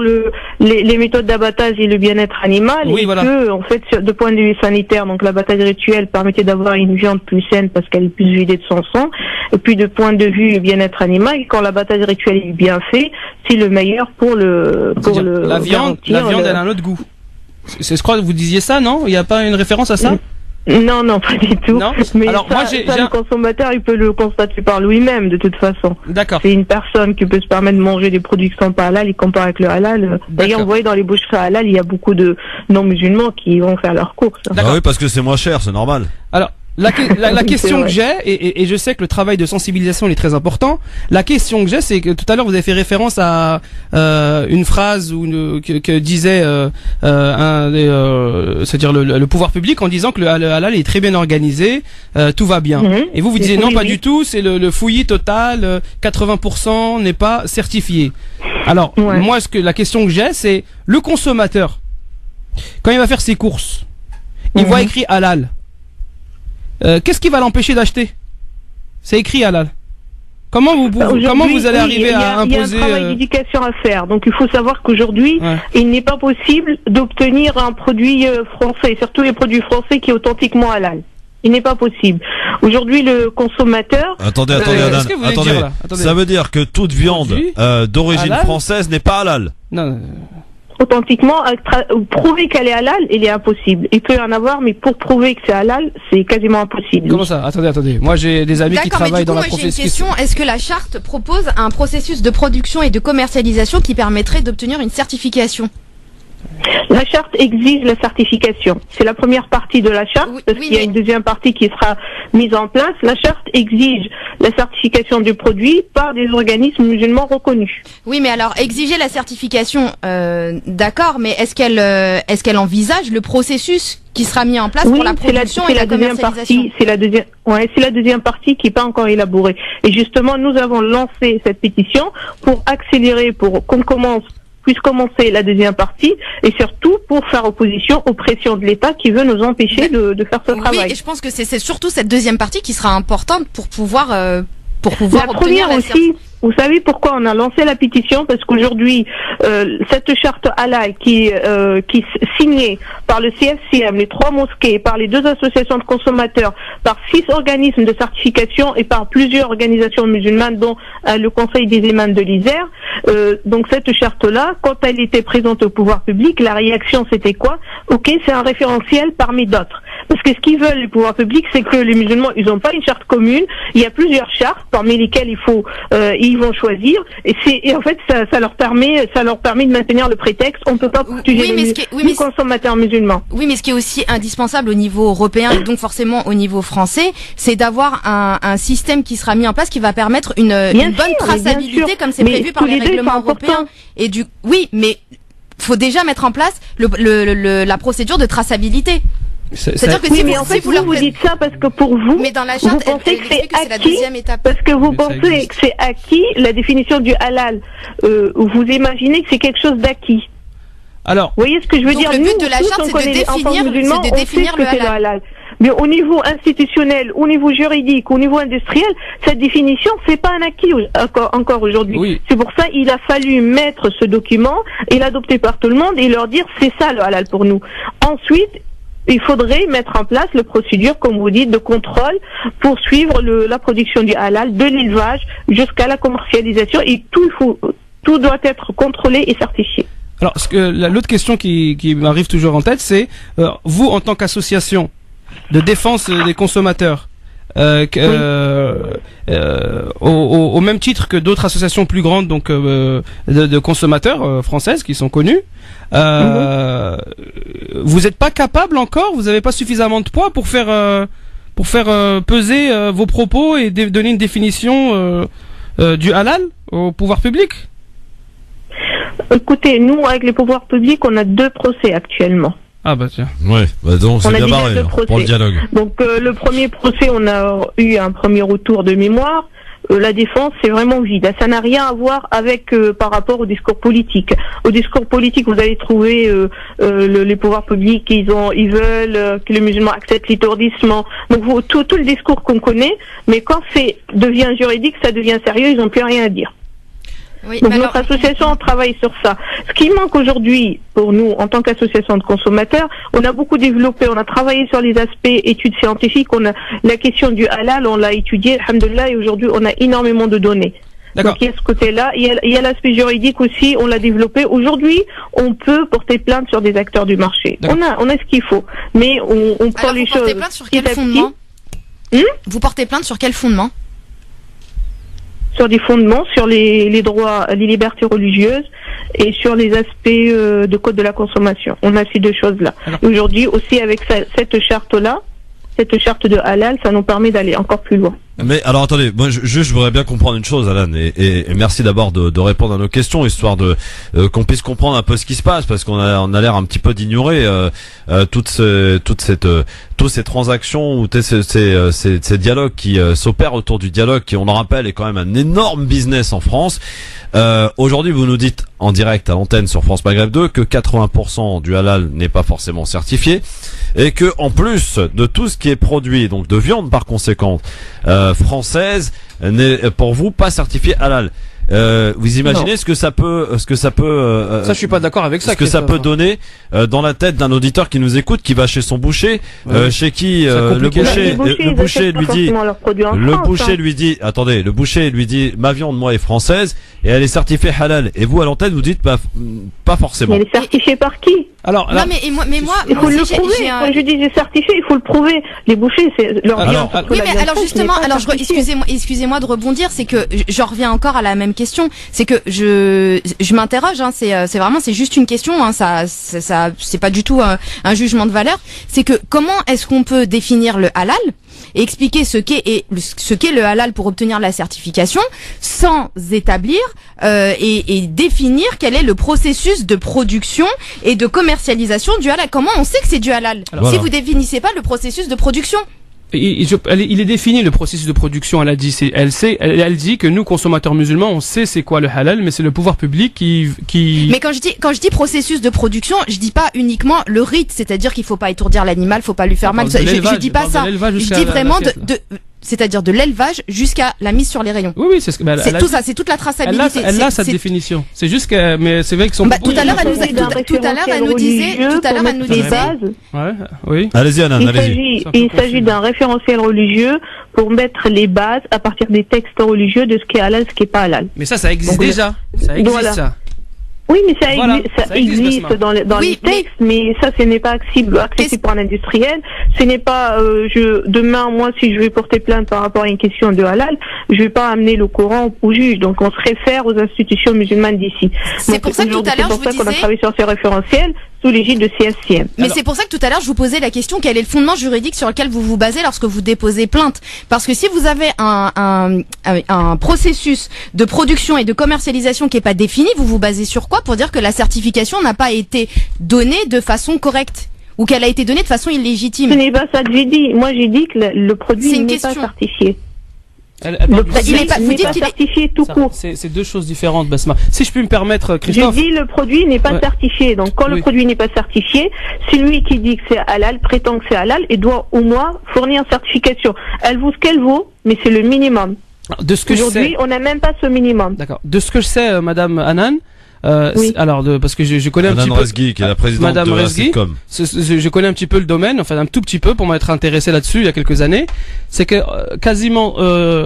L: les méthodes d'abattage et le bien-être animal, que, en fait, de point de vue sanitaire, donc l'abattage rituel permettait d'avoir une viande plus saine parce qu'elle est plus vidée de son sang, et puis de point de vue bien-être animal, quand l'abattage rituel est bien fait, c'est le meilleur
D: la viande, elle a un autre goût. Je crois que vous disiez ça, non? Il n'y a pas une référence à ça?
L: Non, pas du tout.
D: Non.
L: Mais
D: alors,
L: le consommateur, il peut le constater par lui-même, de toute façon.
D: D'accord.
L: C'est une personne qui peut se permettre de manger des produits qui sont pas halal, il compare avec le halal. D'ailleurs, vous voyez, dans les boucheries halal, il y a beaucoup de non-musulmans qui vont faire leurs courses.
B: Ah oui, parce que c'est moins cher, c'est normal.
D: Alors, La question que j'ai, et je sais que le travail de sensibilisation est très important, la question que j'ai, c'est que tout à l'heure vous avez fait référence à une phrase que disait c'est-à-dire le pouvoir public en disant que le halal est très bien organisé, tout va bien. Et vous disiez non, pas du tout, c'est le fouillis total, 80% n'est pas certifié. Alors, moi, la question que j'ai, c'est le consommateur, quand il va faire ses courses, il voit écrit halal. Qu'est-ce qui va l'empêcher d'acheter? C'est écrit halal. Comment vous allez arriver à imposer...
L: Il y a un travail d'éducation à faire. Donc il faut savoir qu'aujourd'hui, il n'est pas possible d'obtenir un produit français, surtout les produits français qui est authentiquement halal. Il n'est pas possible. Aujourd'hui, le consommateur...
B: Attendez, ça veut dire que toute viande d'origine française n'est pas halal?
D: Non.
L: Authentiquement, prouver qu'elle est halal, il est impossible. Il peut y en avoir, mais pour prouver que c'est halal, c'est quasiment impossible.
D: Comment ça? Attendez. Moi, j'ai des amis qui travaillent dans la profession.
C: J'ai une question. Est-ce que la charte propose un processus de production et de commercialisation qui permettrait d'obtenir une certification?
L: La charte exige la certification. C'est la première partie de la charte, parce qu'il y a une deuxième partie qui sera mise en place. La charte exige la certification du produit par des organismes musulmans reconnus.
C: Oui, mais alors exiger la certification, d'accord, mais est-ce qu'elle envisage le processus qui sera mis en place pour la production et la commercialisation?
L: C'est la deuxième partie qui n'est pas encore élaborée. Et justement, nous avons lancé cette pétition pour accélérer, pour qu'on puisse commencer la deuxième partie, et surtout pour faire opposition aux pressions de l'État qui veut nous empêcher de faire ce travail.
C: Oui, et je pense que c'est surtout cette deuxième partie qui sera importante pour pouvoir
L: la première aussi. Vous savez pourquoi on a lancé la pétition? Parce qu'aujourd'hui, cette charte halal qui est signée par le CFCM, les 3 mosquées, par les 2 associations de consommateurs, par 6 organismes de certification et par plusieurs organisations musulmanes, dont le Conseil des imams de l'Isère. Donc cette charte-là, quand elle était présente au pouvoir public, la réaction c'était quoi? Ok, c'est un référentiel parmi d'autres. Parce que ce qu'ils veulent, les pouvoirs publics, c'est que les musulmans, ils n'ont pas une charte commune. Il y a plusieurs chartes parmi lesquelles ils vont choisir. Et en fait, ça leur permet de maintenir le prétexte. On ne peut pas protéger les consommateurs musulmans.
C: Oui, mais ce qui est aussi indispensable au niveau européen et donc forcément au niveau français, c'est d'avoir un système qui sera mis en place qui va permettre une bonne traçabilité comme c'est prévu par les règlements européens. Oui, mais faut déjà mettre en place la procédure de traçabilité.
L: C'est-à-dire que mais en fait, vous dites ça parce que pour vous,
C: mais dans la charte,
L: vous pensez que c'est acquis,
C: la deuxième étape.
L: Parce que vous pensez que c'est acquis, la définition du halal. Vous imaginez que c'est quelque chose d'acquis.
D: Alors,
L: vous voyez ce que je veux dire?
C: Le but de la charte, c'est de définir le halal.
L: Mais au niveau institutionnel, au niveau juridique, au niveau industriel, cette définition, c'est pas un acquis encore aujourd'hui.
D: Oui.
L: C'est pour ça qu'il a fallu mettre ce document et l'adopter par tout le monde et leur dire c'est ça le halal pour nous. Ensuite, il faudrait mettre en place le procédure, comme vous dites, de contrôle pour suivre la production du halal, de l'élevage jusqu'à la commercialisation, et tout doit être contrôlé et certifié.
D: Alors, l'autre question qui m'arrive toujours en tête, c'est vous, en tant qu'association de défense des consommateurs, au même titre que d'autres associations plus grandes, donc de consommateurs françaises qui sont connues, vous n'êtes pas capable encore, vous n'avez pas suffisamment de poids pour faire peser vos propos et donner une définition du halal au pouvoir public?
L: Écoutez, nous, avec les pouvoirs publics, on a 2 procès actuellement.
B: Ah bah tiens. Ouais, donc c'est bien barré pour le dialogue.
L: Donc le premier procès, on a eu un premier retour de mémoire. La défense, c'est vraiment vide. Ça n'a rien à voir avec par rapport au discours politique. Au discours politique, vous allez trouver les pouvoirs publics, ils veulent que les musulmans acceptent l'étourdissement. Donc tout le discours qu'on connaît, mais quand devient juridique, ça devient sérieux, ils n'ont plus rien à dire.
C: Oui,
L: donc notre association travaille sur ça. Ce qui manque aujourd'hui pour nous en tant qu'association de consommateurs, on a beaucoup développé, on a travaillé sur les aspects études scientifiques, on a la question du halal, on l'a étudié, alhamdoulilah, et aujourd'hui on a énormément de données. Donc il y a ce côté-là, il y a l'aspect juridique aussi, on l'a développé. Aujourd'hui, on peut porter plainte sur des acteurs du marché. On a ce qu'il faut, mais on prend les choses.
C: Vous portez plainte sur quel fondement? Vous portez plainte sur quel fondement?
L: Sur des fondements, sur les droits, les libertés religieuses et sur les aspects de code de la consommation. On a ces 2 choses-là. Aujourd'hui aussi avec cette charte-là, cette charte de halal, ça nous permet d'aller encore plus loin.
B: Mais alors attendez, moi je voudrais bien comprendre une chose, Alan, et merci d'abord de répondre à nos questions, histoire de qu'on puisse comprendre un peu ce qui se passe, parce qu'on a l'air un petit peu d'ignorer tous ces transactions ou ces dialogues qui s'opèrent autour du dialogue, qui, on le rappelle, est quand même un énorme business en France. Aujourd'hui, vous nous dites en direct à l'antenne sur France Maghreb 2 que 80% du halal n'est pas forcément certifié, et que en plus de tout ce qui est produit, donc de viande par conséquent française, n'est pour vous pas certifié halal. Vous imaginez ce que ça peut,
D: ça, je suis pas d'accord avec ça.
B: Ce que ça peut donner dans la tête d'un auditeur qui nous écoute, qui va chez son boucher, chez qui le boucher lui dit, attendez, le boucher lui dit, ma viande moi est française et elle est certifiée halal. Et vous à l'antenne vous dites pas forcément.
L: Mais elle est certifiée par qui?
D: Alors,
C: non, mais moi,
L: il faut le prouver. Quand je dis j'ai certifié, il faut le prouver. Les bouchers, c'est leur viande.
C: Oui, mais alors justement, excusez-moi de rebondir, c'est que j'en reviens encore à la même question. C'est que je m'interroge, hein, c'est juste une question, hein, ça, c'est pas du tout un jugement de valeur. C'est que comment est-ce qu'on peut définir le halal et expliquer ce qu'est le halal pour obtenir la certification, sans établir et définir quel est le processus de production et de commercialisation du halal. Comment on sait que c'est du halal si vous définissez pas le processus de production?
D: Il est défini le processus de production. Elle dit que nous consommateurs musulmans, on sait c'est quoi le halal, mais c'est le pouvoir public qui.
C: Mais quand je dis processus de production, je dis pas uniquement le rite, c'est-à-dire qu'il faut pas étourdir l'animal, faut pas lui faire mal. Je dis pas ça. Je dis vraiment c'est-à-dire de l'élevage jusqu'à la mise sur les rayons.
D: Oui, c'est
C: tout ça, c'est toute la traçabilité.
D: Elle a sa définition. C'est juste que, mais c'est vrai qu'ils sont.
C: Tout à l'heure, elle nous disait.
D: Ouais, oui.
B: Allez-y, Anna, allez-y.
L: Il s'agit d'un référentiel religieux pour mettre les bases à partir des textes religieux de ce qui est halal, ce qui est pas halal.
D: Mais ça existe déjà. Ça existe, ça.
L: Oui, mais ça existe dans les textes, mais ça, ce n'est pas accessible pour un industriel. Ce n'est pas, demain, moi, si je vais porter plainte par rapport à une question de halal, je vais pas amener le Coran au juge. Donc, on se réfère aux institutions musulmanes d'ici.
C: C'est pour ça que tout à l'heure, je vous disais.
L: C'est pour ça qu'on a travaillé sur ces référentiels sous l'égide de CSCM.
C: Mais c'est pour ça que tout à l'heure, je vous posais la question, quel est le fondement juridique sur lequel vous vous basez lorsque vous déposez plainte? Parce que si vous avez un processus de production et de commercialisation qui est pas défini, vous vous basez sur quoi pour dire que la certification n'a pas été donnée de façon correcte ou qu'elle a été donnée de façon illégitime?
L: Ce n'est pas ça que j'ai dit. Moi, j'ai dit que le produit n'est pas certifié.
C: Il n'est pas
L: certifié tout court.
D: C'est deux choses différentes, Basma. Si je peux me permettre, Christophe.
L: Je dis le produit n'est pas certifié. Donc quand le produit n'est pas certifié, celui qui dit que c'est halal, prétend que c'est halal et doit au moins fournir une certification. Elle vaut ce qu'elle vaut, mais c'est le minimum.
D: De ce que
L: aujourd'hui, on n'a même pas ce minimum.
D: D'accord. De ce que je sais, Madame Hanan. Alors, parce que je connais
B: Madame
D: un petit
B: Rezgui, qui est la présidente
D: Madame
B: de la
D: Rezgui,
B: Sitcom.
D: je connais un petit peu le domaine, enfin un tout petit peu pour m'être intéressé là-dessus il y a quelques années. C'est que quasiment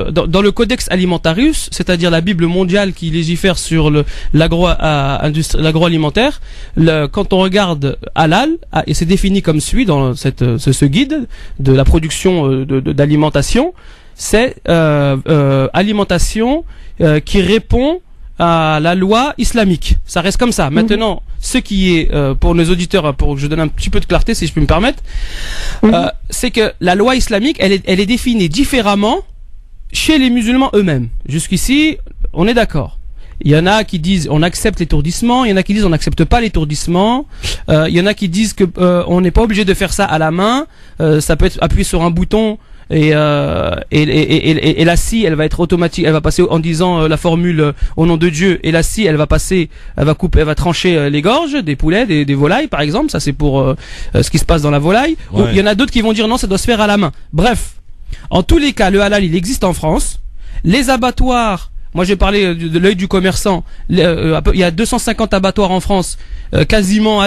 D: dans le Codex Alimentarius, c'est-à-dire la Bible mondiale qui légifère sur l'agroalimentaire, quand on regarde halal, et c'est défini comme suit dans ce guide de la production d'alimentation, c'est alimentation qui répond à la loi islamique. Ça reste comme ça. Maintenant, ce qui est pour nos auditeurs, pour que je donne un petit peu de clarté, si je peux me permettre, c'est que la loi islamique, elle est définie différemment chez les musulmans eux-mêmes. Jusqu'ici, on est d'accord. Il y en a qui disent on accepte l'étourdissement, il y en a qui disent on n'accepte pas l'étourdissement, il y en a qui disent que on n'est pas obligé de faire ça à la main, ça peut être appuyé sur un bouton. Et la scie, elle va être automatique, elle va passer en disant la formule au nom de Dieu, et la scie, elle va trancher les gorges des poulets, des volailles par exemple. Ça c'est pour ce qui se passe dans la volaille. Ouais. Il y en a d'autres qui vont dire non, ça doit se faire à la main. Bref, en tous les cas, le halal il existe en France. Les abattoirs, moi j'ai parlé de l'œil du commerçant. Il y a 250 abattoirs en France. Quasiment,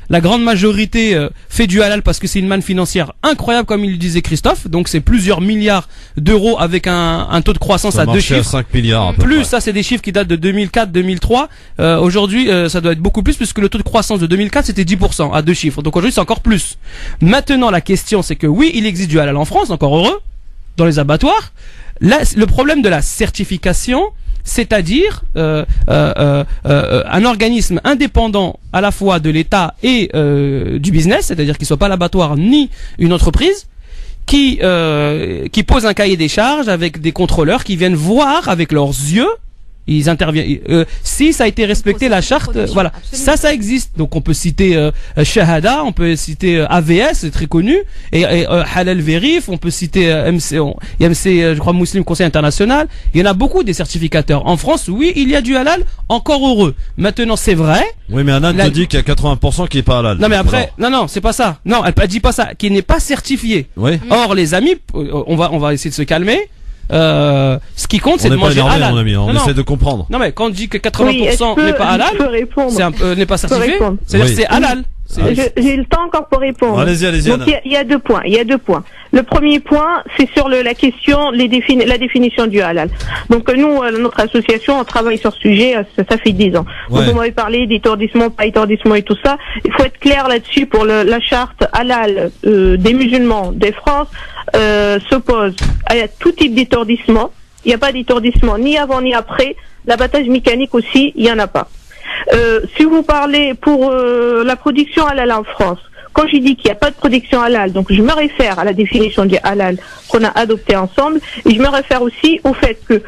D: la grande majorité fait du halal parce que c'est une manne financière incroyable, comme il le disait Christophe. Donc c'est plusieurs milliards d'euros avec un taux de croissance à 2 chiffres.
B: 5 milliards.
D: Plus, ça c'est des chiffres qui datent de 2004-2003. Aujourd'hui, ça doit être beaucoup plus puisque le taux de croissance de 2004 c'était 10% à 2 chiffres. Donc aujourd'hui c'est encore plus. Maintenant la question c'est que oui, il existe du halal en France, encore heureux, dans les abattoirs. Là, le problème de la certification, c'est-à-dire un organisme indépendant à la fois de l'État et du business, c'est-à-dire qu'il ne soit pas l'abattoir ni une entreprise, qui posent un cahier des charges avec des contrôleurs qui viennent voir avec leurs yeux. Ils interviennent. Si ça a été respecté la charte, voilà, absolument. Ça existe. Donc on peut citer Shahada, on peut citer AVS, c'est très connu, et Halal Verif, on peut citer MC, je crois Muslim Conseil International. Il y en a beaucoup des certificateurs. En France, oui, il y a du halal, encore heureux. Maintenant, c'est vrai.
B: Oui, mais Anna te dit qu'il y a 80% qui est pas halal.
D: Non, mais après, non, c'est pas ça. Non, elle dit pas ça, qui n'est pas certifié.
B: Oui.
D: Or, les amis, on va essayer de se calmer. Ce qui compte, c'est de manger halal.
B: Mon ami, on essaie de comprendre.
D: Non, mais quand on dit que 80% n'est pas halal, n'est pas certifié, c'est-à-dire que c'est halal.
L: J'ai le temps encore pour répondre.
B: Allez-y.
L: Donc il y a deux points. Le premier point, c'est sur la question, la définition du halal. Donc nous, notre association, on travaille sur ce sujet. Ça fait 10 ans. Ouais. Donc vous m'avez parlé d'étourdissement, pas étourdissement et tout ça. Il faut être clair là-dessus. Pour la charte halal des musulmans des France s'oppose à tout type d'étourdissement. Il n'y a pas d'étourdissement ni avant ni après. L'abattage mécanique aussi, il y en a pas. Si vous parlez pour la production halal en France, quand je dis qu'il n'y a pas de production halal, donc je me réfère à la définition du halal qu'on a adoptée ensemble, et je me réfère aussi au fait que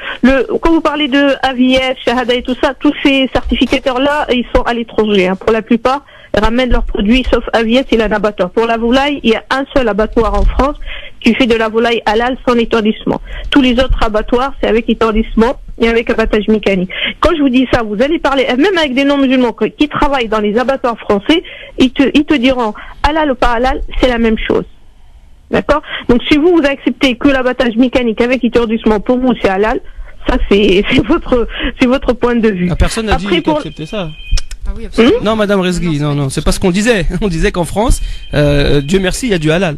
L: quand vous parlez de AVS, Shahada et tout ça, tous ces certificateurs-là, ils sont à l'étranger. Pour la plupart, ils ramènent leurs produits, sauf AVS et un abattoir. Pour la volaille, il y a un seul abattoir en France qui fait de la volaille halal sans étourdissement. Tous les autres abattoirs, c'est avec étourdissement et avec abattage mécanique. Quand je vous dis ça, vous allez parler, même avec des non-musulmans qui travaillent dans les abattoirs français, ils te diront halal ou pas halal, c'est la même chose. D'accord? Donc si vous acceptez que l'abattage mécanique avec étourdissement, pour vous c'est halal, ça c'est votre point de vue.
D: Personne n'a dit qu'accepter ça. Ah oui, absolument. Non, Madame Rezgui, non, c'est pas ce qu'on disait. On disait qu'en France, Dieu merci, il y a du halal.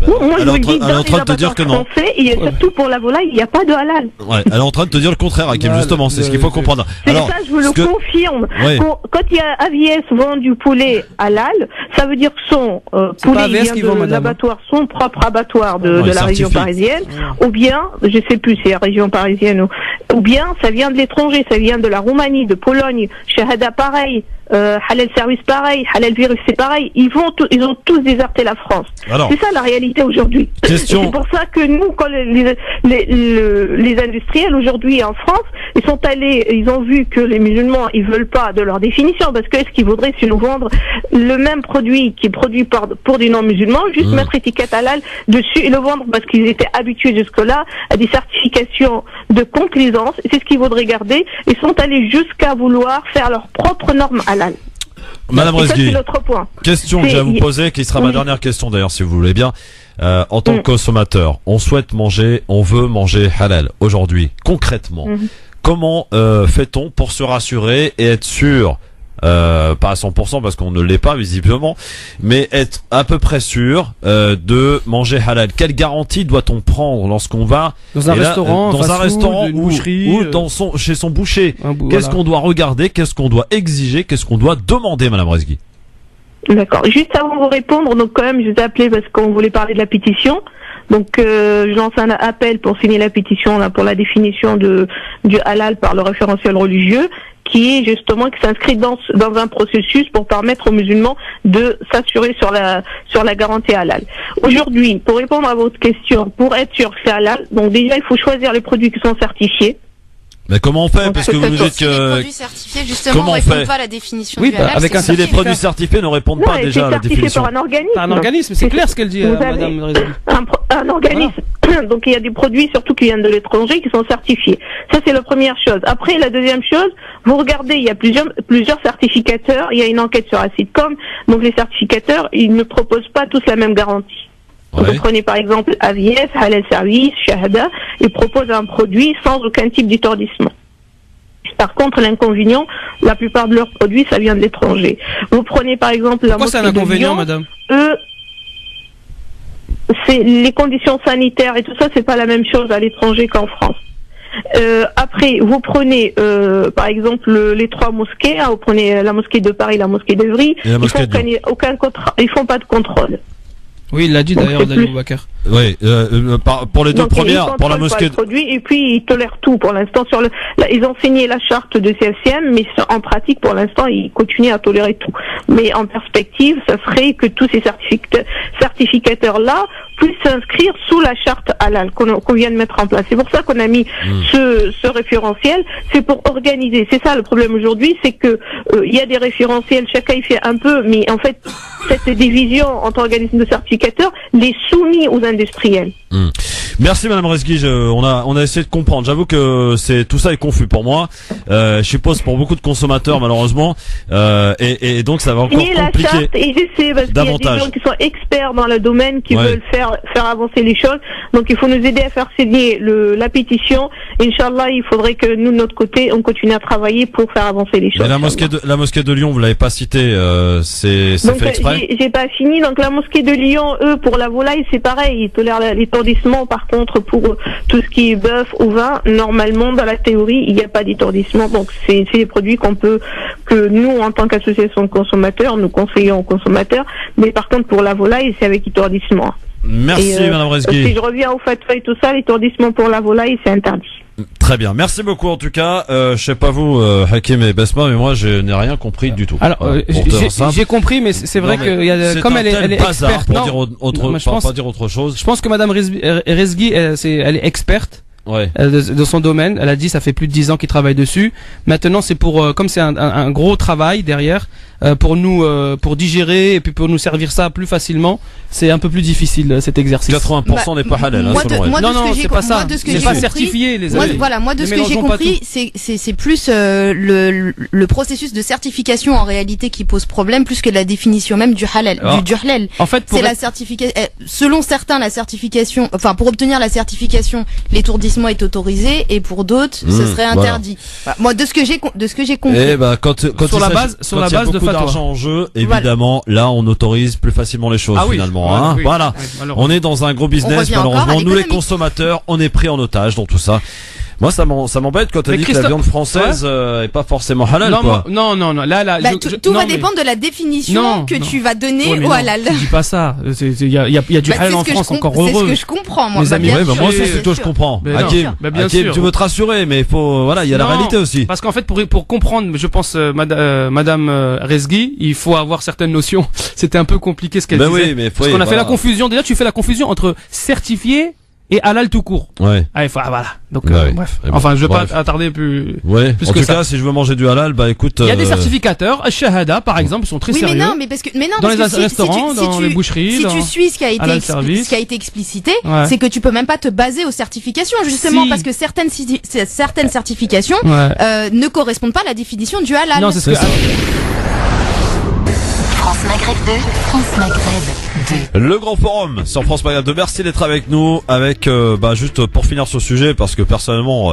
L: Moi, elle est en train de te dire que non. Et surtout pour la volaille, il n'y a pas de halal.
B: Ouais, elle est en train de te dire le contraire, Hakim, justement, c'est ce qu'il faut comprendre.
L: Alors, ça, je vous le confirme. Ouais. Quand il y a AVS vend du poulet halal, ça veut dire que son poulet vient de l'abattoir, son propre abattoir de la région parisienne, ou bien, je sais plus, c'est la région parisienne, ou bien ça vient de l'étranger, ça vient de la Roumanie, de Pologne, Shahada pareil. Halal Service pareil, Halal Virus c'est pareil, ils ont tous déserté la France. C'est ça la réalité aujourd'hui. C'est pour ça que nous, quand les industriels aujourd'hui en France, ils ont vu que les musulmans ils veulent pas de leur définition, parce que est-ce qu'ils voudraient si nous vendre le même produit qui est produit pour des non-musulmans, juste mettre étiquette halal dessus et le vendre parce qu'ils étaient habitués jusque-là à des certifications de complaisance, c'est ce qu'ils voudraient garder, ils sont allés jusqu'à vouloir faire leurs propres normes halal.
B: Madame Rezgui, question que j'ai à vous poser, qui sera ma dernière question d'ailleurs si vous voulez bien. En tant que consommateur, on veut manger halal aujourd'hui. Concrètement, comment fait-on pour se rassurer et être sûr, pas à 100% parce qu'on ne l'est pas visiblement, mais être à peu près sûr de manger halal? Quelle garantie doit-on prendre lorsqu'on va
D: dans un restaurant,
B: ou chez son boucher? Qu'est-ce qu'on doit regarder? Qu'est-ce qu'on doit exiger? Qu'est-ce qu'on doit demander, Madame Rezgui?
L: D'accord. Juste avant de vous répondre, donc quand même, je vous ai appelé parce qu'on voulait parler de la pétition. Donc, je lance un appel pour signer la pétition là pour la définition du halal par le référentiel religieux, qui est justement qui s'inscrit dans un processus pour permettre aux musulmans de s'assurer sur la garantie halal. Aujourd'hui, pour répondre à votre question, pour être sûr que c'est halal, donc déjà il faut choisir les produits qui sont certifiés.
B: Mais comment on fait? Parce que vous nous dites que
C: les produits certifiés justement ne répondent pas à la définition du halal.
B: Si les produits certifiés ne répondent pas déjà à la définition.
L: Par un organisme.
D: Par un organisme, c'est clair ce qu'elle dit, Madame Rezgui.
L: Un organisme. Voilà. Donc il y a des produits surtout qui viennent de l'étranger qui sont certifiés. Ça c'est la première chose. Après la deuxième chose, vous regardez, il y a plusieurs certificateurs. Il y a une enquête sur Acidcom. Donc les certificateurs, ils ne proposent pas tous la même garantie. Vous prenez par exemple AVS, Halal Service, Shahada, ils proposent un produit sans aucun type d'étourdissement. Par contre, l'inconvénient, la plupart de leurs produits, ça vient de l'étranger. Vous prenez par exemple la mosquée de Lyon.
D: Pourquoi c'est un inconvénient, madame?
L: C'est les conditions sanitaires et tout ça, c'est pas la même chose à l'étranger qu'en France. Après, vous prenez par exemple les trois mosquées, vous prenez la mosquée de Paris, la mosquée d'Evry, ils font pas de contrôle.
D: Oui, il l'a dit d'ailleurs, Daniel Boubacar.
B: Oui, pour les deux
L: Donc,
B: premières, pour la mosquée.
L: Produit, et puis ils tolèrent tout pour l'instant. Ils ont signé la charte de CFCM, mais en pratique, pour l'instant, ils continuent à tolérer tout. Mais en perspective, ça serait que tous ces certificateurs-là puissent s'inscrire sous la charte halal qu'on vient de mettre en place. C'est pour ça qu'on a mis ce référentiel. C'est pour organiser. C'est ça le problème aujourd'hui, c'est que il y a des référentiels, chacun y fait un peu, mais en fait, cette division entre organismes de certificateurs les soumis aux industriels.
B: Merci Madame Rezgui, on a essayé de comprendre. J'avoue que tout ça est confus pour moi. Je suppose pour beaucoup de consommateurs malheureusement, et donc ça va encore compliquer
L: la charte, et je sais parce qu'il y a des gens qui sont experts dans le domaine qui veulent faire avancer les choses. Donc il faut nous aider à faire signer la pétition. Inch'Allah, il faudrait que nous de notre côté on continue à travailler pour faire avancer les choses.
B: Mais la mosquée de Lyon, vous l'avez pas citée, c'est fait exprès.
L: J'ai pas fini. Donc la mosquée de Lyon, eux pour la volaille c'est pareil, ils tolèrent l'étourdissement. Par contre pour tout ce qui est bœuf ou vin, normalement dans la théorie il n'y a pas d'étourdissement. Donc c'est des produits que nous en tant qu'association de consommateurs nous conseillons aux consommateurs. Mais par contre pour la volaille c'est avec étourdissement.
B: Merci Madame Rezgui.
L: Si je reviens au fatwa et tout ça, l'étourdissement pour la volaille c'est interdit.
B: Très bien, merci beaucoup en tout cas. Je sais pas vous, Hakim et Besma, mais moi je n'ai rien compris du tout.
D: Alors j'ai compris, mais c'est vrai que comme elle est experte,
B: pour dire pas dire autre chose.
D: Je pense que Madame Rezgui, elle est experte.
B: Ouais.
D: De son domaine, elle a dit ça fait plus de 10 ans qu'il travaille dessus. Maintenant c'est comme c'est un gros travail derrière pour digérer et puis pour nous servir ça plus facilement, c'est un peu plus difficile cet exercice.
B: 80% n'est pas halal.
D: Non, c'est pas ça. C'est pas certifié les amis.
C: Moi de ce que j'ai compris, c'est plus le processus de certification en réalité qui pose problème plus que la définition même du halal. Du halal.
D: En fait,
C: c'est la certification. Selon certains, la certification, pour obtenir la certification, l'étourdissement est autorisé et pour d'autres ce serait interdit. Voilà. Moi de ce que j'ai compris.
B: Et quand
D: sur la base de fatwa
B: d'argent en jeu, évidemment, là on autorise plus facilement les choses finalement. Voilà. On est dans un gros business malheureusement. Nous les consommateurs, on est pris en otage dans tout ça. Moi, ça m'embête quand tu dis que la viande française est pas forcément halal.
D: Non. Là,
C: tout va dépendre de la définition que tu vas donner au halal.
D: Je dis pas ça. Il y a du halal en France, encore heureux.
C: C'est ce que je comprends, moi.
B: Les amis, moi aussi, c'est tout je comprends. Hakim, tu veux te rassurer, mais il faut, il y a la réalité aussi.
D: Parce qu'en fait, pour comprendre, je pense, Madame Rezgui, il faut avoir certaines notions. C'était un peu compliqué ce qu'elle disait.
B: Oui, mais
D: parce qu'on a fait la confusion. Déjà, tu fais la confusion entre certifié et halal tout court.
B: Ouais.
D: Voilà. Donc bref. Enfin, je vais pas attarder plus.
B: Ouais.
D: Plus
B: en
D: que
B: tout
D: ça.
B: Cas, si je veux manger du halal, écoute.
D: Il y a des certificateurs, Shahada par exemple, ils sont très sérieux.
C: Dans
D: les restaurants, dans les boucheries.
C: Si tu suis ce qui a été explicité, c'est que tu peux même pas te baser aux certifications, justement parce que certaines certifications ne correspondent pas à la définition du halal.
D: Non, c'est ce que.
M: France Maghreb 2, France Maghreb 2.
B: Le grand forum sur France Maghreb 2. Merci d'être avec nous. Avec juste pour finir ce sujet, parce que personnellement,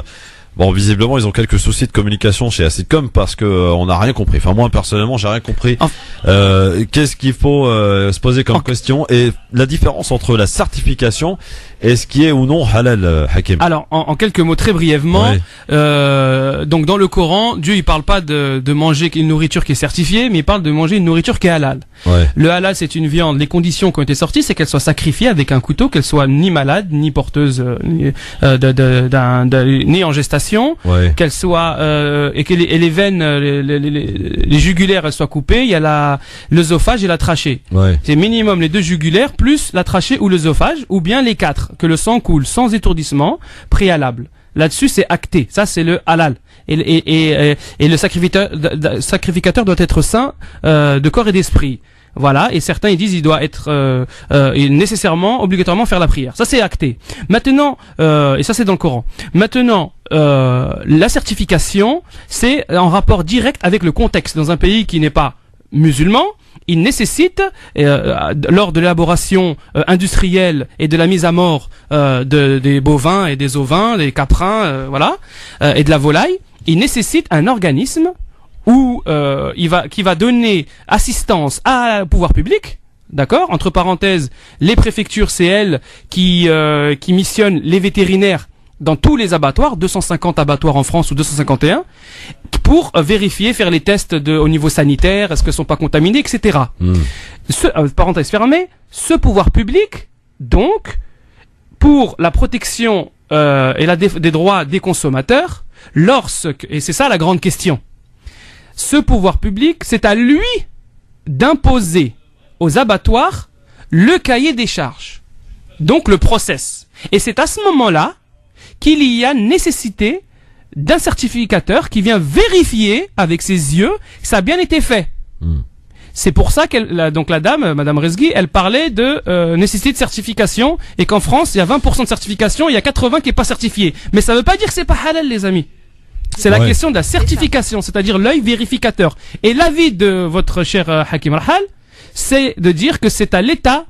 B: visiblement ils ont quelques soucis de communication chez Acidcom parce que on n'a rien compris. Enfin moi personnellement j'ai rien compris. Qu'est-ce qu'il faut se poser comme question et la différence entre la certification et ce qui est ou non halal, Hakim.
D: Alors en quelques mots très brièvement, donc dans le Coran, Dieu il parle pas de manger une nourriture qui est certifiée, mais il parle de manger une nourriture qui est halal. Le halal c'est une viande. Les conditions qui ont été sorties c'est qu'elle soit sacrifiée avec un couteau, qu'elle soit ni malade, ni porteuse ni en gestation, qu'elle soit et que les veines, les jugulaires elles soient coupées. Il y a l'œsophage et la trachée. C'est minimum les deux jugulaires plus la trachée ou l'œsophage, ou bien les quatre, que le sang coule sans étourdissement préalable. Là-dessus c'est acté. Ça c'est le halal. Et le sacrificateur doit être saint de corps et d'esprit. Voilà, et certains ils disent il doit être nécessairement, obligatoirement faire la prière. Ça c'est acté. Maintenant, et ça c'est dans le Coran. Maintenant, la certification, c'est en rapport direct avec le contexte. Dans un pays qui n'est pas musulman, il nécessite, lors de l'élaboration industrielle et de la mise à mort des bovins et des ovins, des caprins, et de la volaille, il nécessite un organisme qui va donner assistance au pouvoir public, d'accord, entre parenthèses, les préfectures c'est elles qui missionnent les vétérinaires dans tous les abattoirs, 250 abattoirs en France ou 251, pour vérifier, faire les tests au niveau sanitaire, est-ce qu'ils sont pas contaminés, etc. Parenthèse fermée, ce pouvoir public, donc, pour la protection et des droits des consommateurs, et c'est ça la grande question, ce pouvoir public, c'est à lui d'imposer aux abattoirs le cahier des charges, donc le process. Et c'est à ce moment-là qu'il y a nécessité d'un certificateur qui vient vérifier avec ses yeux que ça a bien été fait. C'est pour ça donc la dame, Madame Rezgui, elle parlait de nécessité de certification et qu'en France, il y a 20% de certification, il y a 80% qui est pas certifié. Mais ça veut pas dire que c'est pas halal, les amis. C'est la question de la certification, c'est-à-dire l'œil vérificateur. Et l'avis de votre cher Hakim Rahal, c'est de dire que c'est à l'État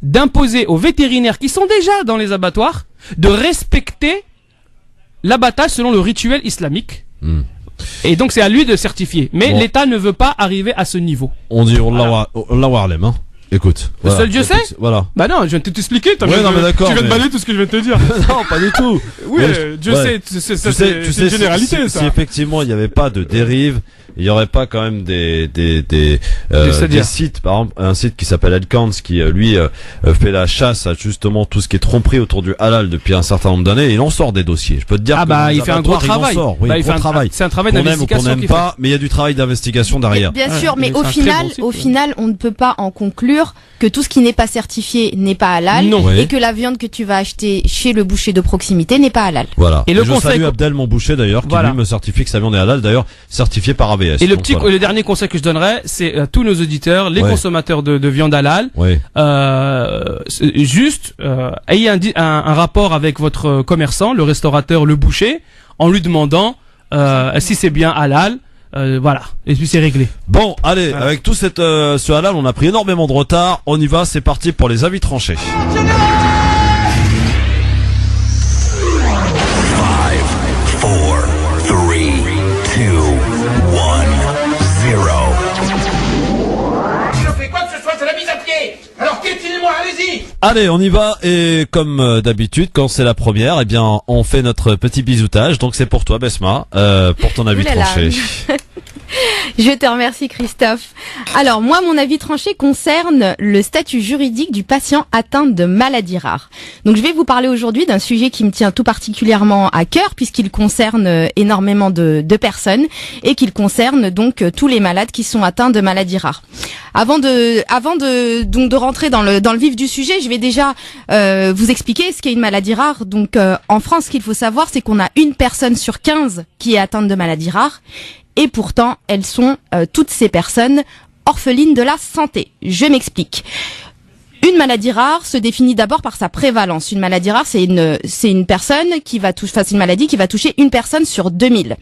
D: d'imposer aux vétérinaires qui sont déjà dans les abattoirs de respecter l'abattage selon le rituel islamique. Et donc c'est à lui de certifier. Mais l'État ne veut pas arriver à ce niveau.
B: On dit Allahu A'lam, hein. Écoute.
D: Le seul Dieu sait.
B: Voilà.
D: Bah non, je viens de t'expliquer.
B: Ouais, non, mais d'accord.
D: Tu viens de balayer tout ce que je viens de te dire.
B: Non, pas du tout.
D: Oui, Dieu sait. C'est une généralité, ça.
B: Si effectivement il n'y avait pas de dérive, il y aurait pas quand même des sites, par exemple un site qui s'appelle Elkans qui lui fait la chasse à justement tout ce qui est tromperie autour du halal depuis un certain nombre d'années et il en sort des dossiers. Je peux te dire que
D: il fait un gros travail. C'est un travail d'investigation.
B: On n'aime pas, mais il y a du travail d'investigation derrière.
C: Bien sûr, mais au final, on ne peut pas en conclure que tout ce qui n'est pas certifié n'est pas halal et que la viande que tu vas acheter chez le boucher de proximité n'est pas halal.
B: Voilà. Et je salue Abdel, mon boucher d'ailleurs, qui lui me certifie que sa viande est halal, d'ailleurs certifié par AVS.
D: Et le dernier conseil que je donnerais, c'est à tous nos auditeurs, les consommateurs de viande halal, ayez un rapport avec votre commerçant, le restaurateur, le boucher, en lui demandant si c'est bien halal. Voilà, et puis c'est réglé.
B: Bon, allez, avec tout ce halal, on a pris énormément de retard. On y va, c'est parti pour les avis tranchés.
N: 5, 4, 3, 2, 1, 0.
O: Je fais quoi que ce soit, c'est la mise à pied. Alors piétinez-moi, allez-y.
B: Allez, on y va, et comme d'habitude, quand c'est la première, eh bien, on fait notre petit bisoutage. Donc c'est pour toi, Besma, pour ton avis tranché.
C: Je te remercie, Christophe. Alors, moi, mon avis tranché concerne le statut juridique du patient atteint de maladies rares. Donc, je vais vous parler aujourd'hui d'un sujet qui me tient tout particulièrement à cœur, puisqu'il concerne énormément de personnes et qu'il concerne donc tous les malades qui sont atteints de maladies rares. Avant de rentrer dans le vif du sujet, je vais déjà vous expliquer ce qu'est une maladie rare. Donc, en France, ce qu'il faut savoir, c'est qu'on a une personne sur 15 qui est atteinte de maladies rares. Et pourtant, elles sont toutes ces personnes orphelines de la santé. Je m'explique. Une maladie rare se définit d'abord par sa prévalence. Une maladie rare, c'est une personne qui va c'est une maladie qui va toucher une personne sur 2000.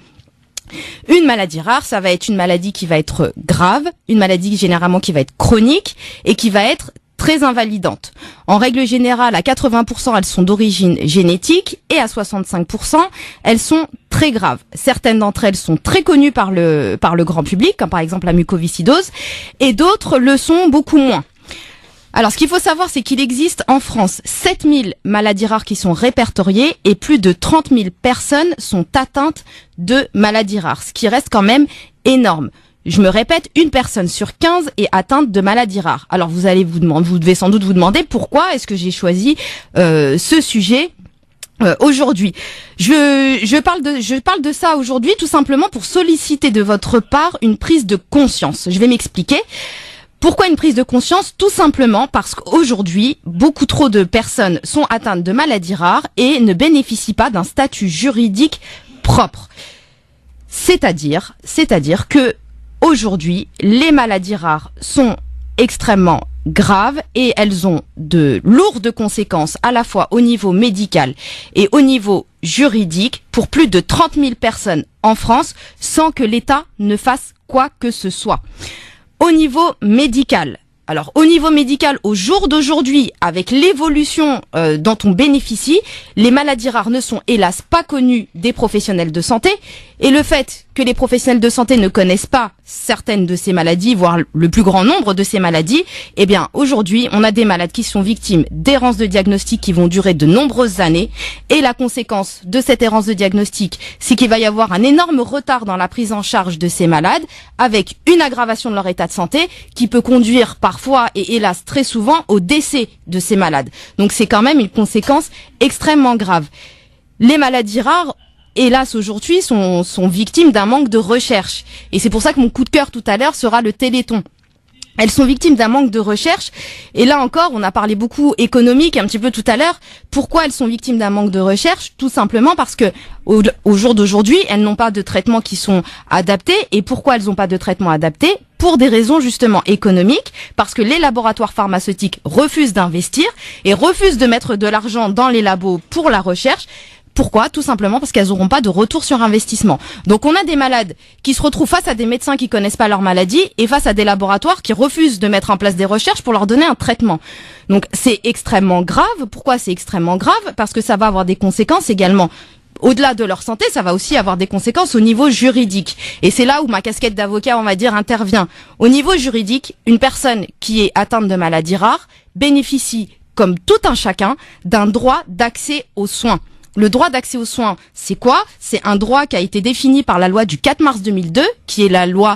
C: Une maladie rare, ça va être une maladie qui va être grave, une maladie généralement qui va être chronique et qui va être très invalidante. En règle générale, à 80%, elles sont d'origine génétique et à 65%, elles sont très graves. Certaines d'entre elles sont très connues par le grand public, comme par exemple la mucoviscidose, et d'autres le sont beaucoup moins. Alors, ce qu'il faut savoir, c'est qu'il existe en France 7000 maladies rares qui sont répertoriées et plus de 30 000 personnes sont atteintes de maladies rares, ce qui reste quand même énorme. Je me répète, une personne sur 15 est atteinte de maladies rares. Alors vous devez sans doute vous demander pourquoi est-ce que j'ai choisi ce sujet aujourd'hui. Je parle de ça aujourd'hui tout simplement pour solliciter de votre part une prise de conscience. Je vais m'expliquer. Pourquoi une prise de conscience? Tout simplement parce qu'aujourd'hui, beaucoup trop de personnes sont atteintes de maladies rares et ne bénéficient pas d'un statut juridique propre. C'est-à-dire que aujourd'hui, les maladies rares sont extrêmement graves et elles ont de lourdes conséquences à la fois au niveau médical et au niveau juridique pour plus de 30 000 personnes en France sans que l'État ne fasse quoi que ce soit. Au niveau médical, au jour d'aujourd'hui, avec l'évolution dont on bénéficie, les maladies rares ne sont hélas pas connues des professionnels de santé et le fait que les professionnels de santé ne connaissent pas certaines de ces maladies, voire le plus grand nombre de ces maladies, eh bien aujourd'hui on a des malades qui sont victimes d'errances de diagnostic qui vont durer de nombreuses années, et la conséquence de cette errance de diagnostic, c'est qu'il va y avoir un énorme retard dans la prise en charge de ces malades, avec une aggravation de leur état de santé qui peut conduire parfois et hélas très souvent au décès de ces malades. Donc c'est quand même une conséquence extrêmement grave. Les maladies rares, hélas aujourd'hui, sont victimes d'un manque de recherche. Et c'est pour ça que mon coup de cœur tout à l'heure sera le Téléthon. Elles sont victimes d'un manque de recherche. Et là encore, on a parlé beaucoup économique un petit peu tout à l'heure. Pourquoi elles sont victimes d'un manque de recherche? Tout simplement parce que au jour d'aujourd'hui, elles n'ont pas de traitements qui sont adaptés. Et pourquoi elles n'ont pas de traitements adaptés? Pour des raisons justement économiques, parce que les laboratoires pharmaceutiques refusent d'investir et refusent de mettre de l'argent dans les labos pour la recherche. Pourquoi? Tout simplement parce qu'elles n'auront pas de retour sur investissement. Donc on a des malades qui se retrouvent face à des médecins qui connaissent pas leur maladie et face à des laboratoires qui refusent de mettre en place des recherches pour leur donner un traitement. Donc c'est extrêmement grave. Pourquoi c'est extrêmement grave? Parce que ça va avoir des conséquences également. Au-delà de leur santé, ça va aussi avoir des conséquences au niveau juridique. Et c'est là où ma casquette d'avocat, on va dire, intervient. Au niveau juridique, une personne qui est atteinte de maladies rares bénéficie, comme tout un chacun, d'un droit d'accès aux soins. Le droit d'accès aux soins, c'est quoi? C'est un droit qui a été défini par la loi du 4 mars 2002, qui est la loi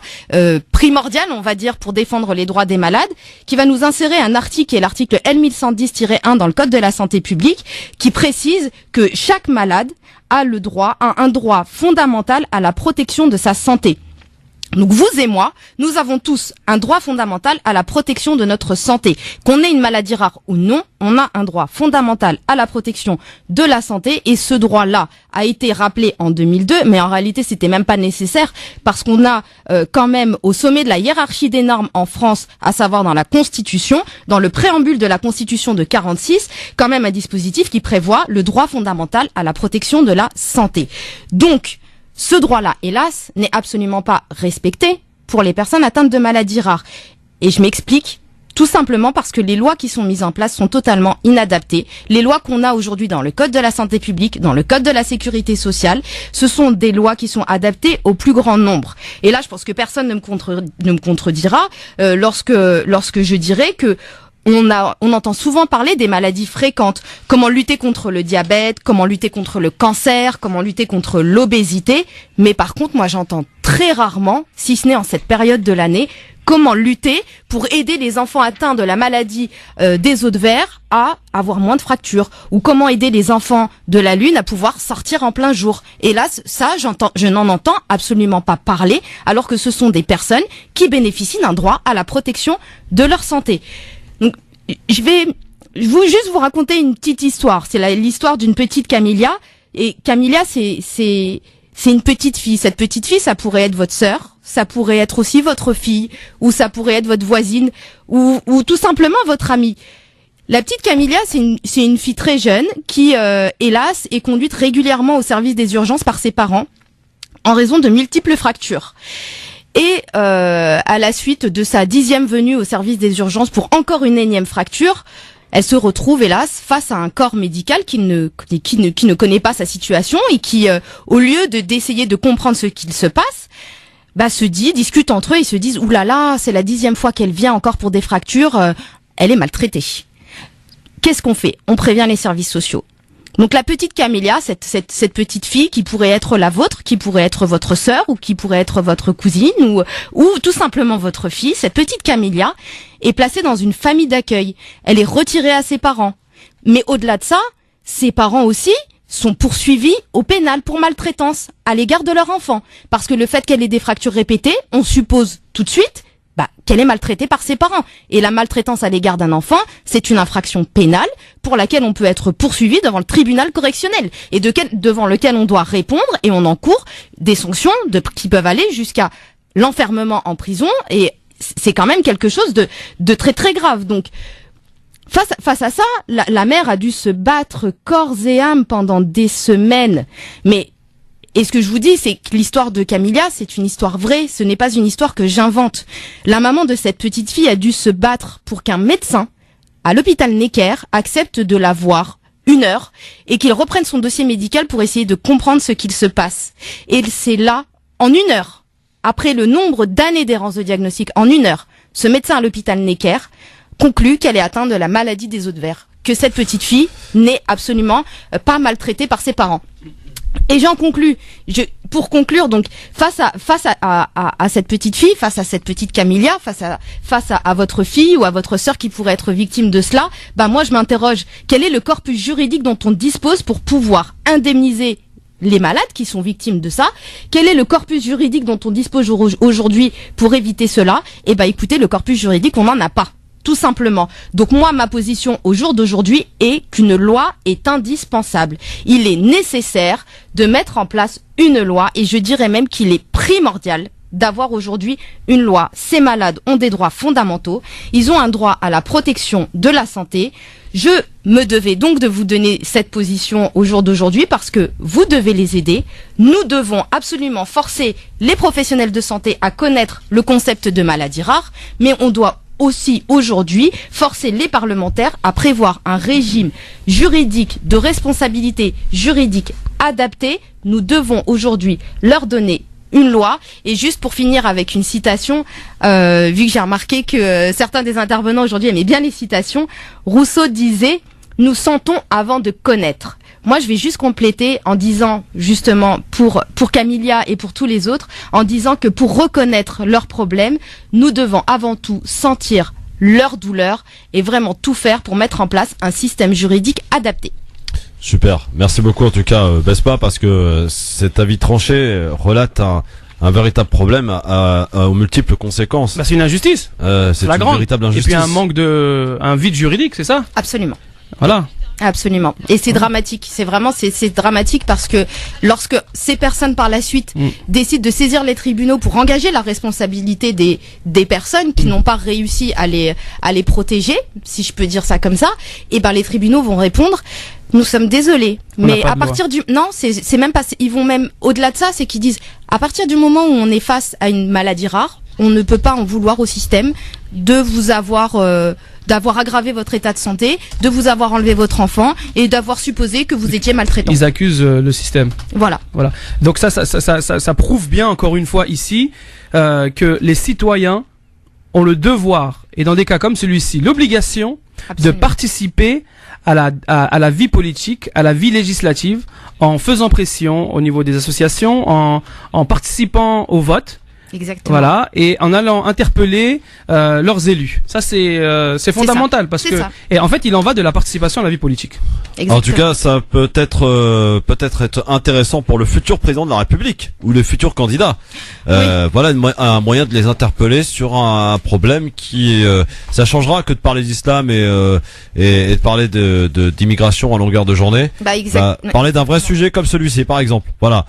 C: primordiale, on va dire, pour défendre les droits des malades, qui va nous insérer un article, qui est l'article L1110-1 dans le Code de la santé publique, qui précise que chaque malade a le droit, un droit fondamental à la protection de sa santé. Donc vous et moi, nous avons tous un droit fondamental à la protection de notre santé. Qu'on ait une maladie rare ou non, on a un droit fondamental à la protection de la santé, et ce droit-là a été rappelé en 2002, mais en réalité c'était même pas nécessaire parce qu'on a quand même au sommet de la hiérarchie des normes en France, à savoir dans la Constitution, dans le préambule de la Constitution de 46, quand même un dispositif qui prévoit le droit fondamental à la protection de la santé. Donc, ce droit-là, hélas, n'est absolument pas respecté pour les personnes atteintes de maladies rares. Et je m'explique, tout simplement parce que les lois qui sont mises en place sont totalement inadaptées. Les lois qu'on a aujourd'hui dans le Code de la santé publique, dans le Code de la sécurité sociale, ce sont des lois qui sont adaptées au plus grand nombre. Et là, je pense que personne ne me contredira lorsque je dirais que on entend souvent parler des maladies fréquentes, comment lutter contre le diabète, comment lutter contre le cancer, comment lutter contre l'obésité, mais par contre, moi j'entends très rarement, si ce n'est en cette période de l'année, comment lutter pour aider les enfants atteints de la maladie des os de verre à avoir moins de fractures, ou comment aider les enfants de la Lune à pouvoir sortir en plein jour. Et là, ça, je n'en entends absolument pas parler, alors que ce sont des personnes qui bénéficient d'un droit à la protection de leur santé. Donc, je vais juste vous raconter une petite histoire. C'est l'histoire d'une petite Camilla. Et Camilla, c'est une petite fille. Cette petite fille, ça pourrait être votre sœur, ça pourrait être aussi votre fille, ou ça pourrait être votre voisine, ou tout simplement votre amie. La petite Camilla, c'est une fille très jeune qui, hélas, est conduite régulièrement au service des urgences par ses parents en raison de multiples fractures. Et à la suite de sa 10e venue au service des urgences pour encore une énième fracture, elle se retrouve hélas face à un corps médical qui ne connaît pas sa situation et qui, au lieu d'essayer de comprendre ce qu'il se passe, discutent entre eux et se disent « Ouh là là, c'est la 10e fois qu'elle vient encore pour des fractures, elle est maltraitée. » Qu'est-ce qu'on fait? On prévient les services sociaux. Donc la petite Camilla, cette petite fille qui pourrait être la vôtre, qui pourrait être votre sœur, ou qui pourrait être votre cousine, ou tout simplement votre fille, cette petite Camilla est placée dans une famille d'accueil. Elle est retirée à ses parents. Mais au-delà de ça, ses parents aussi sont poursuivis au pénal pour maltraitance à l'égard de leur enfant. Parce que le fait qu'elle ait des fractures répétées, on suppose tout de suite qu'elle est maltraitée par ses parents. Et la maltraitance à l'égard d'un enfant, c'est une infraction pénale pour laquelle on peut être poursuivi devant le tribunal correctionnel et devant lequel on doit répondre, et on encourt des sanctions qui peuvent aller jusqu'à l'enfermement en prison, et c'est quand même quelque chose de très très grave. Donc face à ça, la mère a dû se battre corps et âme pendant des semaines. Et ce que je vous dis, c'est que l'histoire de Camilla, c'est une histoire vraie, ce n'est pas une histoire que j'invente. La maman de cette petite fille a dû se battre pour qu'un médecin, à l'hôpital Necker, accepte de la voir 1 heure et qu'il reprenne son dossier médical pour essayer de comprendre ce qu'il se passe. Et c'est là En 1 heure, après le nombre d'années d'errance de diagnostic, en 1 heure, ce médecin à l'hôpital Necker conclut qu'elle est atteinte de la maladie des os de verre, que cette petite fille n'est absolument pas maltraitée par ses parents. Et j'en conclus, pour conclure, donc, face à cette petite fille, face à cette petite Camilla, face à votre fille ou à votre sœur qui pourrait être victime de cela, moi je m'interroge, quel est le corpus juridique dont on dispose pour pouvoir indemniser les malades qui sont victimes de ça? Quel est le corpus juridique dont on dispose aujourd'hui pour éviter cela? Écoutez, le corpus juridique, on n'en a pas. Tout simplement. Donc moi, ma position au jour d'aujourd'hui est qu'une loi est indispensable. Il est nécessaire de mettre en place une loi et je dirais même qu'il est primordial d'avoir aujourd'hui une loi. Ces malades ont des droits fondamentaux. Ils ont un droit à la protection de la santé. Je me devais donc de vous donner cette position au jour d'aujourd'hui parce que vous devez les aider. Nous devons absolument forcer les professionnels de santé à connaître le concept de maladie rare, mais on doit aussi aujourd'hui forcer les parlementaires à prévoir un régime juridique de responsabilité juridique adapté. Nous devons aujourd'hui leur donner une loi. Et juste pour finir avec une citation, vu que j'ai remarqué que certains des intervenants aujourd'hui aimaient bien les citations, Rousseau disait « Nous sentons avant de connaître ». Moi, je vais juste compléter en disant, justement, pour Camilla et pour tous les autres, en disant que pour reconnaître leurs problèmes, nous devons avant tout sentir leur douleur et vraiment tout faire pour mettre en place un système juridique adapté.
B: Super. Merci beaucoup, en tout cas, Bespa, parce que cet avis tranché relate un véritable problème aux multiples conséquences.
D: C'est une injustice.
B: C'est une véritable injustice.
D: Et puis un vide juridique, c'est ça?
C: Absolument.
D: Voilà.
C: Absolument. Et c'est dramatique. C'est vraiment, c'est dramatique parce que lorsque ces personnes par la suite décident de saisir les tribunaux pour engager la responsabilité des personnes qui n'ont pas réussi à les protéger, si je peux dire ça comme ça, et les tribunaux vont répondre, nous sommes désolés. Mais à partir c'est même pas, ils vont même au-delà de ça, c'est qu'ils disent, à partir du moment où on est face à une maladie rare, on ne peut pas en vouloir au système de vous avoir, d'avoir aggravé votre état de santé, de vous avoir enlevé votre enfant et d'avoir supposé que vous étiez maltraitant.
D: Ils accusent le système.
C: Voilà.
D: Donc ça prouve bien encore une fois ici que les citoyens ont le devoir, et dans des cas comme celui-ci, l'obligation de participer à la vie politique, à la vie législative, en faisant pression au niveau des associations, en participant au vote.
C: Exactement.
D: Voilà, et en allant interpeller leurs élus. Ça c'est fondamental parce que et en fait il en va de la participation à la vie politique.
C: Exactement.
B: En tout cas, ça peut être intéressant pour le futur président de la République ou le futur candidat. Voilà un moyen de les interpeller sur un problème qui ça changera que de parler d'islam et de parler d'immigration à longueur de journée. Parler d'un vrai sujet comme celui-ci par exemple. Voilà.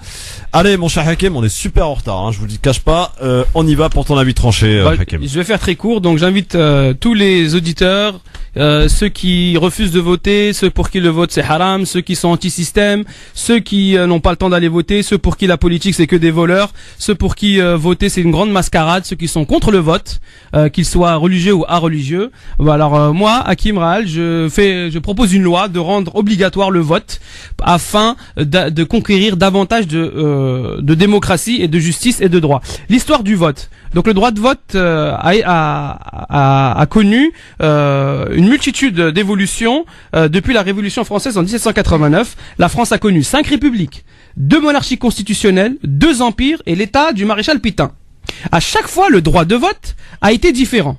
B: Allez mon cher Hakim, on est super en retard, hein, je vous le cache pas. On y va pour ton avis tranché, Hakim.
D: Je vais faire très court, donc j'invite tous les auditeurs, ceux qui refusent de voter, ceux pour qui le vote c'est haram, ceux qui sont anti-système, ceux qui n'ont pas le temps d'aller voter, ceux pour qui la politique c'est que des voleurs, ceux pour qui voter c'est une grande mascarade, ceux qui sont contre le vote, qu'ils soient religieux ou religieux. Alors moi, Hakim Rahal, je propose une loi de rendre obligatoire le vote afin de conquérir davantage de démocratie et de justice et de droit. L'histoire du vote. Donc le droit de vote a connu une multitude d'évolutions depuis la Révolution française en 1789. La France a connu 5 républiques, 2 monarchies constitutionnelles, 2 empires et l'État du maréchal Pétain. À chaque fois, le droit de vote a été différent.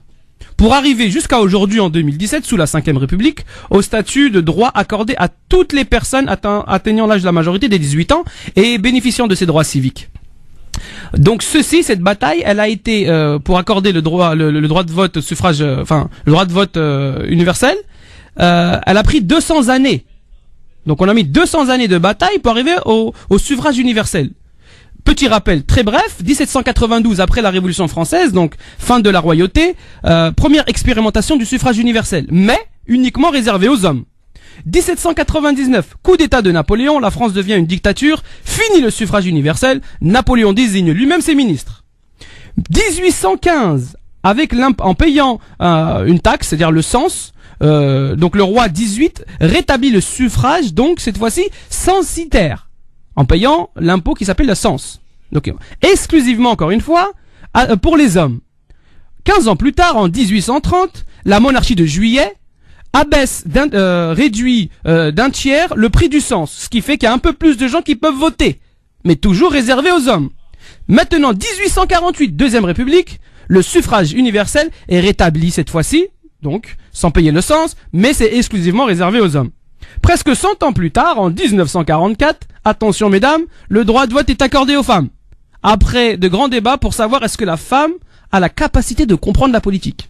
D: Pour arriver jusqu'à aujourd'hui en 2017, sous la 5e République, au statut de droit accordé à toutes les personnes atteignant l'âge de la majorité des 18 ans et bénéficiant de ces droits civiques. Donc cette bataille, elle a été pour accorder le droit de vote au suffrage, le droit de vote universel. Elle a pris 200 années. Donc on a mis 200 années de bataille pour arriver au suffrage universel. Petit rappel très bref, 1792 après la Révolution française, donc fin de la royauté, première expérimentation du suffrage universel, mais uniquement réservé aux hommes. 1799, coup d'état de Napoléon, la France devient une dictature, fini le suffrage universel, Napoléon désigne lui-même ses ministres. 1815, en payant une taxe, c'est-à-dire le cens, donc le roi 18 rétablit le suffrage, donc cette fois-ci censitaire, en payant l'impôt qui s'appelle la cens. Donc, exclusivement, encore une fois, pour les hommes. 15 ans plus tard, en 1830, la monarchie de Juillet réduit d'un tiers le prix du cens, ce qui fait qu'il y a un peu plus de gens qui peuvent voter, mais toujours réservé aux hommes. Maintenant, 1848, Deuxième République, le suffrage universel est rétabli cette fois-ci, donc sans payer le cens, mais c'est exclusivement réservé aux hommes. Presque 100 ans plus tard, en 1944, attention mesdames, le droit de vote est accordé aux femmes. Après de grands débats pour savoir est-ce que la femme a la capacité de comprendre la politique.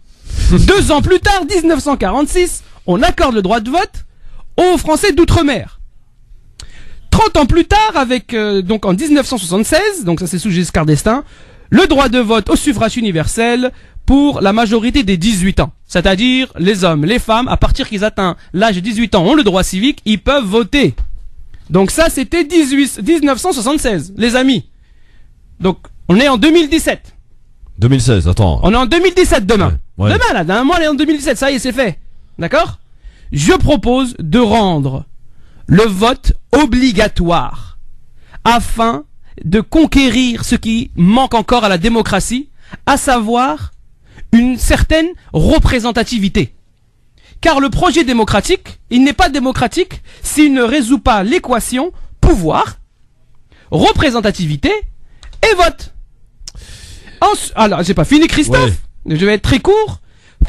D: 2 ans plus tard, 1946, on accorde le droit de vote aux Français d'outre-mer. 30 ans plus tard, donc en 1976, donc ça c'est sous Giscard d'Estaing, le droit de vote au suffrage universel pour la majorité des 18 ans. C'est-à-dire les hommes, les femmes, à partir qu'ils atteignent l'âge de 18 ans, ont le droit civique, ils peuvent voter. Donc ça c'était 1976, les amis. Donc on est en 2017.
B: 2016, attends.
D: On est en 2017 demain.
B: Ouais.
D: Demain là, d'un mois on est en 2017, ça y est c'est fait. D'accord ? Je propose de rendre le vote obligatoire afin de conquérir ce qui manque encore à la démocratie, à savoir une certaine représentativité. Car le projet démocratique, il n'est pas démocratique s'il ne résout pas l'équation pouvoir, représentativité et vote. Alors, j'ai pas fini Christophe, je vais être très court.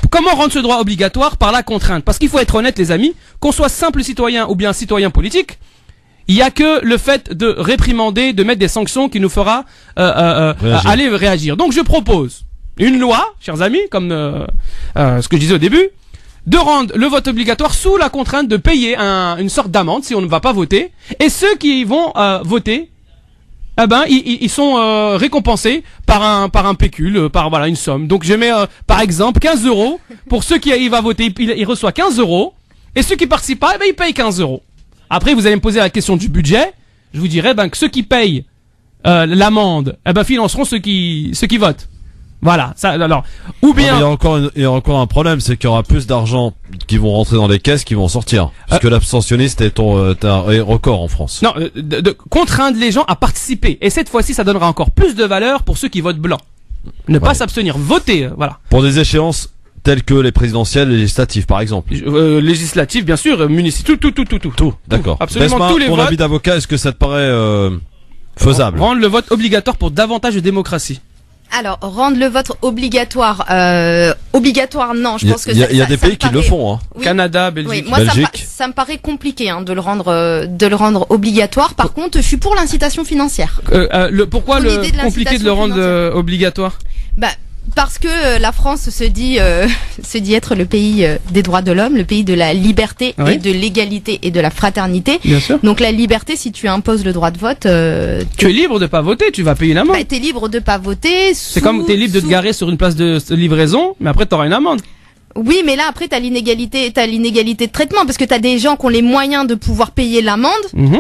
D: Comment rendre ce droit obligatoire? Par la contrainte. Parce qu'il faut être honnête les amis, qu'on soit simple citoyen ou bien citoyen politique, il y a que le fait de réprimander, de mettre des sanctions qui nous fera aller réagir. Donc je propose une loi, chers amis, comme ce que je disais au début, de rendre le vote obligatoire sous la contrainte de payer une sorte d'amende si on ne va pas voter. Et ceux qui vont voter, eh ben ils sont récompensés par un pécule, par voilà une somme. Donc je mets par exemple 15 € pour ceux qui il va voter, il reçoit 15 € et ceux qui participent pas, eh ben ils payent 15 €. Après vous allez me poser la question du budget, je vous dirai que ceux qui payent l'amende, eh ben financeront ceux qui votent. Voilà, ça alors ou bien
B: non, il y a encore un problème, c'est qu'il y aura plus d'argent qui vont rentrer dans les caisses qui vont sortir. Parce que l'abstentionniste est un record en France.
D: Non, de contraindre les gens à participer. Et cette fois-ci, ça donnera encore plus de valeur pour ceux qui votent blanc. Ne pas s'abstenir, voter, voilà.
B: Pour des échéances telles que les présidentielles, les législatives, par exemple.
D: Législatives, bien sûr, municipales, tout.
B: D'accord.
D: Absolument
B: Besma,
D: tous les
B: ton
D: votes.
B: avis d'avocat, est-ce que ça te paraît faisable?
D: Rendre le vote obligatoire pour davantage de démocratie.
C: Alors, rendre le vote obligatoire, non, je pense que
B: il y a des pays qui le font, hein.
C: Oui.
D: Canada, Belgique.
C: Oui, moi ça me paraît compliqué de le rendre obligatoire. Par contre, je suis pour l'incitation financière.
D: Pourquoi compliqué de le rendre obligatoire?
C: Parce que la France se dit être le pays des droits de l'homme, le pays de la liberté et de l'égalité et de la fraternité.
D: Bien sûr.
C: Donc la liberté, si tu imposes le droit de vote,
D: tu es libre de pas voter, tu vas payer une amende.
C: T'es libre de pas voter.
D: C'est comme t'es libre de te garer sur une place de livraison, mais après t'auras une amende.
C: Oui, mais là après t'as l'inégalité de traitement parce que t'as des gens qui ont les moyens de pouvoir payer l'amende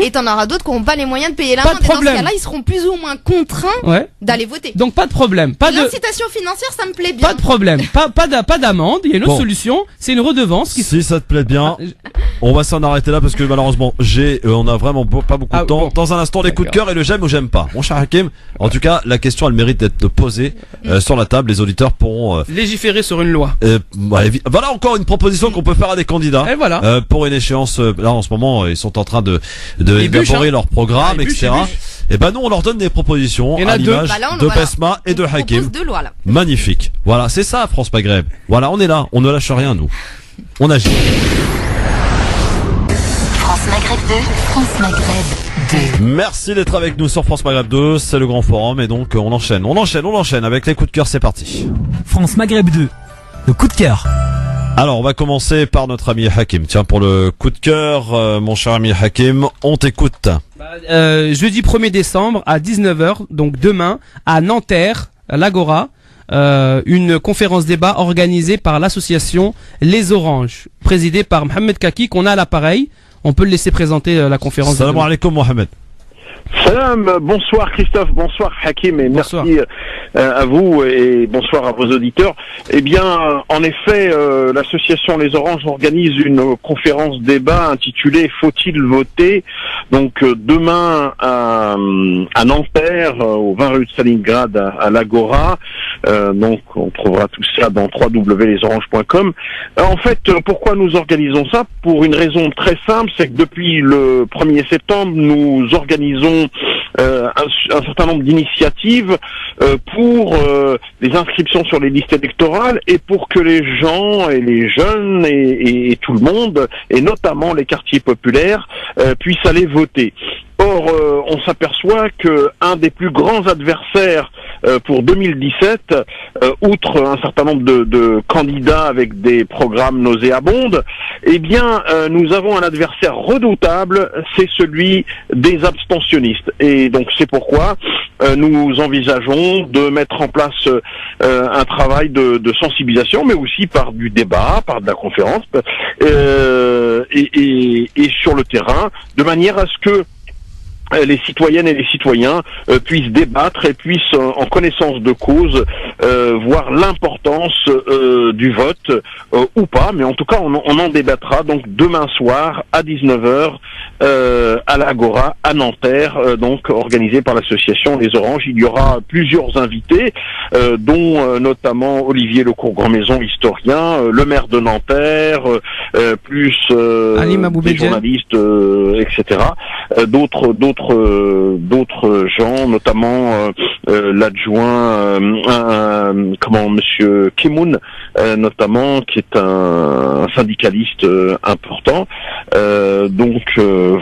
C: et t'en auras d'autres qui n'ont pas les moyens de payer l'amende. Et dans ce cas-là, ils seront plus ou moins contraints d'aller voter.
D: Donc pas de problème.
C: L'incitation financière, ça me plaît bien.
D: Pas de problème. Pas d'amende. Il y a une autre solution. C'est une redevance.
B: Si ça te plaît bien, on va s'en arrêter là parce que malheureusement on a vraiment pas beaucoup de temps. Bon. Dans un instant, les coups de cœur et le j'aime ou j'aime pas. Mon cher Hakim, en tout cas, la question elle mérite d'être posée sur la table. Les auditeurs pourront
D: légiférer sur une loi.
B: Voilà encore une proposition qu'on peut faire à des candidats.
D: Et voilà.
B: Pour une échéance, là en ce moment, ils sont en train d'élaborer leur programme, etc. Et ben nous, on leur donne des propositions à l'image de Besma et de Hakim. Magnifique. Voilà, c'est ça, France Maghreb. Voilà, on est là, on ne lâche rien, nous. On agit.
M: France Maghreb 2, France Maghreb 2.
B: Merci d'être avec nous sur France Maghreb 2, c'est le grand forum et donc on enchaîne avec les coups de cœur, c'est parti.
A: France Maghreb 2, le coup de cœur.
B: Alors, on va commencer par notre ami Hakim. Tiens, pour le coup de cœur, mon cher ami Hakim, on t'écoute.
D: Jeudi 1er décembre à 19h, donc demain, à Nanterre, à l'Agora, une conférence débat organisée par l'association Les Oranges, présidée par Mohamed Kaki, qu'on a à l'appareil. On peut le laisser présenter la conférence.
B: Salam alaikum Mohamed.
P: Salam, bonsoir Christophe, bonsoir Hakim et
D: bonsoir.
P: Merci à vous et bonsoir à vos auditeurs. Eh bien, en effet, l'association Les Oranges organise une conférence débat intitulée Faut-il voter ? Donc demain à Nanterre, au 20 rue de Stalingrad à l'Agora. Donc on trouvera tout ça dans www.lesoranges.com. En fait, pourquoi nous organisons ça ? Pour une raison très simple, c'est que depuis le 1er septembre, nous organisons un certain nombre d'initiatives pour les inscriptions sur les listes électorales et pour que les gens et les jeunes et tout le monde, et notamment les quartiers populaires, puissent aller voter. Or, on s'aperçoit que un des plus grands adversaires pour 2017, outre un certain nombre de candidats avec des programmes nauséabondes, eh bien, nous avons un adversaire redoutable, c'est celui des abstentionnistes. Et donc, c'est pourquoi nous envisageons de mettre en place un travail de sensibilisation, mais aussi par du débat, par de la conférence, et sur le terrain, de manière à ce que les citoyennes et les citoyens puissent débattre et puissent, en connaissance de cause, voir l'importance du vote ou pas, mais en tout cas on en débattra donc demain soir à 19h à l'Agora à Nanterre, donc organisé par l'association Les Oranges. Il y aura plusieurs invités, dont notamment Olivier Lecourt-Grandmaison, historien, le maire de Nanterre, plus des journalistes, etc. D'autres gens, notamment l'adjoint, Monsieur Kimoun, notamment, qui est un syndicaliste important.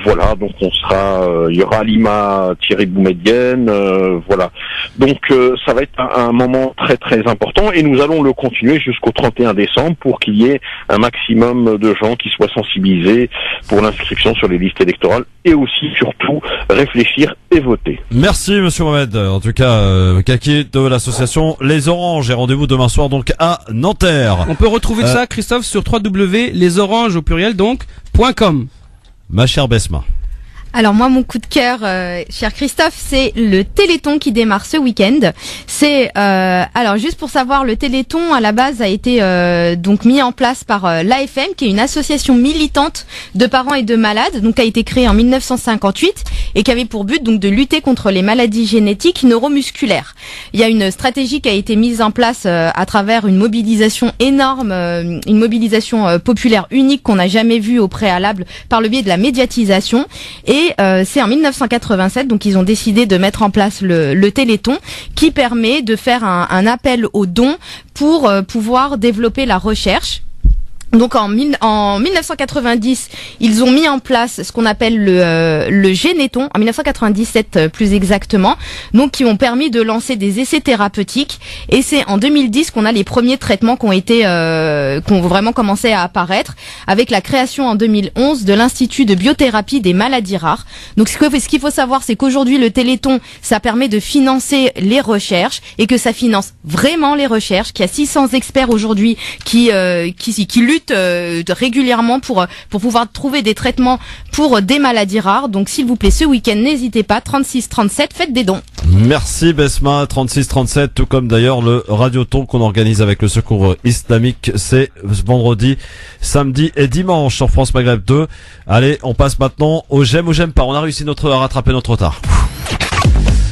P: Voilà, donc on sera, il y aura Alima Thierry Boumedienne, voilà. Donc ça va être un moment très très important et nous allons le continuer jusqu'au 31 décembre pour qu'il y ait un maximum de gens qui soient sensibilisés pour l'inscription sur les listes électorales et aussi surtout réfléchir et voter.
B: Merci Monsieur Mohamed. En tout cas, Kaki de l'association Les Oranges et rendez-vous demain soir donc à Nanterre.
D: On peut retrouver ça, Christophe, sur www.lesoranges au pluriel donc .com.
B: Ma chère Besma.
C: Alors moi, mon coup de cœur, cher Christophe, c'est le Téléthon qui démarre ce week-end. C'est alors juste pour savoir, le Téléthon à la base a été donc mis en place par l'AFM, qui est une association militante de parents et de malades, donc a été créée en 1958 et qui avait pour but donc de lutter contre les maladies génétiques neuromusculaires. Il y a une stratégie qui a été mise en place à travers une mobilisation énorme, une mobilisation populaire unique qu'on n'a jamais vue au préalable par le biais de la médiatisation. Et c'est en 1987, donc ils ont décidé de mettre en place le Téléthon, qui permet de faire un appel aux dons pour pouvoir développer la recherche. Donc en 1990, ils ont mis en place ce qu'on appelle le Généton, en 1997 plus exactement, donc qui ont permis de lancer des essais thérapeutiques. Et c'est en 2010 qu'on a les premiers traitements qui ont vraiment commencé à apparaître, avec la création en 2011 de l'Institut de biothérapie des maladies rares. Donc ce qu'il faut savoir, c'est qu'aujourd'hui le Téléthon, ça permet de financer les recherches et que ça finance vraiment les recherches. Qu'il y a 600 experts aujourd'hui qui luttent régulièrement pour pouvoir trouver des traitements pour des maladies rares. Donc s'il vous plaît, ce week-end, n'hésitez pas, 36-37, faites des dons.
B: Merci Besma, 36-37, tout comme d'ailleurs le radioton qu'on organise avec le Secours Islamique. C'est vendredi, samedi et dimanche sur France Maghreb 2. Allez, on passe maintenant au j'aime ou j'aime pas. On a réussi à rattraper notre retard.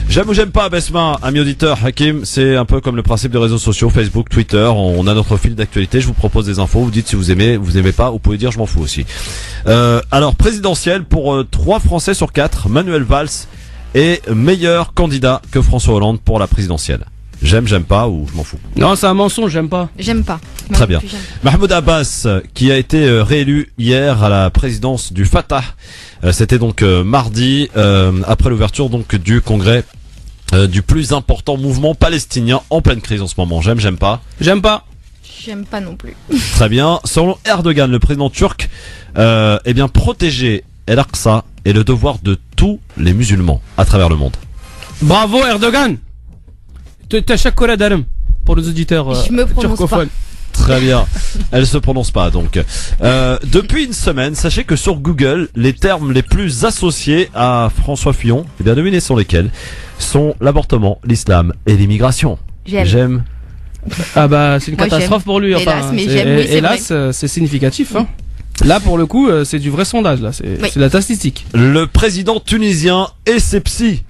B: J'aime ou j'aime pas, Besma, ami auditeur, Hakim, c'est un peu comme le principe des réseaux sociaux, Facebook, Twitter, on a notre fil d'actualité, je vous propose des infos, vous dites si vous aimez pas, vous pouvez dire je m'en fous aussi. Alors, présidentielle pour 3 Français sur 4, Manuel Valls est meilleur candidat que François Hollande pour la présidentielle. J'aime pas ou je m'en fous?
D: Non, c'est un mensonge, j'aime pas.
C: J'aime pas.
B: Très bien. Mahmoud Abbas, qui a été réélu hier à la présidence du Fatah, c'était donc mardi, après l'ouverture donc du congrès du plus important mouvement palestinien en pleine crise en ce moment. J'aime pas.
D: J'aime pas.
C: J'aime pas non plus.
B: Très bien. Selon Erdogan, le président turc, protéger El-Aqsa est le devoir de tous les musulmans à travers le monde.
D: Bravo Erdogan. T'as chocolat d'Alem pour les auditeurs
C: je me prononce
D: turcophones.
C: Pas.
B: Très bien. Elle se prononce pas donc. Depuis une semaine, sachez que sur Google, les termes les plus associés à François Fillon, eh bien devinez sont lesquels, sont l'avortement, l'islam et l'immigration. J'aime.
D: Ah bah c'est une catastrophe pour lui.
C: Hélas,
D: enfin,
C: mais j'aime, oui, c'est
D: hélas, c'est significatif. Hein. Là pour le coup, c'est du vrai sondage. Là, c'est de la statistique.
B: Le président tunisien et ses psys,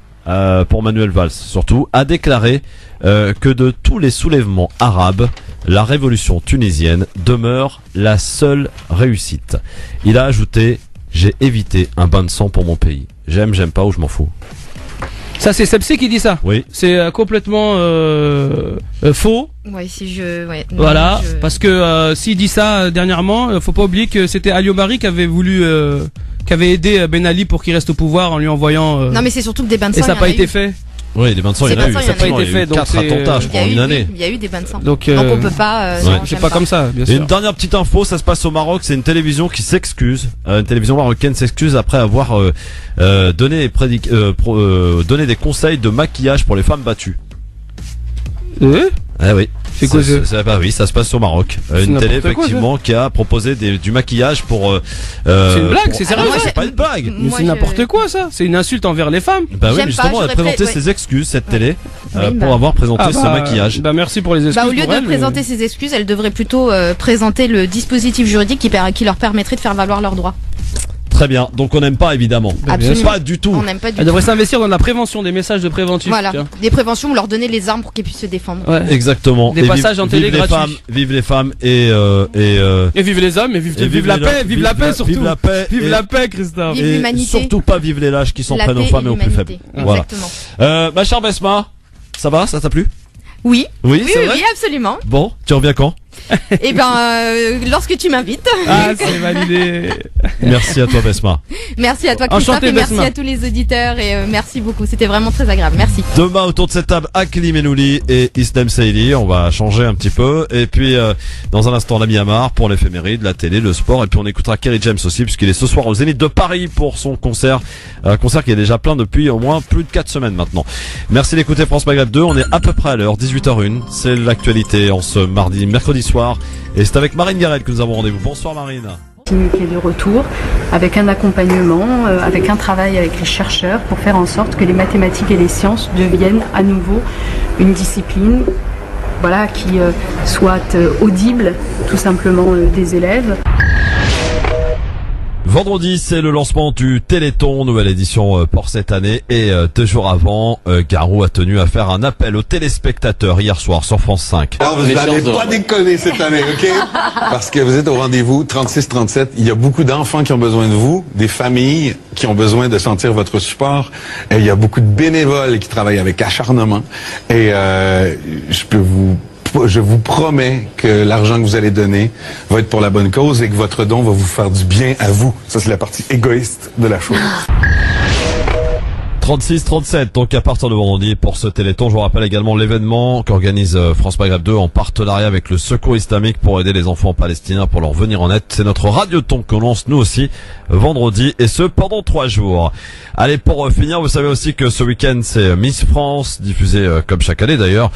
B: pour Manuel Valls surtout, a déclaré que de tous les soulèvements arabes, la révolution tunisienne demeure la seule réussite. Il a ajouté: j'ai évité un bain de sang pour mon pays. J'aime pas ou je m'en fous.
D: Ça c'est Sepsi qui dit ça.
B: Oui.
D: C'est complètement faux.
C: Ouais,
D: Voilà, parce que s'il dit ça dernièrement, faut pas oublier que c'était Ali Omari qui avait voulu, qui avait aidé Ben Ali pour qu'il reste au pouvoir en lui envoyant.
C: Non mais c'est surtout que des bains de sang.
D: Et ça n'a pas été fait.
B: Oui, des bains de sang, il y en a eu. Ça n'a pas été fait. 4 attentats, je crois, en une année.
C: Il y a eu des bains de sang.
D: Donc
C: on peut pas.
D: C'est pas comme ça, bien sûr.
B: Et une dernière petite info, ça se passe au Maroc. C'est une télévision qui s'excuse. Une télévision marocaine s'excuse après avoir donné des conseils de maquillage pour les femmes battues. Ah oui.
D: C'est quoi
B: oui, ça se passe au Maroc. Une télé effectivement qui a proposé du maquillage pour.
D: C'est une blague, c'est sérieux.
B: C'est pas une blague.
D: Mais c'est n'importe quoi ça. C'est une insulte envers les femmes.
B: Bah oui, justement, elle a présenté ses excuses cette télé pour avoir présenté ce maquillage.
D: Bah merci pour les excuses.
C: Au lieu de présenter ses excuses, elle devrait plutôt présenter le dispositif juridique qui leur permettrait de faire valoir leurs droits.
B: Très bien, donc on n'aime pas évidemment.
C: Absolument.
B: Pas du tout.
C: On n'aime pas du tout.
D: Elle devrait s'investir dans la prévention, des messages de préventif.
C: Voilà, des préventions, leur donner les armes pour qu'ils puissent se défendre.
B: Ouais. Exactement.
D: Des passages en télé gratuits.
B: Vive les femmes et
D: vive les hommes et vive la paix, vive la paix surtout.
B: Vive la paix,
D: vive la paix, Christophe.
C: Vive l'humanité.
B: Surtout pas vive les lâches qui s'en prennent aux femmes et aux plus faibles. Voilà. Ma chère Besma, ça va, ça t'a plu?
C: Oui.
B: Oui,
C: oui, absolument.
B: Bon, tu reviens quand?
C: Eh ben, lorsque tu m'invites.
D: Ah, c'est validé.
B: Merci à toi, Besma.
C: Merci à toi, Christophe, et merci à tous les auditeurs, et merci beaucoup. C'était vraiment très agréable. Merci.
B: Demain, autour de cette table, Akili Menouli et Islam Saïli. On va changer un petit peu. Et puis, dans un instant, la Myanmar pour l'éphéméride, la télé, le sport. Et puis, on écoutera Kerry James aussi, puisqu'il est ce soir au Zénith de Paris pour son concert. Un concert qui est déjà plein depuis au moins plus de 4 semaines maintenant. Merci d'écouter France Maghreb 2. On est à peu près à l'heure, 18h01. C'est l'actualité en ce mercredi soir. Et c'est avec Marine Garrel que nous avons rendez-vous. Bonsoir Marine.
F: Qui est de retour avec un accompagnement, avec un travail avec les chercheurs pour faire en sorte que les mathématiques et les sciences deviennent à nouveau une discipline, voilà, qui soit audible tout simplement des élèves.
B: Vendredi, c'est le lancement du Téléthon, nouvelle édition pour cette année. Et 2 jours avant, Garou a tenu à faire un appel aux téléspectateurs hier soir sur France 5.
G: Alors, vous n'allez pas déconner cette année, ok? Parce que vous êtes au rendez-vous 36-37. Il y a beaucoup d'enfants qui ont besoin de vous, des familles qui ont besoin de sentir votre support. Et il y a beaucoup de bénévoles qui travaillent avec acharnement. Et je vous promets que l'argent que vous allez donner va être pour la bonne cause et que votre don va vous faire du bien à vous. Ça, c'est la partie égoïste de la chose.
B: 36-37, donc à partir de vendredi pour ce Téléthon. Je vous rappelle également l'événement qu'organise France Maghreb 2 en partenariat avec le Secours Islamique pour aider les enfants palestiniens pour leur venir en aide. C'est notre radioton qu'on lance nous aussi vendredi, et ce pendant 3 jours. Allez, pour finir, vous savez aussi que ce week-end c'est Miss France, diffusé comme chaque année d'ailleurs,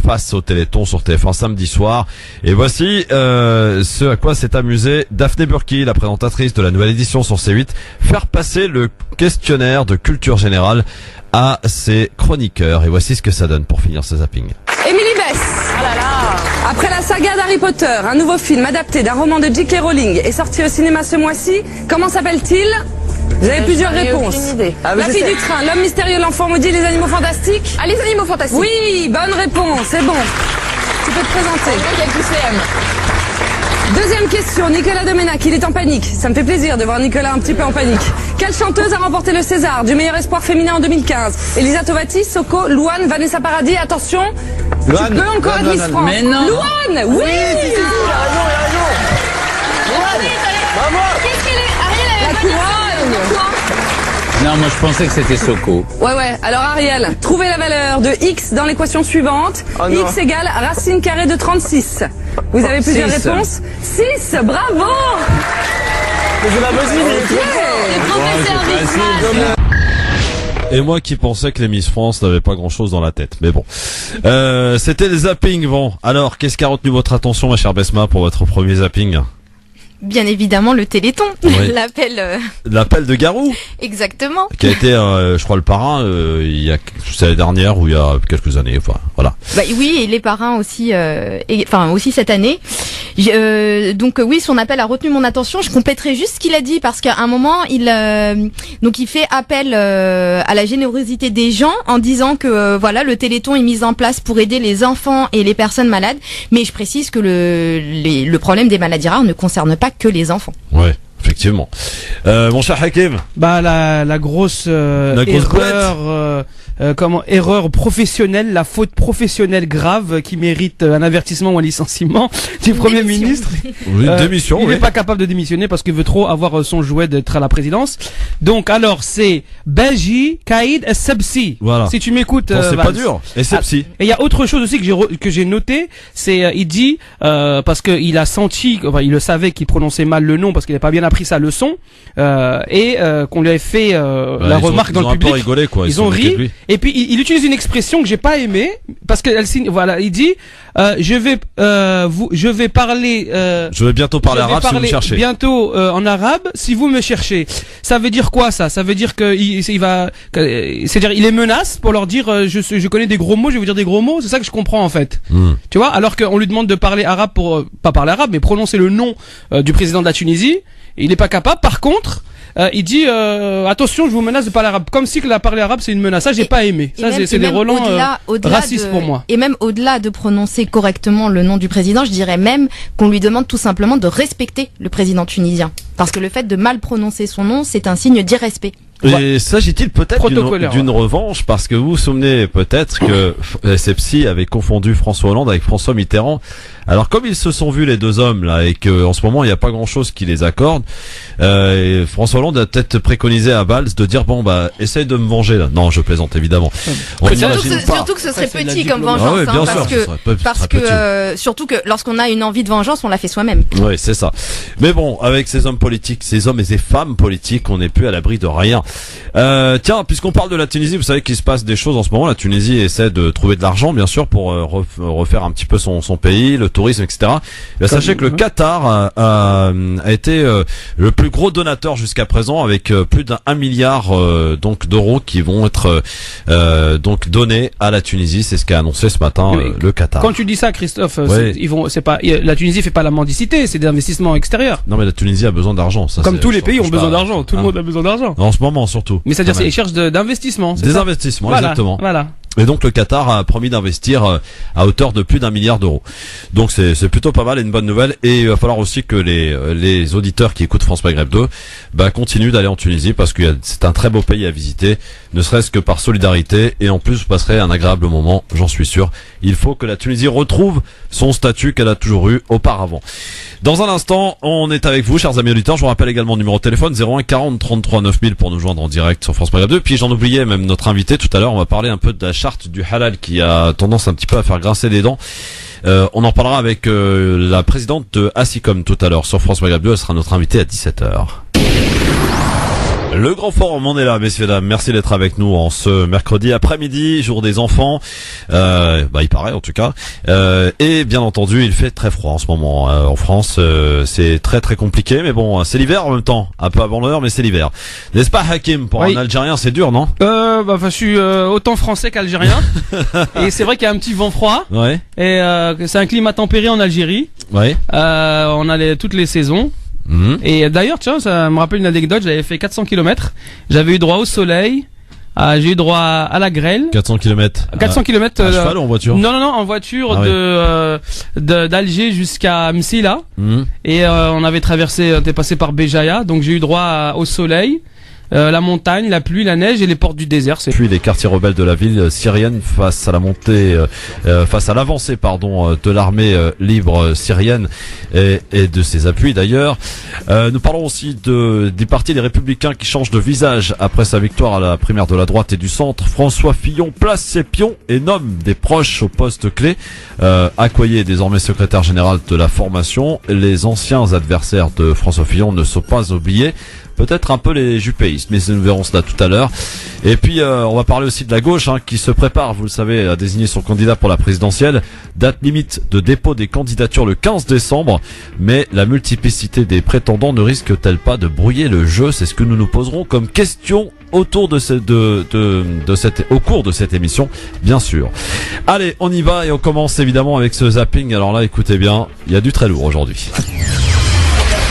B: face au Téléthon sur TF1 samedi soir. Et voici ce à quoi s'est amusée Daphné Burki, la présentatrice de la nouvelle édition sur C8, faire passer le questionnaire de culture générale à ses chroniqueurs. Et voici ce que ça donne pour finir ce zapping.
H: Émilie Bess. Ah là là. Après la saga d'Harry Potter, un nouveau film adapté d'un roman de J.K. Rowling est sorti au cinéma ce mois-ci. Comment s'appelle-t-il? Vous avez plusieurs réponses. La fille du train, l'homme mystérieux, l'enfant maudit, les animaux fantastiques.
C: Ah, les animaux fantastiques.
H: Oui, bonne réponse, c'est bon. Tu peux te présenter. Deuxième question, Nicolas Domenac, il est en panique. Ça me fait plaisir de voir Nicolas un petit peu en panique. Quelle chanteuse a remporté le César du meilleur espoir féminin en 2015? Elisa Tovati, Soko, Louane, Vanessa Paradis, attention.
I: Louane,
H: tu peux encore être Miss France.
I: Mais non.
H: Louane, oui,
I: il a raison. Louane, maman.
H: Qu'est-ce qu'elle est? Ariel, la couronne.
I: Non, moi je pensais que c'était Soko.
H: Ouais. Alors Ariel, trouvez la valeur de x dans l'équation suivante. X égale racine carrée de 36. Vous avez plusieurs réponses. 6, bravo.
I: Mais c'est pas possible.
B: Et moi qui pensais que les Miss France n'avaient pas grand chose dans la tête. Mais bon. C'était les zappings, bon. Alors, qu'est-ce qui a retenu votre attention, ma chère Besma, pour votre premier zapping?
C: Bien évidemment, le Téléthon.
B: Oui.
C: L'appel
B: de Garou.
C: Exactement.
B: Qui a été, je crois, le parrain, c'est l'année dernière ou il y a quelques années, enfin, voilà.
C: Bah, oui, et les parrains aussi, aussi cette année. Donc oui, son appel a retenu mon attention. Je compléterai juste ce qu'il a dit parce qu'à un moment, il fait appel à la générosité des gens en disant que le Téléthon est mis en place pour aider les enfants et les personnes malades. Mais je précise que le problème des maladies rares ne concerne pas que les enfants.
B: Ouais. Effectivement. Mon cher Hakim.
D: Bah la grosse erreur, erreur professionnelle, la faute professionnelle grave qui mérite un avertissement ou un licenciement du Premier ministre.
B: Oui, démission.
D: Il n'est pas capable de démissionner parce qu'il veut trop avoir son jouet d'être à la présidence. Donc alors c'est Beji Kaïd Essebsi.
B: Voilà.
D: Si tu m'écoutes,
B: c'est pas dur. Essebsi.
D: Et il y a autre chose aussi que j'ai noté, c'est il dit parce que il a senti, il le savait qu'il prononçait mal le nom parce qu'il n'a pas bien appris sa leçon et qu'on lui avait fait la remarque dans le public.
B: Ils ont rigolé, quoi.
D: Ils ont ri. Et puis il utilise une expression que j'ai pas aimée parce que il dit je vais parler.
B: Je vais bientôt parler arabe si vous me cherchez.
D: Bientôt en arabe si vous me cherchez. Ça veut dire quoi ça? Ça veut dire que c'est-à-dire il les menace pour leur dire je connais des gros mots, je vais vous dire des gros mots. C'est ça que je comprends en fait. Tu vois, alors qu'on lui demande de parler arabe pour pas parler arabe mais prononcer le nom du président de la Tunisie. Il n'est pas capable. Par contre, il dit attention, je vous menace de parler arabe. Comme si que la parler arabe c'est une menace. Ça, j'ai pas aimé. Ça, c'est des relents racistes pour moi.
C: Et même au-delà de prononcer correctement le nom du président, je dirais même qu'on lui demande tout simplement de respecter le président tunisien. Parce que le fait de mal prononcer son nom, c'est un signe d'irrespect.
B: Et s'agit-il peut-être d'une revanche parce que vous vous souvenez peut-être que Essebsi avait confondu François Hollande avec François Mitterrand. Alors comme ils se sont vus les deux hommes là et que en ce moment il n'y a pas grand-chose qui les accorde, François Hollande a peut-être préconisé à Valls de dire essaye de me venger là. Non, je plaisante évidemment.
C: Surtout que ce serait petit comme vengeance, parce que surtout que lorsqu'on a une envie de vengeance, on la fait soi-même.
B: Oui, c'est ça. Mais bon, avec ces hommes politiques, ces hommes et ces femmes politiques, on n'est plus à l'abri de rien. Tiens, puisqu'on parle de la Tunisie, vous savez qu'il se passe des choses en ce moment. La Tunisie essaie de trouver de l'argent, bien sûr, pour refaire un petit peu son pays, le tourisme, etc. Sachez que le Qatar a été le plus gros donateur jusqu'à présent, avec plus d'1 milliard d'euros qui vont être donnés à la Tunisie. C'est ce qu'a annoncé ce matin le Qatar.
D: Quand tu dis ça, Christophe, la Tunisie fait pas la mendicité, c'est des investissements extérieurs.
B: Non, mais la Tunisie a besoin d'argent.
D: Comme tous les pays ont besoin d'argent, tout le monde a besoin d'argent.
B: En ce moment surtout.
D: Mais c'est-à-dire qu'ils cherchent d'investissement.
B: Des investissements, exactement.
D: Voilà.
B: Et donc le Qatar a promis d'investir à hauteur de plus d'1 milliard d'euros. Donc c'est plutôt pas mal et une bonne nouvelle. Et il va falloir aussi que les auditeurs qui écoutent France Maghreb 2 continuent d'aller en Tunisie parce que c'est un très beau pays à visiter, ne serait-ce que par solidarité. Et en plus vous passerez un agréable moment, j'en suis sûr. Il faut que la Tunisie retrouve son statut qu'elle a toujours eu auparavant. Dans un instant, on est avec vous, chers amis auditeurs. Je vous rappelle également le numéro de téléphone 01 40 33 9000 pour nous joindre en direct sur France Maghreb 2. Puis j'en oubliais même notre invité tout à l'heure. On va parler un peu de la charte du halal qui a tendance un petit peu à faire grincer des dents. On en parlera avec la présidente de Assicom tout à l'heure sur France Maghreb 2. Elle sera notre invitée à 17h. Le grand forum, on est là, messieurs, dames. Merci d'être avec nous en ce mercredi après-midi, jour des enfants. Il paraît, en tout cas. Et bien entendu, il fait très froid en ce moment. En France, c'est très très compliqué. Mais bon, c'est l'hiver en même temps. Un peu avant l'heure, mais c'est l'hiver. N'est-ce pas, Hakim? Pour un Algérien, c'est dur, non?
D: Je suis autant français qu'algérien. Et c'est vrai qu'il y a un petit vent froid.
B: Ouais.
D: Et c'est un climat tempéré en Algérie.
B: Ouais.
D: On a toutes les saisons. Et d'ailleurs, tiens, ça me rappelle une anecdote. J'avais fait 400 km. J'avais eu droit au soleil. J'ai eu droit à la grêle.
B: 400 km.
D: 400 km.
B: À cheval ou en voiture?
D: Non, en voiture d'Alger jusqu'à Msila. Et on avait traversé, on était passé par Béjaïa. Donc j'ai eu droit au soleil. La montagne, la pluie, la neige et les portes du désert.
B: Puis les quartiers rebelles de la ville syrienne face à la montée, face à l'avancée, de l'armée libre syrienne et de ses appuis d'ailleurs. Nous parlons aussi des partis des Républicains qui changent de visage après sa victoire à la primaire de la droite et du centre. François Fillon place ses pions et nomme des proches au poste clé. Accoyer est désormais secrétaire général de la formation. Les anciens adversaires de François Fillon ne sont pas oubliés. Peut-être un peu les Juppéistes. socialistes. Mais nous verrons cela tout à l'heure. Et puis on va parler aussi de la gauche qui se prépare, vous le savez, à désigner son candidat pour la présidentielle. Date limite de dépôt des candidatures le 15 décembre. Mais la multiplicité des prétendants ne risque-t-elle pas de brouiller le jeu? C'est ce que nous nous poserons comme question autour au cours de cette émission, bien sûr. Allez, on y va et on commence évidemment avec ce zapping. Alors là, écoutez bien, il y a du très lourd aujourd'hui.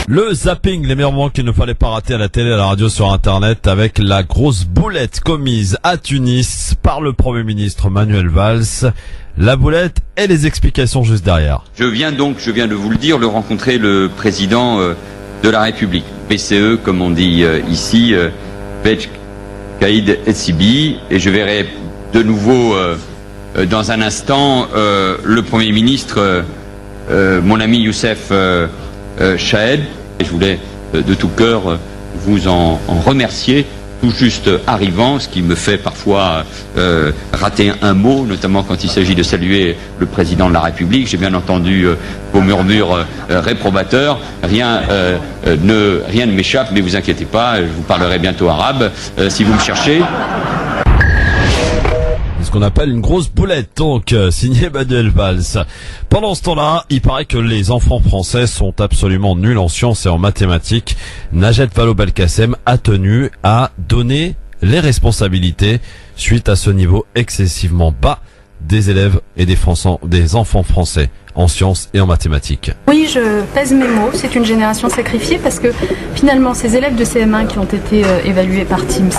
B: Le zapping, les meilleurs moments qu'il ne fallait pas rater à la télé, à la radio, sur Internet, avec la grosse boulette commise à Tunis par le Premier ministre Manuel Valls. La boulette et les explications juste derrière.
E: Je viens de vous le dire, de rencontrer le président de la République, BCE comme on dit ici, Belge Kaïd Essibi, et je verrai de nouveau dans un instant le Premier ministre, mon ami Youssef Chahed, et je voulais de tout cœur vous en remercier, tout juste arrivant, ce qui me fait parfois rater un mot, notamment quand il s'agit de saluer le président de la République. J'ai bien entendu vos murmures réprobateurs. Rien ne m'échappe, mais vous inquiétez pas, je vous parlerai bientôt arabe si vous me cherchez.
B: Ce qu'on appelle une grosse boulette, donc signé Manuel Valls. Pendant ce temps-là, il paraît que les enfants français sont absolument nuls en sciences et en mathématiques. Najat Vallaud-Belkacem a tenu à donner les responsabilités suite à ce niveau excessivement bas des élèves et des enfants français en sciences et en mathématiques.
F: Oui, je pèse mes mots, c'est une génération sacrifiée parce que finalement ces élèves de CM1 qui ont été évalués par Teams,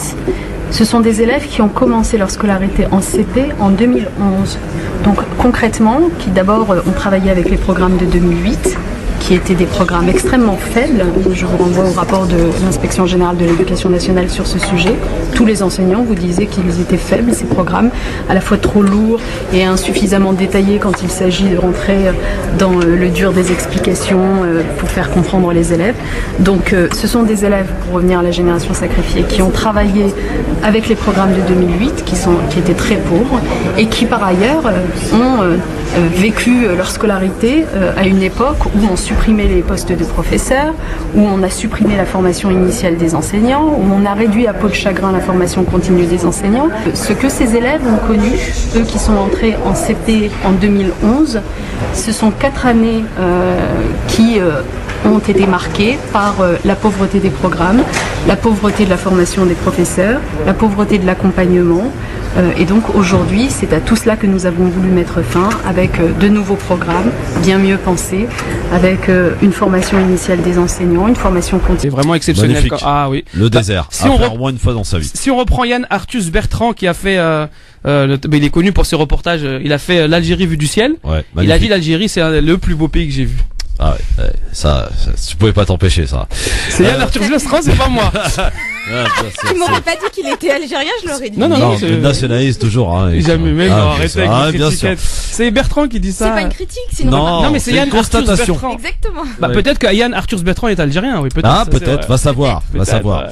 F: ce sont des élèves qui ont commencé leur scolarité en CP en 2011. Donc concrètement, qui d'abord ont travaillé avec les programmes de 2008, qui étaient des programmes extrêmement faibles. Je vous renvoie au rapport de l'Inspection générale de l'éducation nationale sur ce sujet. Tous les enseignants vous disaient qu'ils étaient faibles, ces programmes, à la fois trop lourds et insuffisamment détaillés quand il s'agit de rentrer dans le dur des explications pour faire comprendre les élèves. Donc ce sont des élèves, pour revenir à la génération sacrifiée, qui ont travaillé avec les programmes de 2008, qui étaient très pauvres, et qui par ailleurs ont vécu leur scolarité à une époque où on supprimé les postes de professeurs, où on a supprimé la formation initiale des enseignants, où on a réduit à peau de chagrin la formation continue des enseignants. Ce que ces élèves ont connu, eux qui sont entrés en CP en 2011, ce sont 4 années qui ont été marquées par la pauvreté des programmes, la pauvreté de la formation des professeurs, la pauvreté de l'accompagnement. Et donc aujourd'hui, c'est à tout cela que nous avons voulu mettre fin avec de nouveaux programmes, bien mieux pensés, avec une formation initiale des enseignants, une formation continue.
D: C'est vraiment exceptionnel.
B: Magnifique.
D: Ah oui.
B: Le désert,
D: Si
B: à
D: on
B: faire au moins une fois dans sa vie.
D: Si on reprend Yann Arthus Bertrand qui a fait, il est connu pour ses reportages, il a fait l'Algérie vue du ciel.
B: Ouais,
D: il a dit l'Algérie c'est le plus beau pays que j'ai vu.
B: Ah ouais, ça, tu pouvais pas t'empêcher ça.
D: C'est Yann Arthus Bertrand, c'est pas moi.
C: Tu m'aurais pas dit qu'il était algérien, je l'aurais dit.
D: Non,
B: le nationaliste toujours.
D: Jamais même arrêté avec
B: bien
D: les
B: sûr.
D: C'est Bertrand qui dit ça.
C: C'est pas une critique, c'est une
B: Non,
D: mais c'est
B: une
D: Yann
B: constatation.
D: Arthus Bertrand.
C: Exactement.
D: Bah, peut-être que Yann Arthus Bertrand est algérien, oui, peut-être.
B: Ah, peut-être, va savoir, va savoir.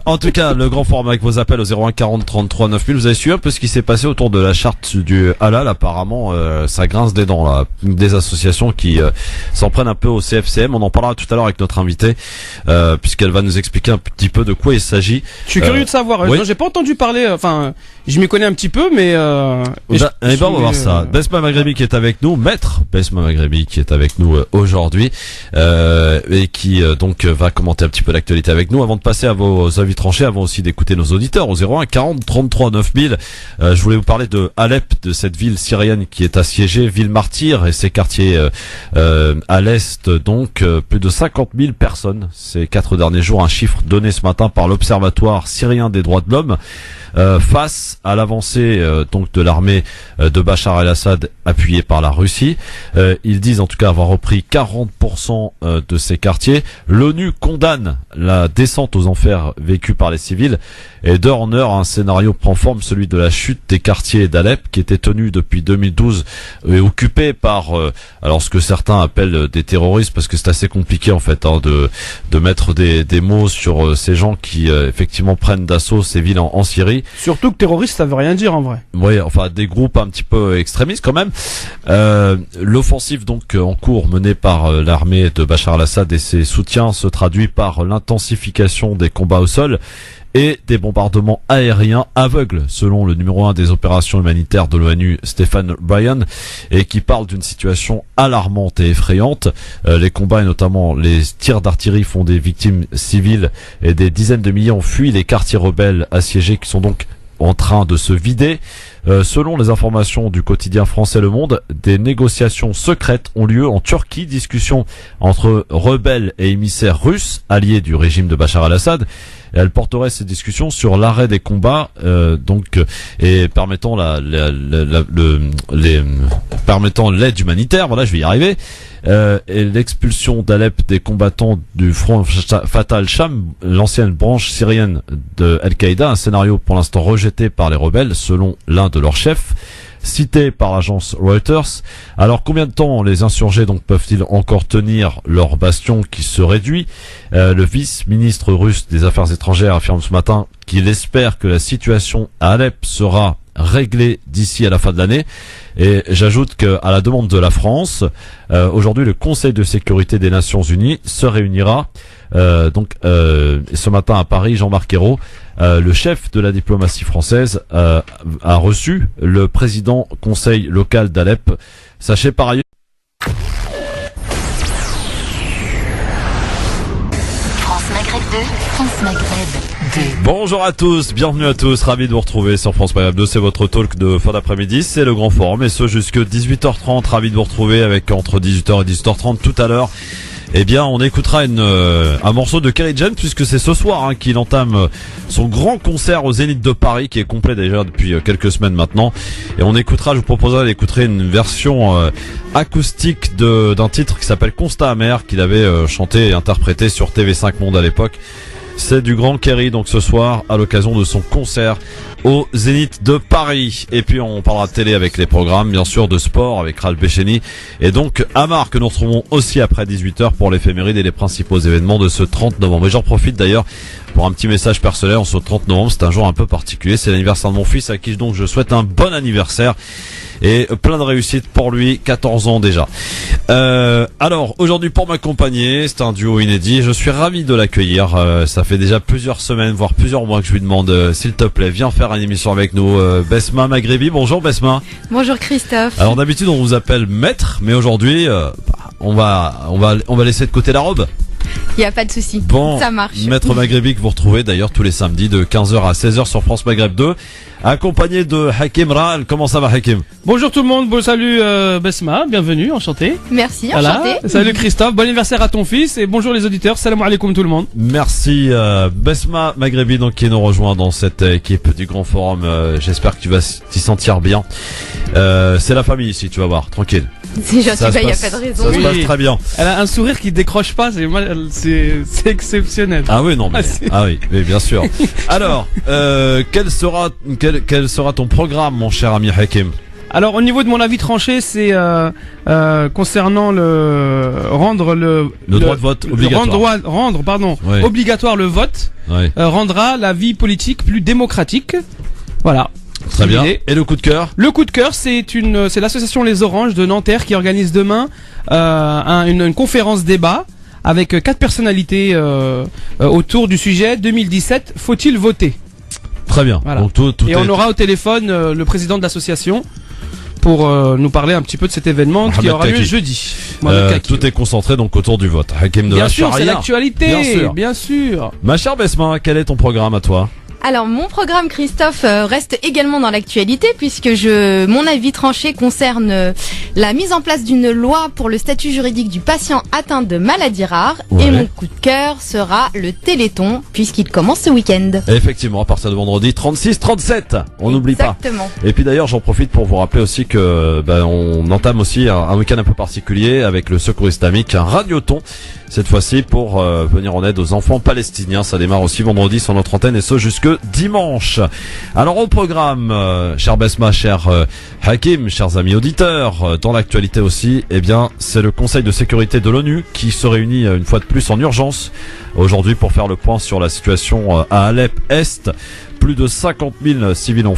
B: En tout cas, le grand forum avec vos appels au 01 40 33 9000. Vous avez su un peu ce qui s'est passé autour de la charte du halal. Apparemment, ça grince des dents, là. Des associations qui s'en prennent un peu au CFCM. On en parlera tout à l'heure avec notre invitée, puisqu'elle va nous expliquer un petit peu de quoi il s'agit.
D: Je suis curieux de savoir.
B: Oui.
D: Non, j'ai pas entendu parler. Enfin, je m'y connais un petit peu, mais.
B: On va voir ça. Besma Maghrebi qui est avec nous, maître Besma Maghrebi qui est avec nous aujourd'hui et qui donc va commenter un petit peu l'actualité avec nous. Avant de passer à vos avis tranchés, avant aussi d'écouter nos auditeurs au 01 40 33 9000. Je voulais vous parler de Alep, de cette ville syrienne qui est assiégée, ville martyre, et ses quartiers à l'est. Donc plus de 50 000 personnes ces 4 derniers jours, un chiffre donné ce matin par l'Observatoire syrien des droits de l'homme, face à l'avancée donc de l'armée de Bachar el-Assad appuyée par la Russie. Ils disent en tout cas avoir repris 40% de ces quartiers. L'ONU condamne la descente aux enfers vécue par les civils, et d'heure en heure un scénario prend forme, celui de la chute des quartiers d'Alep qui étaient tenus depuis 2012 et occupés par alors ce que certains appellent appelle des terroristes, parce que c'est assez compliqué en fait de mettre des mots sur ces gens qui effectivement prennent d'assaut ces villes en Syrie.
D: Surtout que terroriste, ça veut rien dire en vrai.
B: Oui, enfin des groupes un petit peu extrémistes quand même. L'offensive donc en cours menée par l'armée de Bachar al-Assad et ses soutiens se traduit par l'intensification des combats au sol et des bombardements aériens aveugles, selon le numéro 1 des opérations humanitaires de l'ONU, Stephen Bryan, et qui parle d'une situation alarmante et effrayante. Les combats et notamment les tirs d'artillerie font des victimes civiles et des dizaines de milliers ont fui les quartiers rebelles assiégés qui sont donc en train de se vider. Selon les informations du quotidien français Le Monde, des négociations secrètes ont lieu en Turquie, discussions entre rebelles et émissaires russes, alliés du régime de Bachar al-Assad. Et elle porterait ces discussions sur l'arrêt des combats, et permettant permettant l'aide humanitaire. Voilà, je vais y arriver. Et l'expulsion d'Alep des combattants du Front Fatah al-Sham, l'ancienne branche syrienne de Al-Qaïda, un scénario pour l'instant rejeté par les rebelles, selon l'un de leurs chefs, cité par l'agence Reuters. Alors combien de temps les insurgés donc peuvent-ils encore tenir leur bastion qui se réduit? Le vice-ministre russe des Affaires étrangères affirme ce matin qu'il espère que la situation à Alep sera réglée d'ici à la fin de l'année. Et j'ajoute qu'à la demande de la France, aujourd'hui le Conseil de sécurité des Nations Unies se réunira. Ce matin à Paris, Jean-Marc Ayrault, le chef de la diplomatie française, a reçu le président conseil local d'Alep. Sachez par ailleurs...
M: France Maghreb 2, France Maghreb 2.
B: Bonjour à tous, bienvenue à tous, ravi de vous retrouver sur France Maghreb 2, c'est votre talk de fin d'après-midi, c'est le grand forum, et ce jusque 18h30, ravi de vous retrouver avec entre 18h et 18h30 tout à l'heure. Eh bien, on écoutera un morceau de Kerry James, puisque c'est ce soir qu'il entame son grand concert au Zénith de Paris, qui est complet déjà depuis quelques semaines maintenant. Et on écoutera, je vous proposerai d'écouter une version acoustique d'un titre qui s'appelle Constat amer, qu'il avait chanté et interprété sur TV5 Monde à l'époque. C'est du grand Kerry, donc ce soir, à l'occasion de son concert au Zénith de Paris. Et puis on parlera de télé avec les programmes, bien sûr, de sport avec Ralph Bécheny. Et donc Amar, que nous retrouvons aussi après 18h pour l'éphéméride et les principaux événements de ce 30 novembre. Et j'en profite d'ailleurs pour un petit message personnel. En ce 30 novembre, c'est un jour un peu particulier. C'est l'anniversaire de mon fils, à qui donc je souhaite un bon anniversaire. Et plein de réussite pour lui, 14 ans déjà. Alors, aujourd'hui pour m'accompagner, c'est un duo inédit. Je suis ravi de l'accueillir. Ça fait déjà plusieurs semaines, voire plusieurs mois que je lui demande, s'il te plaît, viens faire une émission avec nous. Besma Maghrebi, bonjour Besma.
C: Bonjour Christophe.
B: Alors d'habitude on vous appelle maître, mais aujourd'hui on va laisser de côté la robe.
C: Il n'y a pas de souci.
B: Bon,
C: ça marche.
B: Maître Maghrebi que vous retrouvez d'ailleurs tous les samedis de 15h à 16h sur France Maghreb 2, accompagné de Hakim Ral. Comment ça va Hakim?
D: Bonjour tout le monde, bon salut Besma, bienvenue, enchanté.
C: Merci,
D: voilà.
C: enchanté.
D: Salut Christophe, bon anniversaire à ton fils et bonjour les auditeurs, salam alaikum tout le monde.
B: Merci Besma Maghrebi donc qui nous rejoint dans cette équipe du Grand Forum. J'espère que tu vas t'y sentir bien. C'est la famille ici, tu vas voir, tranquille.
C: C'est gentil, il n'y a pas de raison.
B: Ça se passe très bien.
D: Elle a un sourire qui décroche pas, c'est exceptionnel.
B: Ah oui, non, mais oui, bien sûr. Alors, quel sera ton programme, mon cher ami Hakim?
D: Alors, au niveau de mon avis tranché, c'est concernant rendre le
B: droit de vote obligatoire.
D: Obligatoire le vote, rendra la vie politique plus démocratique. Voilà.
B: Très bien. Et le coup de cœur? Le
D: coup de cœur, c'est l'association Les Oranges de Nanterre qui organise demain une conférence débat avec 4 personnalités autour du sujet 2017, faut-il voter?
B: Très bien.
D: Voilà.
B: Donc tout
D: on aura au téléphone le président de l'association pour nous parler un petit peu de cet événement qui aura lieu jeudi.
B: Tout est concentré donc autour du vote. Hakim de
D: bien
B: la
D: sûr,
B: charia.
D: c'est l'actualité. Bien sûr.
B: Ma chère Besma, quel est ton programme à toi?
C: Alors mon programme Christophe reste également dans l'actualité puisque mon avis tranché concerne la mise en place d'une loi pour le statut juridique du patient atteint de maladies rares et mon coup de cœur sera le Téléthon puisqu'il commence ce week-end.
B: Effectivement, à partir de vendredi 36-37, on n'oublie pas.
C: Exactement.
B: Et puis d'ailleurs j'en profite pour vous rappeler aussi que on entame aussi un week-end un peu particulier avec le Secours Islamique, un radioton. cette fois-ci pour venir en aide aux enfants palestiniens. Ça démarre aussi vendredi sur notre antenne et ce jusque dimanche. Alors au programme, cher Besma, cher Hakim, chers amis auditeurs, dans l'actualité aussi, eh bien c'est le Conseil de sécurité de l'ONU qui se réunit une fois de plus en urgence aujourd'hui pour faire le point sur la situation à Alep Est. Plus de 50 000 civils ont